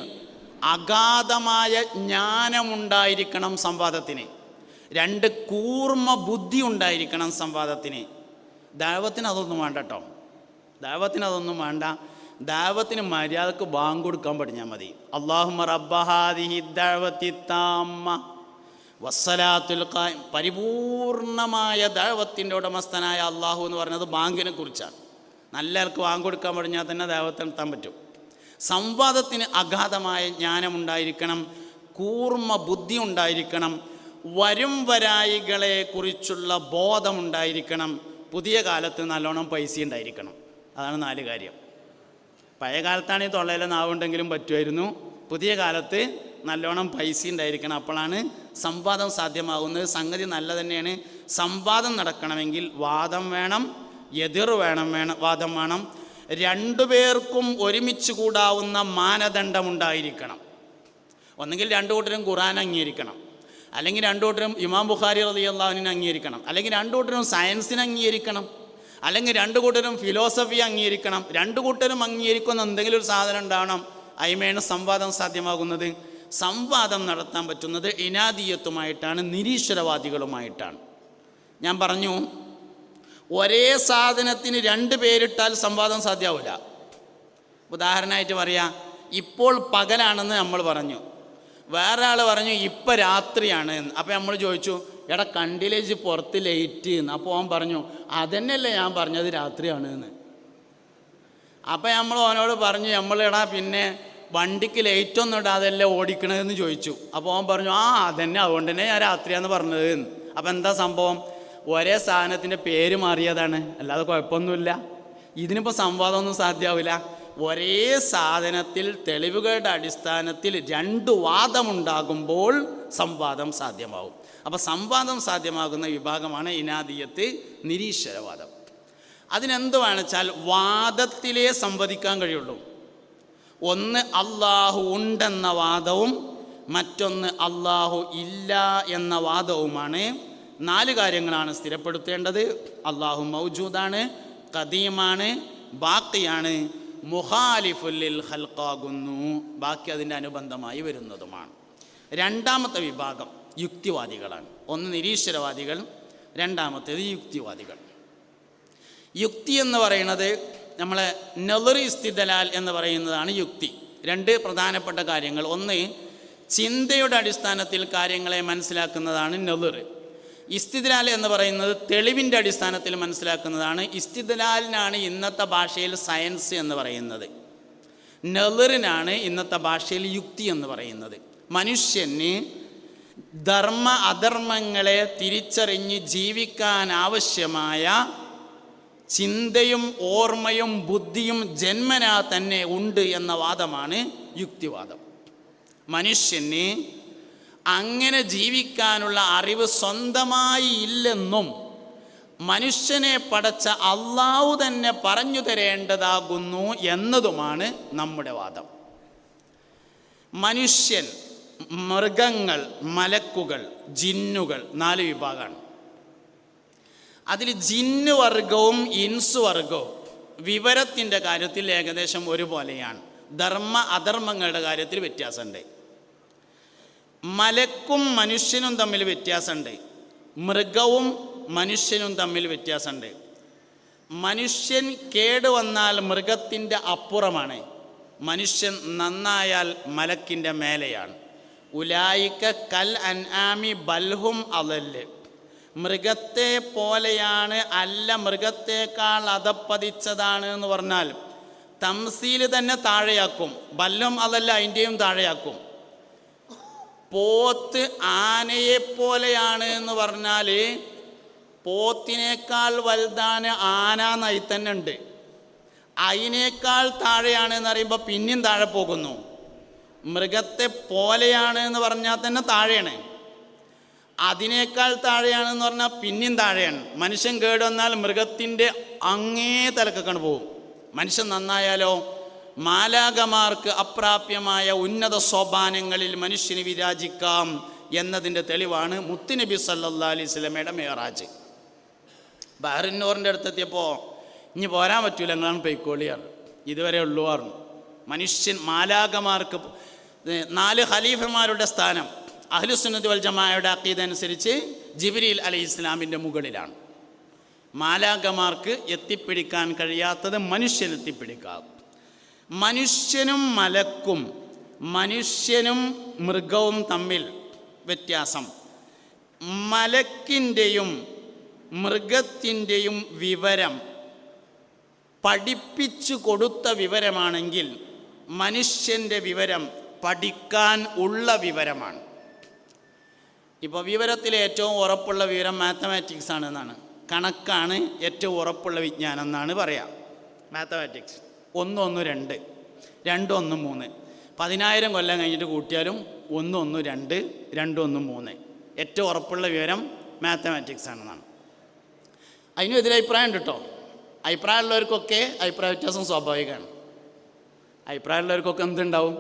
അഗാധമായ ജ്ഞാനമുണ്ടായിരിക്കണം സംവാദത്തിന്. 2, കൂർമ്മ ബുദ്ധി ഉണ്ടായിരിക്കണം സംവാദത്തിന്. ദഅവത്തിന് അതൊന്നും വേണ്ട കേട്ടോ. ദഅവത്തിന് അതൊന്നും വേണ്ട. ദഅവത്തിന് മര്യാദക്ക് ബാങ്ക് കൊടുക്കാൻ പഠിഞ്ഞാൽ മതി. അല്ലാഹുമ്മ റബ്ബ ഹാദിഹി ദഅവത്തി താമ്മ വസ്സലാത്തുൽ ഖായിം. പരിപൂർണമായ ദഅവത്തിൻ്റെ ഉടമസ്ഥനായ അള്ളാഹു എന്ന് പറയുന്നത് ബാങ്കിനെ കുറിച്ചാണ്. നല്ല ആൾക്ക് ബാങ്ക് കൊടുക്കാൻ പഠിഞ്ഞാൽ തന്നെ ദഅവത്തിന് എത്താൻ പറ്റും. സംവാദത്തിന് അഗാധമായ ജ്ഞാനമുണ്ടായിരിക്കണം, കൂർമ്മ ബുദ്ധി ഉണ്ടായിരിക്കണം, വരും വരായികളെ കുറിച്ചുള്ള ബോധമുണ്ടായിരിക്കണം, പുതിയ കാലത്ത് നല്ലോണം പൈസ ഉണ്ടായിരിക്കണം. അതാണ് 4 കാര്യം. പഴയ കാലത്താണ് ഈ തൊള്ളയിലെ നാവുണ്ടെങ്കിലും പറ്റുമായിരുന്നു. പുതിയ കാലത്ത് നല്ലോണം പൈസ ഉണ്ടായിരിക്കണം. അപ്പോഴാണ് സംവാദം സാധ്യമാകുന്നത്. സംഗതി നല്ല തന്നെയാണ്. സംവാദം നടക്കണമെങ്കിൽ വാദം വേണം, എതിർ വാദം വേണം. 2 പേർക്കും ഒരുമിച്ച് കൂടാവുന്ന മാനദണ്ഡമുണ്ടായിരിക്കണം. ഒന്നുകിൽ 2 കൂട്ടരും ഖുർആൻ അംഗീകരിക്കണം, അല്ലെങ്കിൽ 2 കൂട്ടരും ഇമാം ബുഖാരി റളിയല്ലാഹു അൻഹു അംഗീകരിക്കണം, അല്ലെങ്കിൽ 2 കൂട്ടരും സയൻസിനെ അംഗീകരിക്കണം, അല്ലെങ്കിൽ 2 കൂട്ടരും ഫിലോസഫി അംഗീകരിക്കണം. 2 കൂട്ടരും അംഗീകരിക്കുന്ന എന്തെങ്കിലും ഒരു സാധനം ഉണ്ടാവണം. അതിമേണ് സംവാദം സാധ്യമാകുന്നത്. സംവാദം നടത്താൻ പറ്റുന്നത് ഇനാദിയത്തുമായിട്ടാണ്, നിരീശ്വരവാദികളുമായിട്ടാണ്. ഞാൻ പറഞ്ഞു, ഒരേ സാധനത്തിന് 2 പേരിട്ടാൽ സംവാദം സാധ്യമാവില്ല. ഉദാഹരണമായിട്ട് പറയാം, ഇപ്പോൾ പകലാണെന്ന് നമ്മൾ പറഞ്ഞു, വേറെ ആൾ പറഞ്ഞു ഇപ്പം രാത്രിയാണ് എന്ന്. അപ്പോൾ നമ്മൾ ചോദിച്ചു, എടാ കണ്ടിലേജ് പുറത്ത് ലൈറ്റ് എന്ന്. അപ്പോൾ അവൻ പറഞ്ഞു, അതന്നെയല്ലേ ഞാൻ പറഞ്ഞത് രാത്രിയാണ് എന്ന്. അപ്പം നമ്മൾ അവനോട് പറഞ്ഞു, നമ്മളെടാ പിന്നെ വണ്ടിക്ക് ലൈറ്റൊന്നും ഇടാതല്ലേ ഓടിക്കണതെന്ന് ചോദിച്ചു. അപ്പോൾ അവൻ പറഞ്ഞു, അതന്നെ, അതുകൊണ്ട് തന്നെ ഞാൻ രാത്രിയാന്ന് പറഞ്ഞത് എന്ന്. അപ്പം എന്താ സംഭവം? ഒരേ സാധനത്തിൻ്റെ പേര് മാറിയതാണ്, അല്ലാതെ കുഴപ്പമൊന്നുമില്ല. ഇതിനിപ്പോൾ സംവാദമൊന്നും സാധ്യമാവില്ല. ഒരേ സാധനത്തിൽ തെളിവുകളുടെ അടിസ്ഥാനത്തിൽ 2 വാദമുണ്ടാകുമ്പോൾ സംവാദം സാധ്യമാവും. അപ്പോൾ സംവാദം സാധ്യമാകുന്ന വിഭാഗമാണ് ഇനാദിയത്ത്, നിരീശ്വരവാദം. അതിനെന്ത് വേണമെച്ചാൽ വാദത്തിലേ സംവദിക്കാൻ കഴിയുള്ളൂ. ഒന്ന് അള്ളാഹു ഉണ്ടെന്ന വാദവും മറ്റൊന്ന് അള്ളാഹു ഇല്ല എന്ന വാദവുമാണ്. 4 കാര്യങ്ങളാണ് സ്ഥിരപ്പെടുത്തേണ്ടത്. അള്ളാഹു മൗജൂദാണ്, ഖദീമാണ്, ബാക്കിയാണ്, മുഖാലിഫുല്ലിൽ ഖൽഖാകുന്നു, ബാക്കി അതിൻ്റെ അനുബന്ധമായി വരുന്നതുമാണ്. 2ാമത്തെ വിഭാഗം യുക്തിവാദികളാണ്. ഒന്ന് നിരീശ്വരവാദികൾ, 2ാമത്തേത് യുക്തിവാദികൾ. യുക്തി എന്ന് പറയുന്നത് നമ്മളെ നളർ ഇസ്തിദലാൽ എന്ന് പറയുന്നതാണ് യുക്തി. 2 പ്രധാനപ്പെട്ട കാര്യങ്ങൾ. ഒന്ന്, ചിന്തയുടെ അടിസ്ഥാനത്തിൽ കാര്യങ്ങളെ മനസ്സിലാക്കുന്നതാണ് നളർ. ഇസ്തിദലാൽ എന്ന് പറയുന്നത് തെളിവിൻ്റെ അടിസ്ഥാനത്തിൽ മനസ്സിലാക്കുന്നതാണ്. ഇസ്തിദലാലിനാണ് ഇന്നത്തെ ഭാഷയിൽ സയൻസ് എന്ന് പറയുന്നത്. നളറിനാണ് ഇന്നത്തെ ഭാഷയിൽ യുക്തി എന്ന് പറയുന്നത്. മനുഷ്യന് ധർമ്മ അധർമ്മങ്ങളെ തിരിച്ചറിഞ്ഞ് ജീവിക്കാൻ ആവശ്യമായ ചിന്തയും ഓർമ്മയും ബുദ്ധിയും ജന്മനാ തന്നെ ഉണ്ട് എന്ന വാദമാണ് യുക്തിവാദം. മനുഷ്യന് അങ്ങനെ ജീവിക്കാനുള്ള അറിവ് സ്വന്തമായി ഇല്ലെന്നും മനുഷ്യനെ പടച്ച അള്ളാഹു തന്നെ പറഞ്ഞു തരേണ്ടതാകുന്നു എന്നതുമാണ് നമ്മുടെ വാദം. മനുഷ്യൻ, മൃഗങ്ങൾ, മലക്കുകൾ, ജിന്നുകൾ 4 വിഭാഗമാണ്. അതിൽ ജിന്ന് വർഗവും ഇൻസ് വർഗവും വിവരത്തിൻ്റെ കാര്യത്തിൽ ഏകദേശം ഒരുപോലെയാണ്. ധർമ്മ അധർമ്മങ്ങളുടെ കാര്യത്തിൽ വ്യത്യാസമുണ്ട്. മലക്കും മനുഷ്യനും തമ്മിൽ വ്യത്യാസമുണ്ട്. മൃഗവും മനുഷ്യനും തമ്മിൽ വ്യത്യാസമുണ്ട്. മനുഷ്യൻ കേടുവന്നാൽ മൃഗത്തിൻ്റെ അപ്പുറമാണ്, മനുഷ്യൻ നന്നായാൽ മലക്കിൻ്റെ മേലെയാണ്. ഉലായിക്ക കൽ അൻആമി ബൽഹും അളല്, മൃഗത്തെ പോലെയാണ്, അല്ല മൃഗത്തേക്കാൾ അധപ്പതിച്ചതാണ് എന്ന് പറഞ്ഞാൽ തംസീൽ തന്നെ താഴെയാക്കും. ബല്ലും അതല്ല, അതിൻ്റെയും താഴെയാക്കും. പോത്ത് ആനയെപ്പോലെയാണ് എന്ന് പറഞ്ഞാൽ പോത്തിനേക്കാൾ വലുതാണ് ആന എന്നായി തന്നെ ഉണ്ട്. അതിനേക്കാൾ താഴെയാണ് എന്ന് പറയുമ്പോൾ പിന്നെയും താഴെ പോകുന്നു. മൃഗത്തെ പോലെയാണ് എന്ന് പറഞ്ഞാൽ തന്നെ താഴെയാണ്. അതിനേക്കാൾ താഴെയാണെന്ന് പറഞ്ഞാൽ പിന്നെയും താഴെയാണ്. മനുഷ്യൻ കേടുവന്നാൽ മൃഗത്തിൻ്റെ അങ്ങേ തലക്കൊക്കെ പോകും. മനുഷ്യൻ നന്നായാലോ മാലാകമാർക്ക് അപ്രാപ്യമായ ഉന്നത സോപാനങ്ങളിൽ മനുഷ്യന് വിരാജിക്കാം എന്നതിൻ്റെ തെളിവാണ് മുത്തുനബി സല്ലല്ലാഹു അലൈഹി വസല്ലമയുടെ മേറാജ്. ബഹറിന്നൂറിൻ്റെ അടുത്തെത്തിയപ്പോൾ ഇനി പോരാൻ പറ്റൂല, നിങ്ങളാണ് പൊയ്ക്കോളിയാറ്, ഇതുവരെ ഉള്ളു പറഞ്ഞു. മനുഷ്യൻ മാലാകമാർക്ക് 4 ഖലീഫമാരുടെ സ്ഥാനം അഹ്ലുസുന്നത്ത് വൽ ജമാഅയുടെ അഖീദ അനുസരിച്ച് ജിബ്രീൽ അലൈഹിസ്സലാമിൻ്റെ മുകളിലാണ്. മാലാകമാർക്ക് എത്തിപ്പിടിക്കാൻ കഴിയാത്തത് മനുഷ്യൻ എത്തിപ്പിടിക്കാം. മനുഷ്യനും മലക്കും മനുഷ്യനും മൃഗവും തമ്മിൽ വ്യത്യാസം. മലക്കിൻ്റെയും മൃഗത്തിൻ്റെയും വിവരം പഠിപ്പിച്ചു കൊടുത്ത വിവരമാണെങ്കിൽ മനുഷ്യൻ്റെ വിവരം പഠിക്കാൻ ഉള്ള വിവരമാണ്. ഇപ്പോൾ വിവരത്തിലെ ഏറ്റവും ഉറപ്പുള്ള വിവരം മാത്തമാറ്റിക്സ് ആണെന്നാണ്, കണക്കാണ് ഏറ്റവും ഉറപ്പുള്ള വിജ്ഞാനം എന്നാണ് പറയാം. മാത്തമാറ്റിക്സ് 1 1 2 2 1 3 10,000 കൊല്ലം കഴിഞ്ഞിട്ട് കൂട്ടിയാലും 1 1 2 2 1 3 ഏറ്റവും ഉറപ്പുള്ള വിവരം മാത്തമാറ്റിക്സ് ആണെന്നാണ്. അതിനും എതിരഭിപ്രായം ഉണ്ട് കേട്ടോ. അഭിപ്രായമുള്ളവർക്കൊക്കെ അഭിപ്രായ വ്യത്യാസം സ്വാഭാവികമാണ്. അഭിപ്രായമുള്ളവർക്കൊക്കെ എന്തുണ്ടാവും?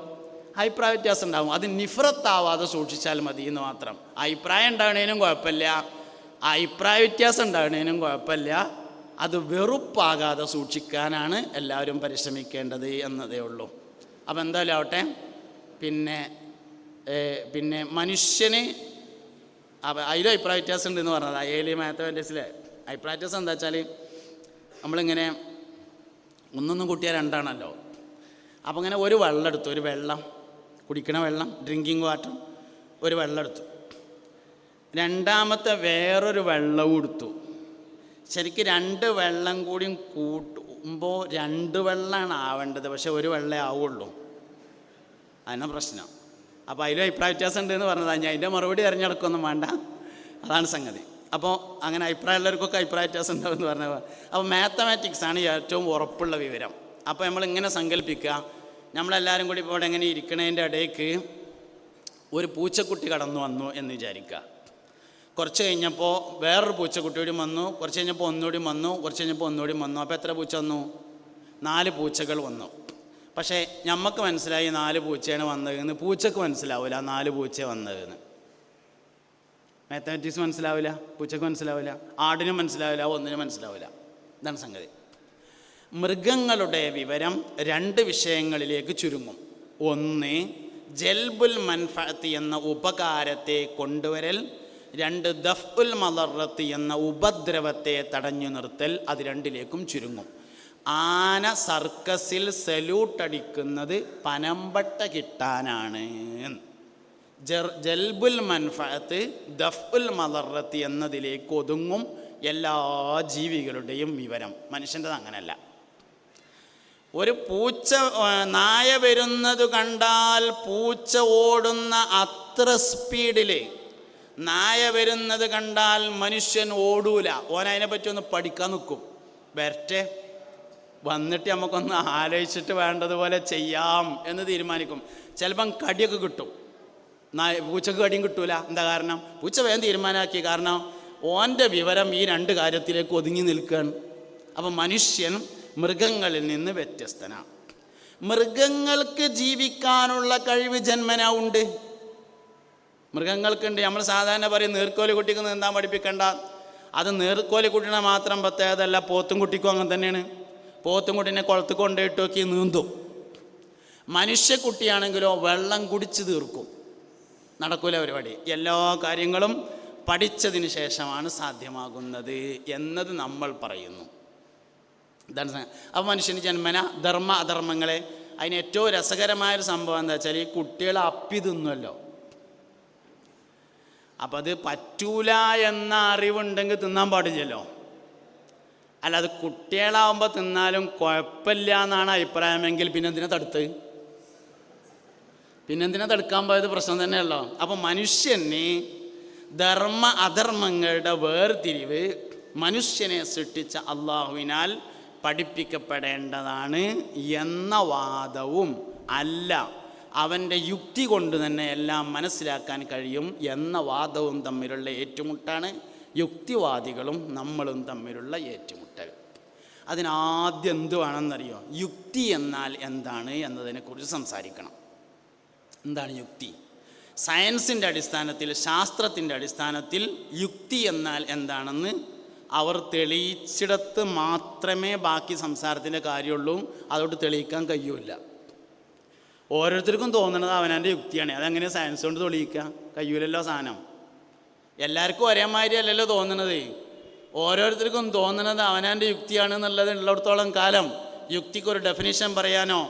അഭിപ്രായ വ്യത്യാസം ഉണ്ടാവും. അത് നിഫ്രത്താവാതെ സൂക്ഷിച്ചാൽ മതി എന്ന് മാത്രം. അഭിപ്രായം ഉണ്ടാകുന്നതിനും കുഴപ്പമില്ല, അഭിപ്രായ വ്യത്യാസം ഉണ്ടാകുന്നതിനും കുഴപ്പമില്ല. അത് വെറുപ്പാകാതെ സൂക്ഷിക്കാനാണ് എല്ലാവരും പരിശ്രമിക്കേണ്ടത് എന്നതേ ഉള്ളൂ. അപ്പം എന്തായാലും ആവട്ടെ, പിന്നെ മനുഷ്യന് അതിലും അഭിപ്രായ വ്യത്യാസം ഉണ്ടെന്ന് പറഞ്ഞത് അതിൽ മാത്തമാറ്റിക്സിലെ അഭിപ്രായ വ്യത്യാസം എന്താ വെച്ചാൽ നമ്മളിങ്ങനെ 1 കൂട്ടിയാൽ 2 ആണല്ലോ. അപ്പം ഇങ്ങനെ ഒരു വെള്ളം എടുത്തു, ഒരു വെള്ളം കുടിക്കണ വെള്ളം, ഡ്രിങ്കിങ് വാട്ടർ, ഒരു വെള്ളം എടുത്തു. രണ്ടാമത്തെ വേറൊരു വെള്ളവും എടുത്തു. ശരിക്കും 2 വെള്ളം കൂടിയും കൂട്ടുമ്പോൾ 2 വെള്ളമാണ് ആവേണ്ടത്, പക്ഷെ ഒരു വെള്ളമേ ആവുള്ളൂ. അതിനാ പ്രശ്നം. അപ്പോൾ അതിലും അഭിപ്രായ വ്യത്യാസം ഉണ്ടെന്ന് പറഞ്ഞതാണ്. ഞാൻ അതിൻ്റെ മറുപടി തിരഞ്ഞെടുക്കൊന്നും വേണ്ട, അതാണ് സംഗതി. അപ്പോൾ അങ്ങനെ അഭിപ്രായമുള്ളവർക്കൊക്കെ അഭിപ്രായ വ്യത്യാസം ഉണ്ടാവുമെന്ന് പറഞ്ഞത്. അപ്പോൾ മാത്തമാറ്റിക്സാണ് ഏറ്റവും ഉറപ്പുള്ള വിവരം. അപ്പോൾ നമ്മളിങ്ങനെ സങ്കല്പിക്കുക, നമ്മളെല്ലാവരും കൂടി ഇപ്പോൾ ഇവിടെ എങ്ങനെ ഇരിക്കണതിൻ്റെ ഇടയ്ക്ക് ഒരു പൂച്ചക്കുട്ടി കടന്നു വന്നു എന്ന് വിചാരിക്കുക. കുറച്ച് കഴിഞ്ഞപ്പോൾ വേറൊരു പൂച്ചക്കുട്ടിയോടും വന്നു, കുറച്ച് കഴിഞ്ഞപ്പോൾ ഒന്നുകൂടിയും വന്നു, കുറച്ച് കഴിഞ്ഞപ്പോൾ ഒന്നുകൂടിയും വന്നു. അപ്പോൾ എത്ര പൂച്ച വന്നു? 4 പൂച്ചകൾ വന്നു. പക്ഷേ നമുക്ക് മനസ്സിലായി 4 പൂച്ചയാണ് വന്നതെന്ന്. പൂച്ചക്ക് മനസ്സിലാവില്ല 4 പൂച്ച വന്നതെന്ന്. മാത്തമാറ്റിക്സ് മനസ്സിലാവില്ല, പൂച്ചക്ക് മനസ്സിലാവില്ല, ആടിനും മനസ്സിലാവില്ല, ഒന്നിനും മനസ്സിലാവില്ല. ഇതാണ് സംഗതി. മൃഗങ്ങളുടെ വിവരം 2 വിഷയങ്ങളിലേക്ക് ചുരുങ്ങും. 1 ജൽബുൽ മൻഫഅത്ത് എന്ന ഉപകാരത്തെ കൊണ്ടുവരൽ, 2 ദഫ്ഉൽ മദറത്ത് എന്ന ഉപദ്രവത്തെ തടഞ്ഞു നിർത്തൽ. അത് 2ലേക്കും ചുരുങ്ങും. ആന സർക്കസിൽ സല്യൂട്ടടിക്കുന്നത് പനമ്പട്ട കിട്ടാനാണ്. ജൽബുൽ മൻഫഅത്ത് ദഫ്ഉൽ മദറത്ത് എന്നതിലേക്ക് ഒതുങ്ങും എല്ലാ ജീവികളുടെയും വിവരം. മനുഷ്യൻ്റെത് അങ്ങനെയല്ല. ഒരു പൂച്ച, നായ വരുന്നത് കണ്ടാൽ പൂച്ച ഓടുന്ന അത്ര സ്പീഡിൽ നായ വരുന്നത് കണ്ടാൽ മനുഷ്യൻ ഓടൂല. ഓനതിനെപ്പറ്റി ഒന്ന് പഠിക്കാൻ നിൽക്കും. വരട്ടെ, വന്നിട്ട് നമുക്കൊന്ന് ആലോചിച്ചിട്ട് വേണ്ടതുപോലെ ചെയ്യാം എന്ന് തീരുമാനിക്കും. ചിലപ്പം കടിയൊക്കെ കിട്ടും, പൂച്ചക്ക് കടിയും കിട്ടൂല. എന്താ കാരണം? പൂച്ച വേഗം തീരുമാനമാക്കി. കാരണം ഓൻ്റെ വിവരം ഈ 2 കാര്യത്തിലേക്ക് ഒതുങ്ങി നിൽക്കുകയാണ്. അപ്പം മനുഷ്യൻ മൃഗങ്ങളിൽ നിന്ന് വ്യത്യസ്തനാണ്. മൃഗങ്ങൾക്ക് ജീവിക്കാനുള്ള കഴിവ് ജന്മനാ ഉണ്ട്. മൃഗങ്ങൾക്കുണ്ട്. നമ്മൾ സാധാരണ പറയും നീർക്കോലി കുട്ടിക്ക് നീന്താൻ പഠിപ്പിക്കേണ്ട. അത് നീർക്കോലി കുട്ടീനെ മാത്രം പ്രത്യേകതയല്ല, പോത്തും കുട്ടിക്കും അങ്ങനെ തന്നെയാണ്. പോത്തും കുട്ടീനെ കുളത്ത് കൊണ്ടുപോയിട്ട് നോക്കി നീന്തും. മനുഷ്യക്കുട്ടിയാണെങ്കിലോ വെള്ളം കുടിച്ച് തീർക്കും, നടക്കൂല പരിപാടി. എല്ലാ കാര്യങ്ങളും പഠിച്ചതിന് ശേഷമാണ് സാധ്യമാകുന്നത് എന്നത് നമ്മൾ പറയുന്നു. ഇതാണ്. അപ്പോൾ മനുഷ്യന് ജന്മന ധർമ്മ അധർമ്മങ്ങളെ, അതിന് ഏറ്റവും രസകരമായൊരു സംഭവം എന്താ വെച്ചാൽ ഈ കുട്ടികൾ അപ്പി തിന്നുമല്ലോ. അപ്പം അത് പറ്റൂല എന്ന അറിവുണ്ടെങ്കിൽ തിന്നാൻ പാടില്ലല്ലോ. അല്ല, അത് കുട്ടികളാവുമ്പോൾ തിന്നാലും കുഴപ്പമില്ല എന്നാണ് അഭിപ്രായമെങ്കിൽ പിന്നെന്തിനാ തടുത്ത്, പിന്നെന്തിനാ തടുക്കാൻ പോയത്? പ്രശ്നം തന്നെയല്ലോ. അപ്പം മനുഷ്യന് ധർമ്മ അധർമ്മങ്ങളുടെ വേർതിരിവ് മനുഷ്യനെ സൃഷ്ടിച്ച അള്ളാഹുവിനാൽ പഠിപ്പിക്കപ്പെടേണ്ടതാണ് എന്ന വാദവും അല്ല, അവൻ്റെ യുക്തി കൊണ്ട് തന്നെ എല്ലാം മനസ്സിലാക്കാൻ കഴിയും എന്ന വാദവും തമ്മിലുള്ള ഏറ്റുമുട്ടാണ് യുക്തിവാദികളും നമ്മളും തമ്മിലുള്ള ഏറ്റുമുട്ടൽ. അതിനാദ്യം എന്ത് വേണമെന്നറിയോ? യുക്തി എന്നാൽ എന്താണ് എന്നതിനെക്കുറിച്ച് സംസാരിക്കണം. എന്താണ് യുക്തി? സയൻസിൻ്റെ അടിസ്ഥാനത്തിൽ, ശാസ്ത്രത്തിൻ്റെ അടിസ്ഥാനത്തിൽ യുക്തി എന്നാൽ എന്താണെന്ന് അവർ തെളിയിച്ചിടത്ത് മാത്രമേ ബാക്കി സംസാരത്തിൻ്റെ കാര്യമുള്ളൂ. അതോട്ട് തെളിയിക്കാൻ കഴിയില്ല. ഓരോരുത്തർക്കും തോന്നുന്നത് അവനവൻ്റെ യുക്തിയാണ്. അതെങ്ങനെ സയൻസ് കൊണ്ട് തെളിയിക്കുക? കഴിയൂലല്ലോ. സാധനം എല്ലാവർക്കും ഒരേമാതിരി അല്ലല്ലോ തോന്നുന്നത്. ഓരോരുത്തർക്കും തോന്നുന്നത് അവനവൻ്റെ യുക്തിയാണ് എന്നുള്ളത് ഉള്ളിടത്തോളം കാലം യുക്തിക്കൊരു ഡെഫിനിഷൻ പറയാനോ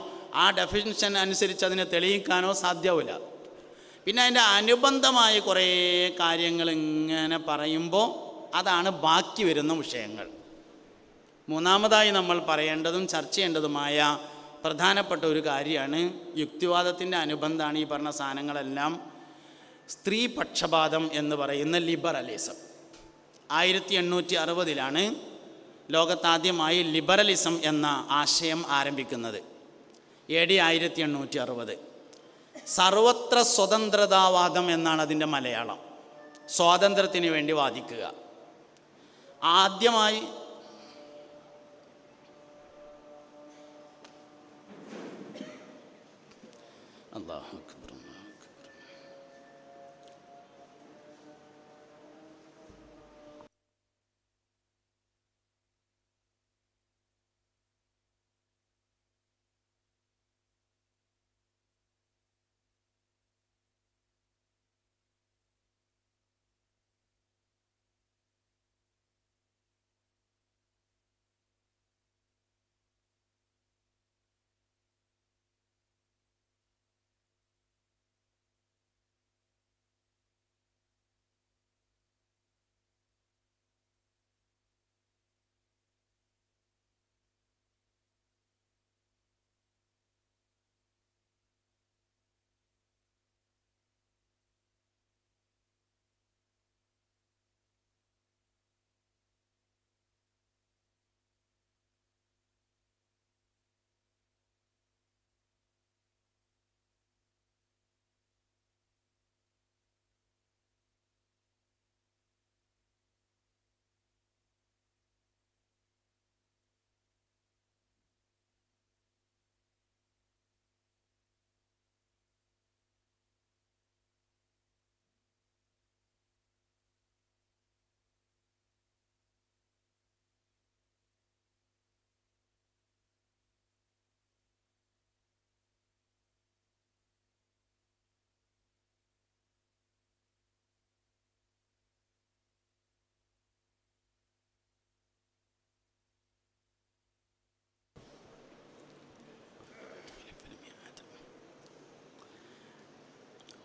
ആ ഡെഫിനിഷൻ അനുസരിച്ച് അതിനെ തെളിയിക്കാനോ സാധ്യമാവില്ല. പിന്നെ അതിൻ്റെ അനുബന്ധമായ കുറേ കാര്യങ്ങൾ ഇങ്ങനെ പറയുമ്പോൾ അതാണ് ബാക്കി വരുന്ന വിഷയങ്ങൾ. മൂന്നാമതായി നമ്മൾ പറയേണ്ടതും ചർച്ച ചെയ്യേണ്ടതുമായ പ്രധാനപ്പെട്ട ഒരു കാര്യമാണ് യുക്തിവാദത്തിൻ്റെ അനുബന്ധമാണ് ഈ പറഞ്ഞ സാധനങ്ങളെല്ലാം. സ്ത്രീ പക്ഷപാതം എന്ന് പറയുന്ന ലിബറലിസം 1860 ലോകത്താദ്യമായി ലിബറലിസം എന്ന ആശയം ആരംഭിക്കുന്നത്. AD 1860. സർവത്ര സ്വതന്ത്രതാവാദം എന്നാണ് അതിൻ്റെ മലയാളം. സ്വാതന്ത്ര്യത്തിന് വേണ്ടി വാദിക്കുക. ആദ്യമായി അല്ലാഹു അക്ബർ.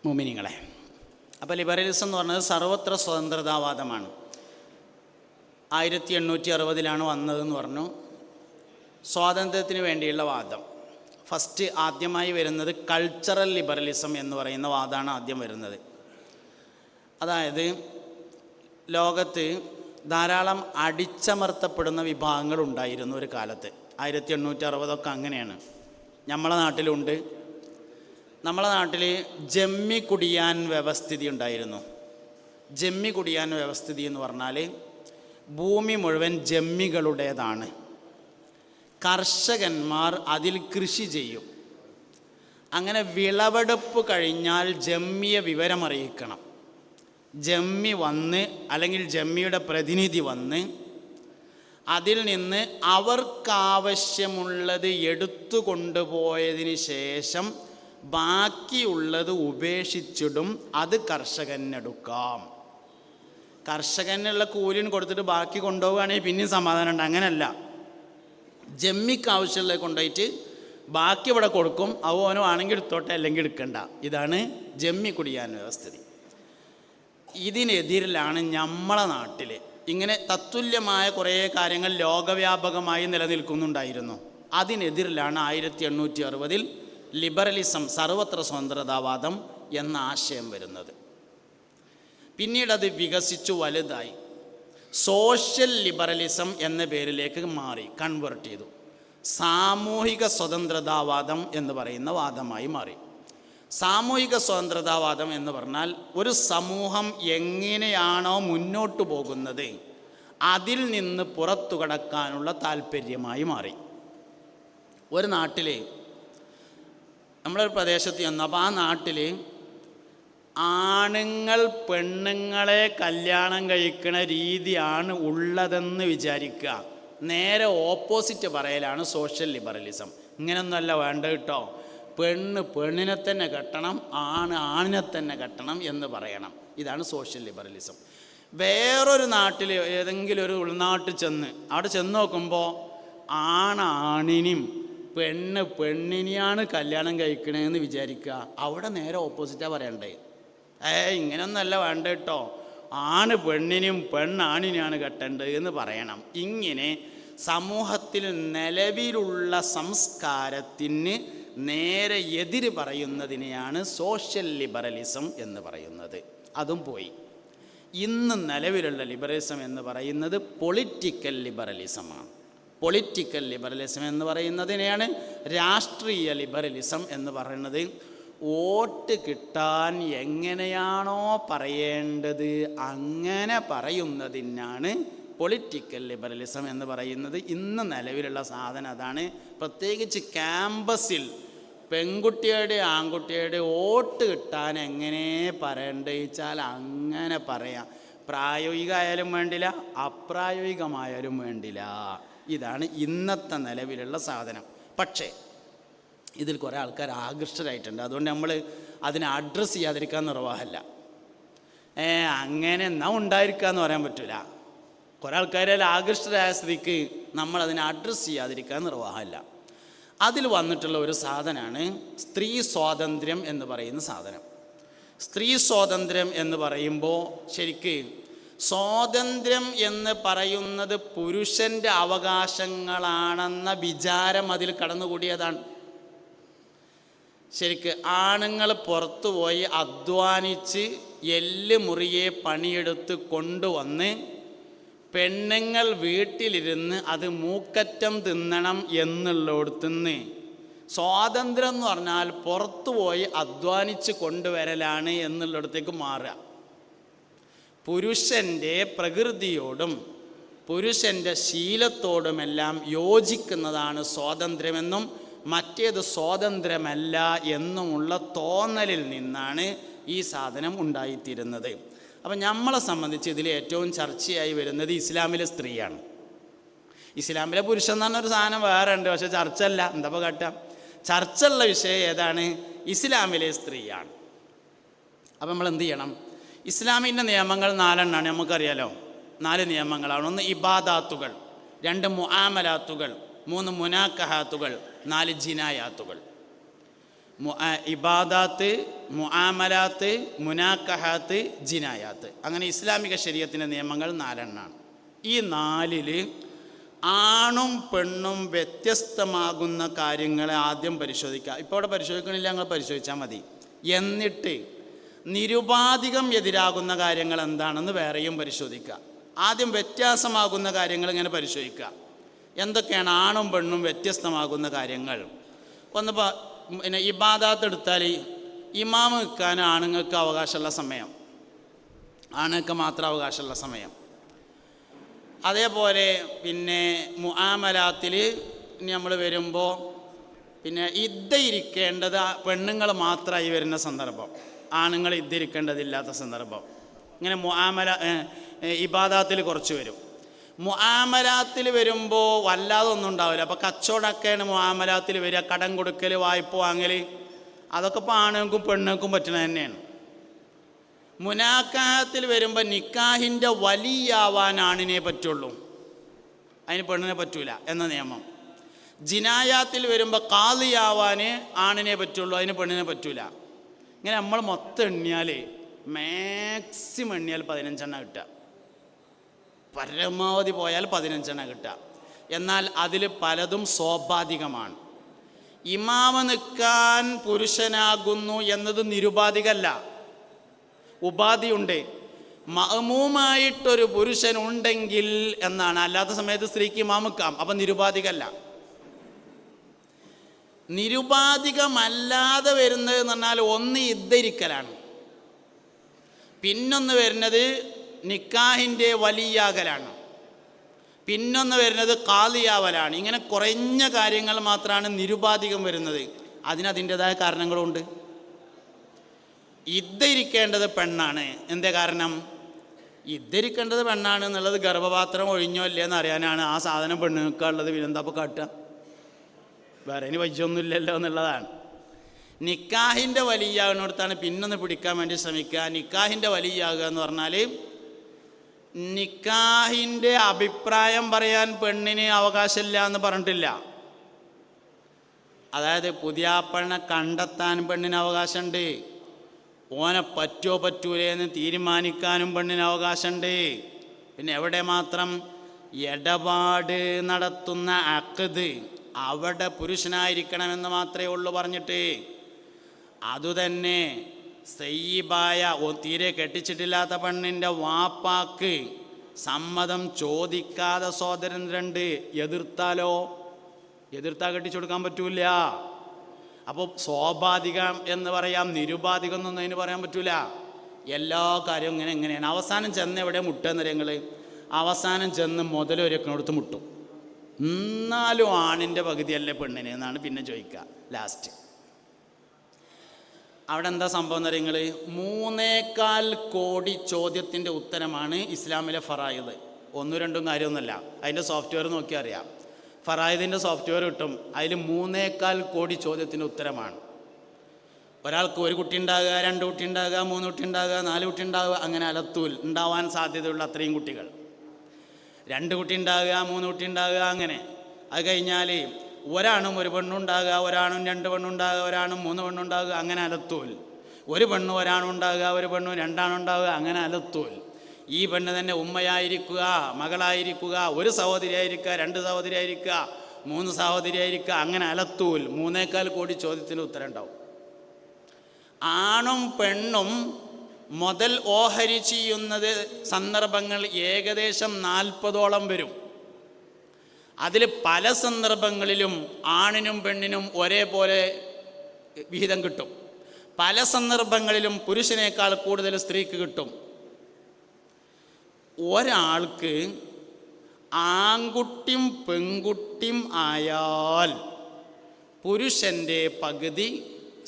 മുഅ്മിനീങ്ങളെ, അപ്പോൾ ലിബറലിസം എന്ന് പറഞ്ഞത് സർവത്ര സ്വതന്ത്രതാവാദമാണ്. 1860 വന്നതെന്ന് പറഞ്ഞു. സ്വാതന്ത്ര്യത്തിന് വേണ്ടിയുള്ള വാദം. ഫസ്റ്റ് ആദ്യമായി വരുന്നത് കൾച്ചറൽ ലിബറലിസം എന്ന് പറയുന്ന വാദമാണ് ആദ്യം വരുന്നത്. അതായത് ലോകത്ത് ധാരാളം അടിച്ചമർത്തപ്പെടുന്ന വിഭാഗങ്ങളുണ്ടായിരുന്നു ഒരു കാലത്ത്. 1860 അങ്ങനെയാണ്. നമ്മളെ നാട്ടിലുണ്ട്. നമ്മളെ നാട്ടിൽ ജമ്മി കുടിയാൻ വ്യവസ്ഥിതി ഉണ്ടായിരുന്നു. ജമ്മി കുടിയാൻ വ്യവസ്ഥിതി എന്ന് പറഞ്ഞാൽ ഭൂമി മുഴുവൻ ജമ്മികളുടേതാണ്. കർഷകന്മാർ അതിൽ കൃഷി ചെയ്യും. അങ്ങനെ വിളവെടുപ്പ് കഴിഞ്ഞാൽ ജമ്മിയെ വിവരമറിയിക്കണം. ജമ്മി വന്ന് അല്ലെങ്കിൽ ജമ്മിയുടെ പ്രതിനിധി വന്ന് അതിൽ നിന്ന് അവർക്കാവശ്യമുള്ളത് എടുത്തു കൊണ്ടുപോയതിന് ശേഷം ബാക്കിയുള്ളത് ഉപേക്ഷിച്ചിടും. അത് കർഷകനെടുക്കാം. കർഷകനുള്ള കൂലിന് കൊടുത്തിട്ട് ബാക്കി കൊണ്ടുപോവുകയാണെങ്കിൽ പിന്നെയും സമാധാനം ഉണ്ട്. അങ്ങനെയല്ല, ജമ്മിക്ക് ആവശ്യമുള്ളത് കൊണ്ടുപോയിട്ട് ബാക്കി ഇവിടെ കൊടുക്കും. അവനോ ആണെങ്കിൽ എടുത്തോട്ടെ, അല്ലെങ്കിൽ എടുക്കണ്ട. ഇതാണ് ജമ്മി കുടിയാൻ വ്യവസ്ഥിതി. ഇതിനെതിരിലാണ് നമ്മളെ നാട്ടിൽ ഇങ്ങനെ തത്തുല്യമായ കുറേ കാര്യങ്ങൾ ലോകവ്യാപകമായി നിലനിൽക്കുന്നുണ്ടായിരുന്നു. അതിനെതിരിലാണ് 1860 ലിബറലിസം, സർവത്ര സ്വതന്ത്രതാവാദം എന്ന ആശയം വരുന്നത്. പിന്നീട് അത് വികസിച്ചു വലുതായി സോഷ്യൽ ലിബറലിസം എന്ന പേരിലേക്ക് മാറി, കൺവേർട്ട് ചെയ്തു. സാമൂഹിക സ്വതന്ത്രതാവാദം എന്ന് പറയുന്ന വാദമായി മാറി. സാമൂഹിക സ്വതന്ത്രതാവാദം എന്ന് പറഞ്ഞാൽ ഒരു സമൂഹം എങ്ങനെയാണോ മുന്നോട്ട് പോകുന്നത് അതിൽ നിന്ന് പുറത്തു കടക്കാനുള്ള താല്പര്യമായി മാറി. ഒരു നാട്ടിൽ നമ്മളൊരു പ്രദേശത്ത് ചെന്നു. അപ്പോൾ ആ നാട്ടിൽ ആണുങ്ങൾ പെണ്ണുങ്ങളെ കല്യാണം കഴിക്കുന്ന രീതിയാണ് ഉള്ളതെന്ന് വിചാരിക്കുക. നേരെ ഓപ്പോസിറ്റ് പറയലാണ് സോഷ്യൽ ലിബറലിസം. ഇങ്ങനൊന്നുമല്ല വേണ്ട കേട്ടോ, പെണ്ണ് പെണ്ണിനെ തന്നെ കെട്ടണം, ആണ് ആണിനെ തന്നെ കെട്ടണം എന്ന് പറയണം. ഇതാണ് സോഷ്യൽ ലിബറലിസം. വേറൊരു നാട്ടിൽ ഏതെങ്കിലും ഒരു ഉൾനാട്ടിൽ ചെന്ന് അവിടെ ചെന്ന് നോക്കുമ്പോൾ ആണിനെയും പെണ്ണ് പെണ്ണിനെയാണ് കല്യാണം കഴിക്കണതെന്ന് വിചാരിക്കുക. അവിടെ നേരെ ഓപ്പോസിറ്റാണ് പറയണ്ടേ. ഇങ്ങനൊന്നല്ല വേണ്ട കേട്ടോ, ആണ് പെണ്ണിനും പെണ്ണാണിനെയാണ് കെട്ടേണ്ടത് എന്ന് പറയണം. ഇങ്ങനെ സമൂഹത്തിൽ നിലവിലുള്ള സംസ്കാരത്തിന് നേരെ എതിര് പറയുന്നതിനെയാണ് സോഷ്യൽ ലിബറലിസം എന്ന് പറയുന്നത്. അതും പോയി. ഇന്ന് നിലവിലുള്ള ലിബറലിസം എന്ന് പറയുന്നത് പൊളിറ്റിക്കൽ ലിബറലിസമാണ്. പൊളിറ്റിക്കൽ ലിബറലിസം എന്ന് പറയുന്നതിനെയാണ് രാഷ്ട്രീയ ലിബറലിസം എന്ന് പറയുന്നത്. വോട്ട് കിട്ടാൻ എങ്ങനെയാണോ പറയേണ്ടത് അങ്ങനെ പറയുന്നതിനാണ് പൊളിറ്റിക്കൽ ലിബറലിസം എന്ന് പറയുന്നത്. ഇന്ന് നിലവിലുള്ള സാധനം അതാണ്. പ്രത്യേകിച്ച് ക്യാമ്പസിൽ പെൺകുട്ടിയുടെ ആൺകുട്ടിയുടെ വോട്ട് കിട്ടാൻ എങ്ങനെ പറയേണ്ടത് വെച്ചാൽ അങ്ങനെ പറയാം. പ്രായോഗികമായാലും വേണ്ടില്ല, അപ്രായോഗികമായാലും വേണ്ടില്ല. ഇതാണ് ഇന്നത്തെ നിലവിലുള്ള സാധനം. പക്ഷേ ഇതിൽ കുറേ ആൾക്കാർ ആകൃഷ്ടരായിട്ടുണ്ട്. അതുകൊണ്ട് നമ്മൾ അതിനെ അഡ്രസ്സ് ചെയ്യാതിരിക്കാൻ നിർവാഹമല്ല. അങ്ങനെ എന്നാ ഉണ്ടായിരിക്കാമെന്ന് പറയാൻ പറ്റില്ല. കുറേ ആൾക്കാരിൽ ആകൃഷ്ടരായ സ്ഥിതിക്ക് നമ്മളതിനെ അഡ്രസ്സ് ചെയ്യാതിരിക്കാൻ നിർവാഹമല്ല. അതിൽ വന്നിട്ടുള്ള ഒരു സാധനമാണ് സ്ത്രീ സ്വാതന്ത്ര്യം എന്ന് പറയുന്ന സാധനം. സ്ത്രീ സ്വാതന്ത്ര്യം എന്ന് പറയുമ്പോൾ ശരിക്ക് സ്വാതന്ത്ര്യം എന്ന് പറയുന്നത് പുരുഷൻ്റെ അവകാശങ്ങളാണെന്ന വിചാരം അതിൽ കടന്നുകൂടിയതാണ്. ശരിക്ക് ആണുങ്ങൾ പുറത്തു പോയി അധ്വാനിച്ച് എല്ല് മുറിയെ പണിയെടുത്ത് കൊണ്ടുവന്ന് പെണ്ണുങ്ങൾ വീട്ടിലിരുന്ന് അത് മൂക്കറ്റം തിന്നണം എന്നുള്ളിടത്തുനിന്ന് സ്വാതന്ത്ര്യം എന്ന് പറഞ്ഞാൽ പുറത്തു പോയി അധ്വാനിച്ച് കൊണ്ടുവരലാണ് എന്നുള്ളിടത്തേക്ക് മാറുക. പുരുഷൻ്റെ പ്രകൃതിയോടും പുരുഷൻ്റെ ശീലത്തോടുമെല്ലാം യോജിക്കുന്നതാണ് സ്വാതന്ത്ര്യമെന്നും മറ്റേത് സ്വാതന്ത്ര്യമല്ല എന്നുമുള്ള തോന്നലിൽ നിന്നാണ് ഈ സാധനം ഉണ്ടായിത്തീരുന്നത്. അപ്പം നമ്മളെ സംബന്ധിച്ച് ഇതിൽ ഏറ്റവും ചർച്ചയായി വരുന്നത് ഇസ്ലാമിലെ സ്ത്രീയാണ്. ഇസ്ലാമിലെ പുരുഷൻ എന്ന് പറഞ്ഞൊരു സാധനം വേറെ ഉണ്ട്, പക്ഷെ ചർച്ചയല്ല. എന്താ കാട്ടുക? ചർച്ചയുള്ള വിഷയം ഏതാണ്? ഇസ്ലാമിലെ സ്ത്രീയാണ്. അപ്പം നമ്മൾ എന്ത് ചെയ്യണം? ഇസ്ലാമിൻ്റെ നിയമങ്ങൾ 4 എണ്ണമാണ്, നമുക്കറിയാലോ. 4 നിയമങ്ങളാണ്. 1 ഇബാദാത്തുകൾ, 2 മുആമലാത്തുകൾ, 3 മുനാക്കഹാത്തുകൾ, 4 ജിനായാത്തുകൾ. ഇബാദാത്ത്, മുആമലാത്ത്, മുനാക്കഹാത്ത്, ജിനായാത്ത്. അങ്ങനെ ഇസ്ലാമിക ശരീഅത്തിൻ്റെ നിയമങ്ങൾ 4 എണ്ണമാണ്. ഈ 4ൽ ആണും പെണ്ണും വ്യത്യസ്തമാകുന്ന കാര്യങ്ങളെ ആദ്യം പരിശോധിക്കുക. ഇപ്പോൾ ഇവിടെ പരിശോധിക്കണില്ല, ഞങ്ങൾ പരിശോധിച്ചാൽ മതി. എന്നിട്ട് നിരുപാധികം എതിരാകുന്ന കാര്യങ്ങൾ എന്താണെന്ന് വേറെയും പരിശോധിക്കുക. ആദ്യം വ്യത്യാസമാകുന്ന കാര്യങ്ങൾ ഇങ്ങനെ പരിശോധിക്കുക. എന്തൊക്കെയാണ് ആണും പെണ്ണും വ്യത്യസ്തമാകുന്ന കാര്യങ്ങൾ? ഒന്നിപ്പോൾ പിന്നെ ഇബാദാത്ത് എടുത്താൽ ഇമാമ് നിൽക്കാൻ ആണുങ്ങൾക്ക് അവകാശമുള്ള സമയം, ആണുങ്ങൾക്ക് മാത്രം അവകാശമുള്ള സമയം. അതേപോലെ പിന്നെ മുആമലാത്തിൽ നമ്മൾ വരുമ്പോൾ പിന്നെ ഇരിക്കേണ്ടത് പെണ്ണുങ്ങൾ മാത്രമായി വരുന്ന സന്ദർഭം, ആണുങ്ങൾ ഇരിക്കേണ്ടതില്ലാത്ത സന്ദർഭം. ഇങ്ങനെ മുആമല ഇബാദാത്തിൽ കുറച്ച് വരും. മുആമലാത്തിൽ വരുമ്പോൾ വല്ലാതെ ഒന്നും ഉണ്ടാവില്ല. അപ്പോൾ കച്ചവടമൊക്കെയാണ് മുആമലാത്തിൽ വരിക. കടം കൊടുക്കൽ, വായ്പ വാങ്ങൽ, അതൊക്കെ ഇപ്പോൾ ആണുങ്ങൾക്കും പെണ്ണുങ്ങൾക്കും പറ്റുന്നത് തന്നെയാണ്. മുനാക്കാഹത്തിൽ വരുമ്പോൾ നിക്കാഹിൻ്റെ വലിയാവാൻ ആണിനെ പറ്റുള്ളൂ, അതിന് പെണ്ണിനെ പറ്റൂല എന്ന നിയമം. ജിനായാത്തിൽ വരുമ്പോൾ ഖാദിയാവാൻ ആണിനെ പറ്റുള്ളൂ, അതിന് പെണ്ണിനെ പറ്റൂല. ഇങ്ങനെ നമ്മൾ മൊത്തം എണ്ണിയാൽ മാക്സിമം എണ്ണിയാൽ 15 കിട്ടുക, പരമാവധി പോയാൽ 15 കിട്ടുക. എന്നാൽ അതിൽ പലതും സ്വാഭാവികമാണ്. ഇമാമ നിൽക്കാൻ പുരുഷനാകുന്നു എന്നത് നിരുപാധികമല്ല, ഉപാധിയുണ്ട്. മഅ്മൂമായിട്ടൊരു പുരുഷനുണ്ടെങ്കിൽ എന്നാണ്, അല്ലാത്ത സമയത്ത് സ്ത്രീക്ക് ഇമാമിക്കാം. അപ്പം നിരുപാധികമല്ല. നിരുപാധികമല്ലാതെ വരുന്നത് എന്ന് പറഞ്ഞാൽ ഒന്ന് ഇദ്ദരിക്കലാണ്, പിന്നൊന്ന് വരുന്നത് നിക്കാഹിൻ്റെ വലിയാകലാണ്, പിന്നൊന്ന് വരുന്നത് ഖാദിയാവലാണ്. ഇങ്ങനെ കുറഞ്ഞ കാര്യങ്ങൾ മാത്രമാണ് നിരുപാധികം വരുന്നത്. അതിനതിൻ്റെതായ കാരണങ്ങളുണ്ട്. ഇദ്ദരിക്കേണ്ടത് പെണ്ണാണ്. എന്താ കാരണം? ഇദ്ദരിക്കേണ്ടത് പെണ്ണാണ് എന്നുള്ളത് ഗർഭപാത്രം ഒഴിഞ്ഞോ ഇല്ലയെന്ന് അറിയാനാണ്. ആ സാധനം പെണ്ണുങ്ങൾക്കുള്ളത്, പിന്നെന്താ ഇപ്പോൾ കാട്ടുക? വേറെ ഇനി വയ്യൊന്നുമില്ലല്ലോ എന്നുള്ളതാണ്. നിക്കാഹിൻ്റെ വലിയാകുന്നിടത്താണ് പിന്നൊന്ന് പിടിക്കാൻ വേണ്ടി ശ്രമിക്കുക. നിക്കാഹിൻ്റെ വലിയാകുക എന്ന് പറഞ്ഞാൽ നിക്കാഹിൻ്റെ അഭിപ്രായം പറയാൻ പെണ്ണിന് അവകാശമില്ല എന്ന് പറഞ്ഞിട്ടില്ല. അതായത് പുതിയാപ്പണ്ണെ കണ്ടെത്താൻ പെണ്ണിന് അവകാശമുണ്ട്, ഓനെ പറ്റോ പറ്റൂലേ എന്ന് തീരുമാനിക്കാനും പെണ്ണിന് അവകാശമുണ്ട്. പിന്നെ എവിടെ മാത്രം? ഇടപാട് നടത്തുന്ന അഖ്ദ് അവിടെ പുരുഷനായിരിക്കണമെന്ന് മാത്രമേ ഉള്ളൂ പറഞ്ഞിട്ട്. അതുതന്നെ സയ്യിബായ തീരെ കെട്ടിച്ചിട്ടില്ലാത്ത പെണ്ണിൻ്റെ വാപ്പാക്ക് സമ്മതം ചോദിക്കാതെ സഹോദരൻ 2 എതിർത്താൽ കെട്ടിച്ചു കൊടുക്കാൻ പറ്റൂല. അപ്പോൾ സ്വാഭാവികം എന്ന് പറയാം, നിരുപാധികം എന്നൊന്നും അതിന് പറയാൻ പറ്റൂല. എല്ലാ കാര്യവും എങ്ങനെയാണ്. അവസാനം ചെന്ന് എവിടെ മുട്ടുക ഞങ്ങൾ? അവസാനം ചെന്ന് മുതലൊരുക്കിനടുത്ത് മുട്ടും. എന്നാലും ആണിൻ്റെ പകുതിയല്ലേ പെണ്ണിന് എന്നാണ് പിന്നെ ചോദിക്കുക ലാസ്റ്റ്. അവിടെ എന്താ സംഭവം എന്ന് പറയുന്നത്? 3.25 കോടി ചോദ്യത്തിൻ്റെ ഉത്തരമാണ് ഇസ്ലാമിലെ ഫറായിദ്. 1-2 കാര്യമൊന്നുമല്ല, അതിൻ്റെ സോഫ്റ്റ്വെയർ നോക്കിയാൽ അറിയാം. ഫറായിദിൻ്റെ സോഫ്റ്റ്വെയർ കിട്ടും, അതിൽ 3.25 കോടി ചോദ്യത്തിൻ്റെ ഉത്തരമാണ്. ഒരാൾക്ക് 1 കുട്ടി ഉണ്ടാകുക, 2 കുട്ടി ഉണ്ടാകുക, 3 കുട്ടി ഉണ്ടാകുക, 4 കുട്ടി ഉണ്ടാകുക, അങ്ങനെ അലത്തൂൽ ഉണ്ടാവാൻ സാധ്യതയുള്ള അത്രയും കുട്ടികൾ. 2 കുട്ടി ഉണ്ടാകുക, 3 കുട്ടി ഉണ്ടാകുക, അങ്ങനെ. അത് കഴിഞ്ഞാൽ ഒരാണും 1 പെണ്ണുണ്ടാകുക, ഒരാണും 2 പെണ്ണുണ്ടാകുക, ഒരാണും 3 പെണ്ണുണ്ടാകുക, അങ്ങനെ അലത്തൂൽ. 1 പെണ്ണും ഒരാണുണ്ടാകുക, 1 പെണ്ണും 2 ആണുണ്ടാകുക, അങ്ങനെ അലത്തൂൽ. ഈ പെണ്ണ് തന്നെ ഉമ്മയായിരിക്കുക, മകളായിരിക്കുക, 1 സഹോദരിയായിരിക്കുക, 2 സഹോദരിയായിരിക്കുക, 3 സഹോദരിയായിരിക്കുക, അങ്ങനെ അലത്തൂൽ. 3.25 കോടി ചോദ്യത്തിന് ഉത്തരം ഉണ്ടാവും. ആണും പെണ്ണും മുതൽ ഓഹരി ചെയ്യുന്നത് സന്ദർഭങ്ങൾ ഏകദേശം 40ഓളം വരും. അതിൽ പല സന്ദർഭങ്ങളിലും ആണിനും പെണ്ണിനും ഒരേപോലെ വിഹിതം കിട്ടും. പല സന്ദർഭങ്ങളിലും പുരുഷനേക്കാൾ കൂടുതൽ സ്ത്രീക്ക് കിട്ടും. ഒരാൾക്ക് ആൺകുട്ടിയും പെൺകുട്ടിയും ആയാൽ പുരുഷൻ്റെ പകുതി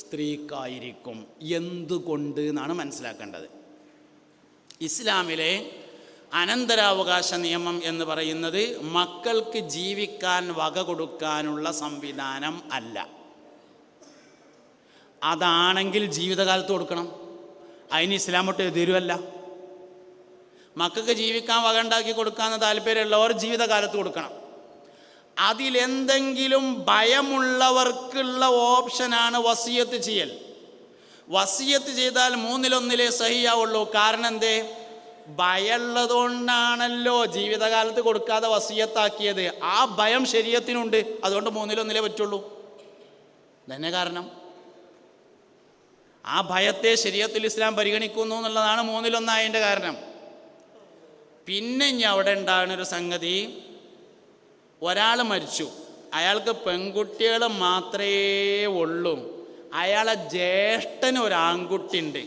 സ്ത്രീക്കായിരിക്കും. എന്തുകൊണ്ട് എന്നാണ് മനസ്സിലാക്കേണ്ടത്. ഇസ്ലാമിലെ അനന്തരാവകാശ നിയമം എന്ന് പറയുന്നത് മക്കൾക്ക് ജീവിക്കാൻ വക കൊടുക്കാനുള്ള സംവിധാനം അല്ല. അതാണെങ്കിൽ ജീവിതകാലത്ത് കൊടുക്കണം. അതിന് ഇസ്ലാമൊട്ട് എതിരുമല്ല. മക്കൾക്ക് ജീവിക്കാൻ വക ഉണ്ടാക്കി കൊടുക്കാമെന്ന് താല്പര്യമുള്ളവർ ജീവിതകാലത്ത് കൊടുക്കണം. അതിലെന്തെങ്കിലും ഭയമുള്ളവർക്കുള്ള ഓപ്ഷനാണ് വസിയത്ത് ചെയ്യൽ. വസിയത്ത് ചെയ്താൽ 1/3 സഹിയാവുള്ളൂ. കാരണം എന്തേ? ഭയമുള്ളതുകൊണ്ടാണല്ലോ ജീവിതകാലത്ത് കൊടുക്കാതെ വസിയത്താക്കിയത്. ആ ഭയം ശരീഅത്തിനുണ്ട്, അതുകൊണ്ട് 1/3 പറ്റുള്ളൂ. തന്നെ കാരണം ആ ഭയത്തെ ശരീഅത്തുൽ ഇസ്ലാം പരിഗണിക്കുന്നു എന്നുള്ളതാണ് 1/3 ആയതിൻ്റെ കാരണം. പിന്നെ ഇനി അവിടെ ഉണ്ടാകുന്നൊരു സംഗതി, ഒരാൾ മരിച്ചു, അയാൾക്ക് പെൺകുട്ടികൾ മാത്രമേ ഉള്ളൂ. അയാളെ ജ്യേഷ്ഠന് ഒരു ആൺകുട്ടിയുണ്ട്,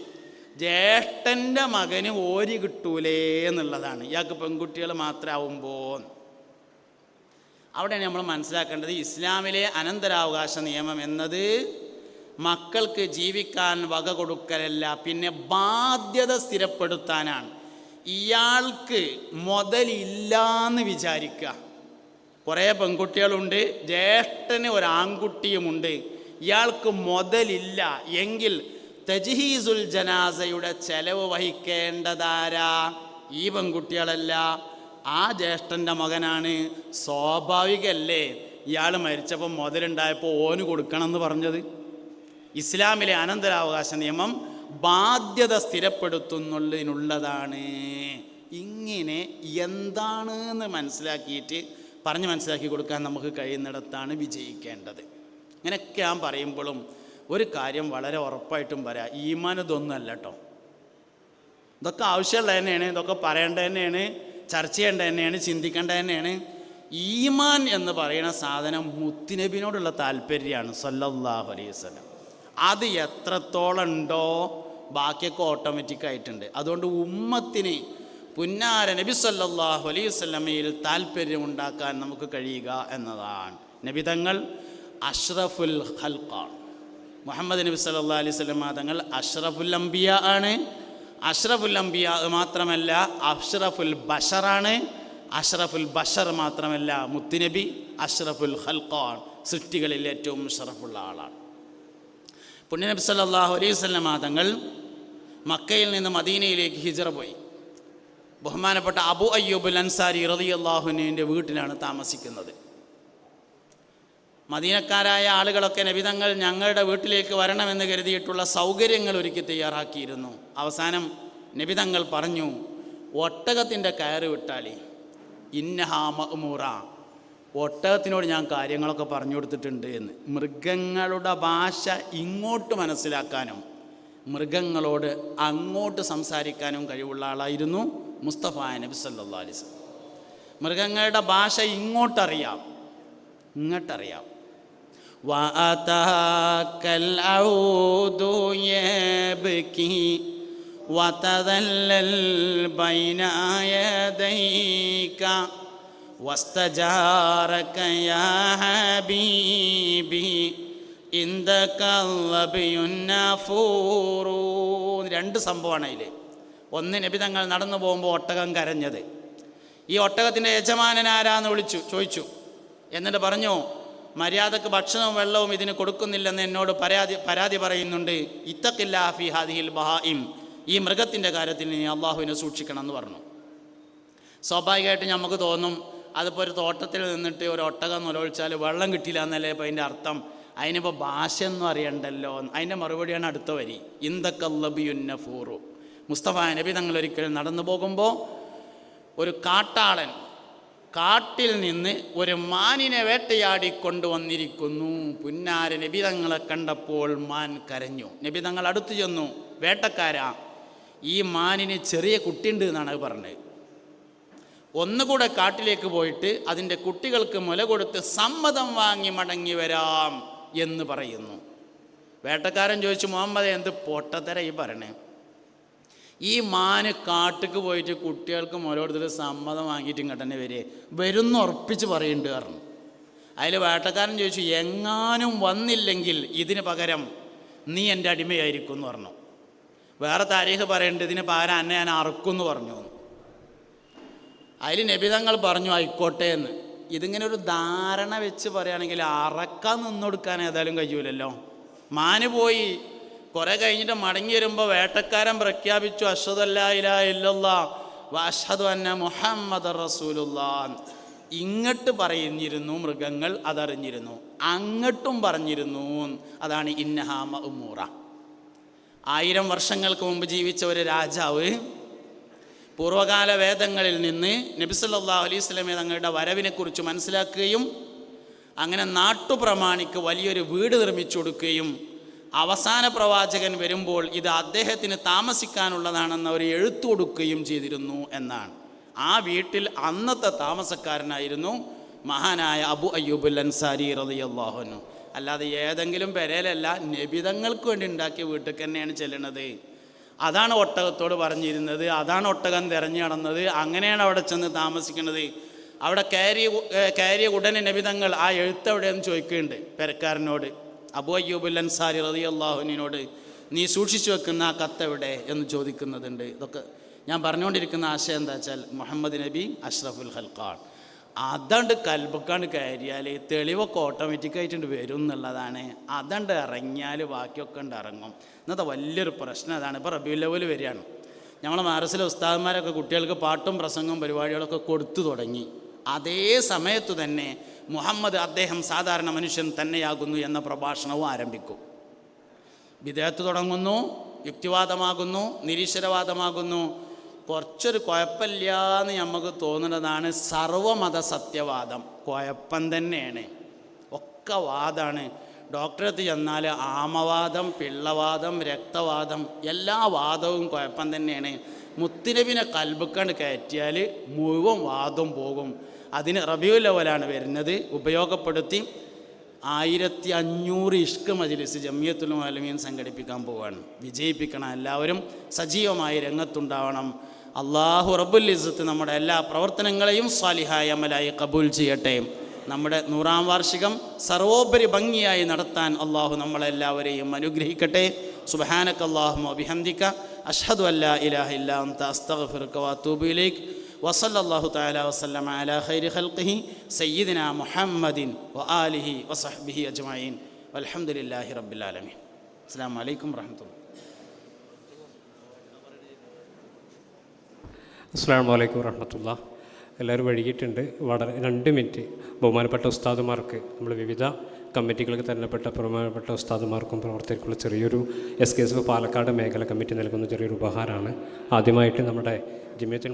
ജ്യേഷ്ഠൻ്റെ മകന് ഓരി കിട്ടൂലേ എന്നുള്ളതാണ്. ഇയാൾക്ക് പെൺകുട്ടികൾ മാത്രമാവുമ്പോൾ അവിടെയാണ് നമ്മൾ മനസ്സിലാക്കേണ്ടത്. ഇസ്ലാമിലെ അനന്തരാവകാശ നിയമം എന്നത് മക്കൾക്ക് ജീവിക്കാൻ വക കൊടുക്കലല്ല, പിന്നെ ബാധ്യത സ്ഥിരപ്പെടുത്താനാണ്. ഇയാൾക്ക് മുതലില്ലാന്ന് വിചാരിക്കുക. കുറേ പെൺകുട്ടികളുണ്ട്, ജ്യേഷ്ഠന് ഒരു ആൺകുട്ടിയുമുണ്ട്. ഇയാൾക്ക് മുതലില്ല എങ്കിൽ തജ്ഹീസുൽ ജനാസയുടെ ചെലവ് വഹിക്കേണ്ടതാരാ? ഈ പെൺകുട്ടികളല്ല, ആ ജ്യേഷ്ഠൻ്റെ മകനാണ്. സ്വാഭാവികല്ലേ ഇയാൾ മരിച്ചപ്പോൾ മുതലുണ്ടായപ്പോൾ ഓന് കൊടുക്കണം എന്ന് പറഞ്ഞത്? ഇസ്ലാമിലെ അനന്തരാവകാശ നിയമം ബാധ്യത സ്ഥിരപ്പെടുത്തുന്നതിനുള്ളതാണ്. ഇങ്ങനെ എന്താണെന്ന് മനസ്സിലാക്കിയിട്ട് മനസ്സിലാക്കി കൊടുക്കാൻ നമുക്ക് കഴിയുന്നിടത്താണ് വിജയിക്കേണ്ടത്. ഇങ്ങനെയൊക്കെ ഞാൻ പറയുമ്പോഴും ഒരു കാര്യം വളരെ ഉറപ്പായിട്ടും പറയാം, ഈമാൻ ഇതൊന്നുമല്ല കേട്ടോ. ഇതൊക്കെ ആവശ്യമുള്ളത് തന്നെയാണ്, ഇതൊക്കെ പറയേണ്ടത് തന്നെയാണ്, ചർച്ച ചെയ്യേണ്ടത് തന്നെയാണ്, ചിന്തിക്കേണ്ടത് തന്നെയാണ്. ഈമാൻ എന്ന് പറയുന്ന സാധനം മുത്തുനബിനോടുള്ള താല്പര്യമാണ് സല്ലല്ലാഹു അലൈഹി വസല്ലം. അത് എത്രത്തോളം ഉണ്ടോ ബാക്കിയൊക്കെ ഓട്ടോമാറ്റിക്കായിട്ടുണ്ട്. അതുകൊണ്ട് ഉമ്മത്തിന് പുന്നാര നബി സല്ലല്ലാഹു അലൈഹി വസല്ലമയിൽ താല്പര്യമുണ്ടാക്കാൻ നമുക്ക് കഴിയുക എന്നതാണ്. നബിതങ്ങൾ അഷ്റഫുൽ ഖൽഖാണ്. മുഹമ്മദ് നബി സല്ലല്ലാഹു അലൈഹി വസല്ലമ തങ്ങൾ അഷ്റഫുൽ അംബിയ ആണ്. അഷ്റഫുൽ അംബിയ മാത്രമല്ല, അഷ്റഫുൽ ബഷറാണ്. അഷ്റഫുൽ ബഷർ മാത്രമല്ല, മുത്തുനബി അഷ്റഫുൽ ഖൽഖാണ്, സൃഷ്ടികളിൽ ഏറ്റവും ഷറഫുള്ള ആളാണ്. പുണ്യനബി സല്ലല്ലാഹു അലൈഹി വസല്ലമ തങ്ങൾ മക്കയിൽ നിന്ന് മദീനയിലേക്ക് ഹിജ്റ പോയി. ബഹുമാനപ്പെട്ട അബു അയ്യൂബുൽ അൻസാരി റളിയല്ലാഹു അൻഹുവിൻ്റെ വീട്ടിലാണ് താമസിക്കുന്നത്. മദീനക്കാരായ ആളുകളൊക്കെ നബിതങ്ങൾ ഞങ്ങളുടെ വീട്ടിലേക്ക് വരണമെന്ന് കരുതിയിട്ടുള്ള സൗകര്യങ്ങൾ ഒരുക്കി തയ്യാറാക്കിയിരുന്നു. അവസാനം നബിതങ്ങൾ പറഞ്ഞു, ഒട്ടകത്തിൻ്റെ കയറ് വിട്ടാലേ ഇന്നഹാ മഅ്മൂറ, ഒട്ടകത്തിനോട് ഞാൻ കാര്യങ്ങളൊക്കെ പറഞ്ഞു കൊടുത്തിട്ടുണ്ട് എന്ന്. മൃഗങ്ങളുടെ ഭാഷ ഇങ്ങോട്ട് മനസ്സിലാക്കാനും മൃഗങ്ങളോട് അങ്ങോട്ട് സംസാരിക്കാനും കഴിവുള്ള ആളായിരുന്നു മുസ്തഫ നബി സല്ലല്ലാഹു അലൈഹി വസല്ലം. മൃഗങ്ങളുടെ ഭാഷ ഇങ്ങോട്ടറിയാം, ഇങ്ങോട്ടറിയാം. വഅതാകൽ ഔദു യബ്കി വതദല്ലൽ ബൈന യദൈക വസ്തജാറക യാ ഹബീബി ഇന്ദകല്ലബിയുന്നഫൂറു. രണ്ട് സംഭവമാണ് അതിൽ. ഒന്ന്, നബി തങ്ങൾ നടന്നു പോകുമ്പോൾ ഒട്ടകം കരഞ്ഞത്. ഈ ഒട്ടകത്തിൻ്റെ യജമാനൻ ആരാന്ന് ചോദിച്ചു. എന്നിട്ട് പറഞ്ഞു, മര്യാദക്ക് ഭക്ഷണവും വെള്ളവും ഇതിന് കൊടുക്കുന്നില്ലെന്ന് എന്നോട് പരാതി പറയുന്നുണ്ട്. ഇത്തഖില്ലാ ഫീ ഹാദിഹിൽ ബഹായിം, ഈ മൃഗത്തിൻ്റെ കാര്യത്തിൽ നീ അള്ളാഹുവിനെ സൂക്ഷിക്കണം എന്ന് പറഞ്ഞു. സ്വാഭാവികമായിട്ട് നമുക്ക് തോന്നും, അതിപ്പോൾ ഒരു തോട്ടത്തിൽ നിന്നിട്ട് ഒരു ഒട്ടകം നിലവിളിച്ചാൽ വെള്ളം കിട്ടിയില്ല എന്നല്ലേ ഇപ്പോൾ അതിൻ്റെ അർത്ഥം. അതിനിപ്പോൾ ഭാഷയൊന്നും അറിയണ്ടല്ലോ. അതിൻ്റെ മറുപടിയാണ് അടുത്ത വരി, ഇന്ദകല്ലബിയുന്നഫൂറു. മുസ്തഫ നബി തങ്ങൾ ഒരിക്കൽ നടന്നു പോകുമ്പോൾ ഒരു കാട്ടാളൻ കാട്ടിൽ നിന്ന് ഒരു മാനിനെ വേട്ടയാടി കൊണ്ടുവന്നിരിക്കുന്നു. പുന്നാര നബി തങ്ങളെ കണ്ടപ്പോൾ മാൻ കരഞ്ഞു. നബി തങ്ങൾ അടുത്തു ചെന്നു, വേട്ടക്കാരാ, ഈ മാനിന് ചെറിയ കുട്ടിയുണ്ട് എന്നാണ് പറഞ്ഞത്. ഒന്നുകൂടെ കാട്ടിലേക്ക് പോയിട്ട് അതിൻ്റെ കുട്ടികൾക്ക് മുല കൊടുത്ത് സമ്മതം വാങ്ങി മടങ്ങി വരാം എന്ന് പറയുന്നു. വേട്ടക്കാരൻ ചോദിച്ചു, മുഹമ്മദ് എന്ത് പൊട്ടത്തര ഈ പറയണേ? ഈ മാന് കാട്ടിക്ക് പോയിട്ട് കുട്ടികൾക്ക് മുല കൊടുത്തിട്ട് സമ്മതം വാങ്ങിയിട്ട് ഇങ്ങോട്ടന്നെ വരുന്ന ഉറപ്പിച്ച് പറയുന്നുണ്ട് പറഞ്ഞു. അതിൽ വേട്ടക്കാരൻ ചോദിച്ചു, എങ്ങാനും വന്നില്ലെങ്കിൽ ഇതിന് പകരം നീ എൻ്റെ അടിമയായിരിക്കും എന്ന് പറഞ്ഞു. വേറെ താരീഖ് പറയുന്നുണ്ട്, ഇതിന് പകരം അന്നെ ഞാൻ അറുക്കും എന്ന് പറഞ്ഞു. അതിൽ നബിതങ്ങൾ പറഞ്ഞു ആയിക്കോട്ടെ എന്ന്. ഇതിങ്ങനെ ഒരു ധാരണ വെച്ച് പറയുകയാണെങ്കിൽ അറക്കാൻ നിന്നൊടുക്കാൻ ഏതായാലും കഴിയൂലല്ലോ. മാന് പോയി കുറേ കഴിഞ്ഞിട്ട് മടങ്ങി വരുമ്പോൾ വേട്ടക്കാരൻ പ്രഖ്യാപിച്ചു, അഷ്ഹദു അല്ലാ ഇലാഹ ഇല്ലല്ലാഹ് വ അഷ്ഹദു അന്ന മുഹമ്മദർ റസൂലുള്ളാഹ്. ഇങ്ങോട്ട് പറഞ്ഞിരുന്നു മൃഗങ്ങൾ, അതറിഞ്ഞിരുന്നു. അങ്ങോട്ടും പറഞ്ഞിരുന്നു. അതാണ് ഇന്നഹാ മഅ്മൂറ. 1000 വർഷങ്ങൾക്ക് മുമ്പ് ജീവിച്ച ഒരു രാജാവ് പൂർവ്വകാല വേദങ്ങളിൽ നിന്ന് നബി സല്ലല്ലാഹു അലൈഹി വസല്ലമ തങ്ങളുടെ വരവിനെക്കുറിച്ച് മനസ്സിലാക്കുകയും അങ്ങനെ നാട്ടുപ്രമാണിക്ക് വലിയൊരു വീട് നിർമ്മിച്ചു കൊടുക്കുകയും അവസാന പ്രവാചകൻ വരുമ്പോൾ ഇത് അദ്ദേഹത്തിന് താമസിക്കാനുള്ളതാണെന്ന് അവർ എഴുത്തു കൊടുക്കുകയും ചെയ്തിരുന്നു എന്നാണ്. ആ വീട്ടിൽ അന്നത്തെ താമസക്കാരനായിരുന്നു മഹാനായ അബു അയ്യൂബുൽ അൻസാരി റളിയല്ലാഹു അൻഹു. അല്ലാതെ ഏതെങ്കിലും പെരയിലല്ല, നബിതങ്ങൾക്ക് വേണ്ടി ഉണ്ടാക്കിയ വീട്ടിൽ തന്നെയാണ് ചെല്ലുന്നത്. അതാണ് ഒട്ടകത്തോട് പറഞ്ഞിരുന്നത്, അതാണ് ഒട്ടകം തിരഞ്ഞു നടന്നത്, അങ്ങനെയാണ് അവിടെ ചെന്ന് താമസിക്കുന്നത്. അവിടെ കയറിയ ഉടനെ നബിതങ്ങൾ ആ എഴുത്തെവിടെയെന്ന് ചോദിക്കുന്നുണ്ട് പെരക്കാരനോട്. അബു അയ്യൂബുൽ അൻസാരി റളിയല്ലാഹു അൻഹുവിനോട് നീ സൂക്ഷിച്ചു വെക്കുന്ന ആ കത്തെവിടെ എന്ന് ചോദിക്കുന്നതുണ്ട്. ഇതൊക്കെ ഞാൻ പറഞ്ഞുകൊണ്ടിരിക്കുന്ന ആശയം എന്താ വെച്ചാൽ മുഹമ്മദ് നബി അഷ്റഫുൽ ഖൽഖാണ്. അതണ്ട് കൽബക്കാണ്ട് കയറിയാൽ തെളിവൊക്കെ ഓട്ടോമാറ്റിക്കായിട്ടുണ്ട് വരും എന്നുള്ളതാണ്. അതണ്ട് ഇറങ്ങിയാൽ ബാക്കിയൊക്കെ ഉണ്ട് ഇറങ്ങും. ഇന്നത്തെ വലിയൊരു പ്രശ്നം അതാണ്. ഇപ്പോൾ റബീഉൽ അവ്വൽ വരികയാണ്. ഞങ്ങളെ മദ്രസയിലെ ഉസ്താദന്മാരൊക്കെ കുട്ടികൾക്ക് പാട്ടും പ്രസംഗവും പരിപാടികളൊക്കെ കൊടുത്തു തുടങ്ങി. അതേ സമയത്ത് തന്നെ മുഹമ്മദ് അദ്ദേഹം സാധാരണ മനുഷ്യൻ തന്നെയാകുന്നു എന്ന പ്രഭാഷണവും ആരംഭിക്കും. ബിദഅത്ത് തുടങ്ങുന്നു, യുക്തിവാദമാകുന്നു, നിരീശ്വരവാദമാകുന്നു. കുറച്ചൊരു കുഴപ്പമില്ലാന്ന് നമുക്ക് തോന്നുന്നതാണ് സർവമത സത്യവാദം. കുഴപ്പം തന്നെയാണ്, ഒക്കെ വാദമാണ്. ഡോക്ടറെടുത്ത് ചെന്നാൽ ആമവാദം, പിള്ളവാദം, രക്തവാദം, എല്ലാ വാദവും കുഴപ്പം തന്നെയാണ്. മുത്തുനബിനെ കൽബക്കണ്ട് കയറ്റിയാൽ മുഴുവൻ വാദം പോകും. അതിന് റബീഉൽ അവ്വലാണ് വരുന്നത്. ഉപയോഗപ്പെടുത്തി 1500 ഇഷ്ക് മജ്ലിസ് ജമിയത്തുൽ ഉലമീൻ സംഘടിപ്പിക്കാൻ പോവുകയാണ്. വിജയിപ്പിക്കണം. എല്ലാവരും സജീവമായി രംഗത്തുണ്ടാവണം. അല്ലാഹു റബ്ബുൽ ഇസ്സത്ത് നമ്മുടെ എല്ലാ പ്രവർത്തനങ്ങളെയും സ്വാലിഹായ അമലായി കബൂൽ ചെയ്യട്ടെ. നമ്മുടെ 100-ാം വാർഷികം സർവോപരി ഭംഗിയായി നടത്താൻ അല്ലാഹു നമ്മളെല്ലാവരെയും അനുഗ്രഹിക്കട്ടെ. സുബ്ഹാനക അല്ലാഹുമ്മ വബിഹംദിക അഷ്ഹദു അല്ലാ ഇലാഹ ഇല്ലാ അൻത അസ്തഗ്ഫിറുക വഅതൂബു ഇലൈക്. വസല്ലല്ലാഹു തആല വസല്ലമ അലാ ഖൈരി ഖൽഖിഹി സയ്യിദിനാ മുഹമ്മദിൻ വആലിഹി വസഹ്ബിഹി അജ്മഈൻ വൽഹംദുലില്ലാഹി റബ്ബിൽ ആലമീൻ. അസ്സലാമു അലൈക്കും വറഹ്മത്തുള്ളാഹി. അസ്സലാമു അലൈക്കും വറഹ്മത്തുള്ളാഹി. എല്ലാവരും വൈകിയിട്ടുണ്ട്. വളരെ 2 മിനിറ്റ് ബഹുമാനപ്പെട്ട ഉസ്താദുമാർക്ക്, നമ്മൾ വിവിധ കമ്മിറ്റികൾക്ക് തെരഞ്ഞെടുപ്പെട്ട ബഹുമാനപ്പെട്ട ഉസ്താദുമാർക്കും പ്രവർത്തകർക്കുള്ള ചെറിയൊരു SKSF പാലക്കാട് മേഖല കമ്മിറ്റി നൽകുന്ന ചെറിയൊരു ഉപഹാരമാണ്. ആദ്യമായിട്ട് നമ്മുടെ ജമിയത്തുൽ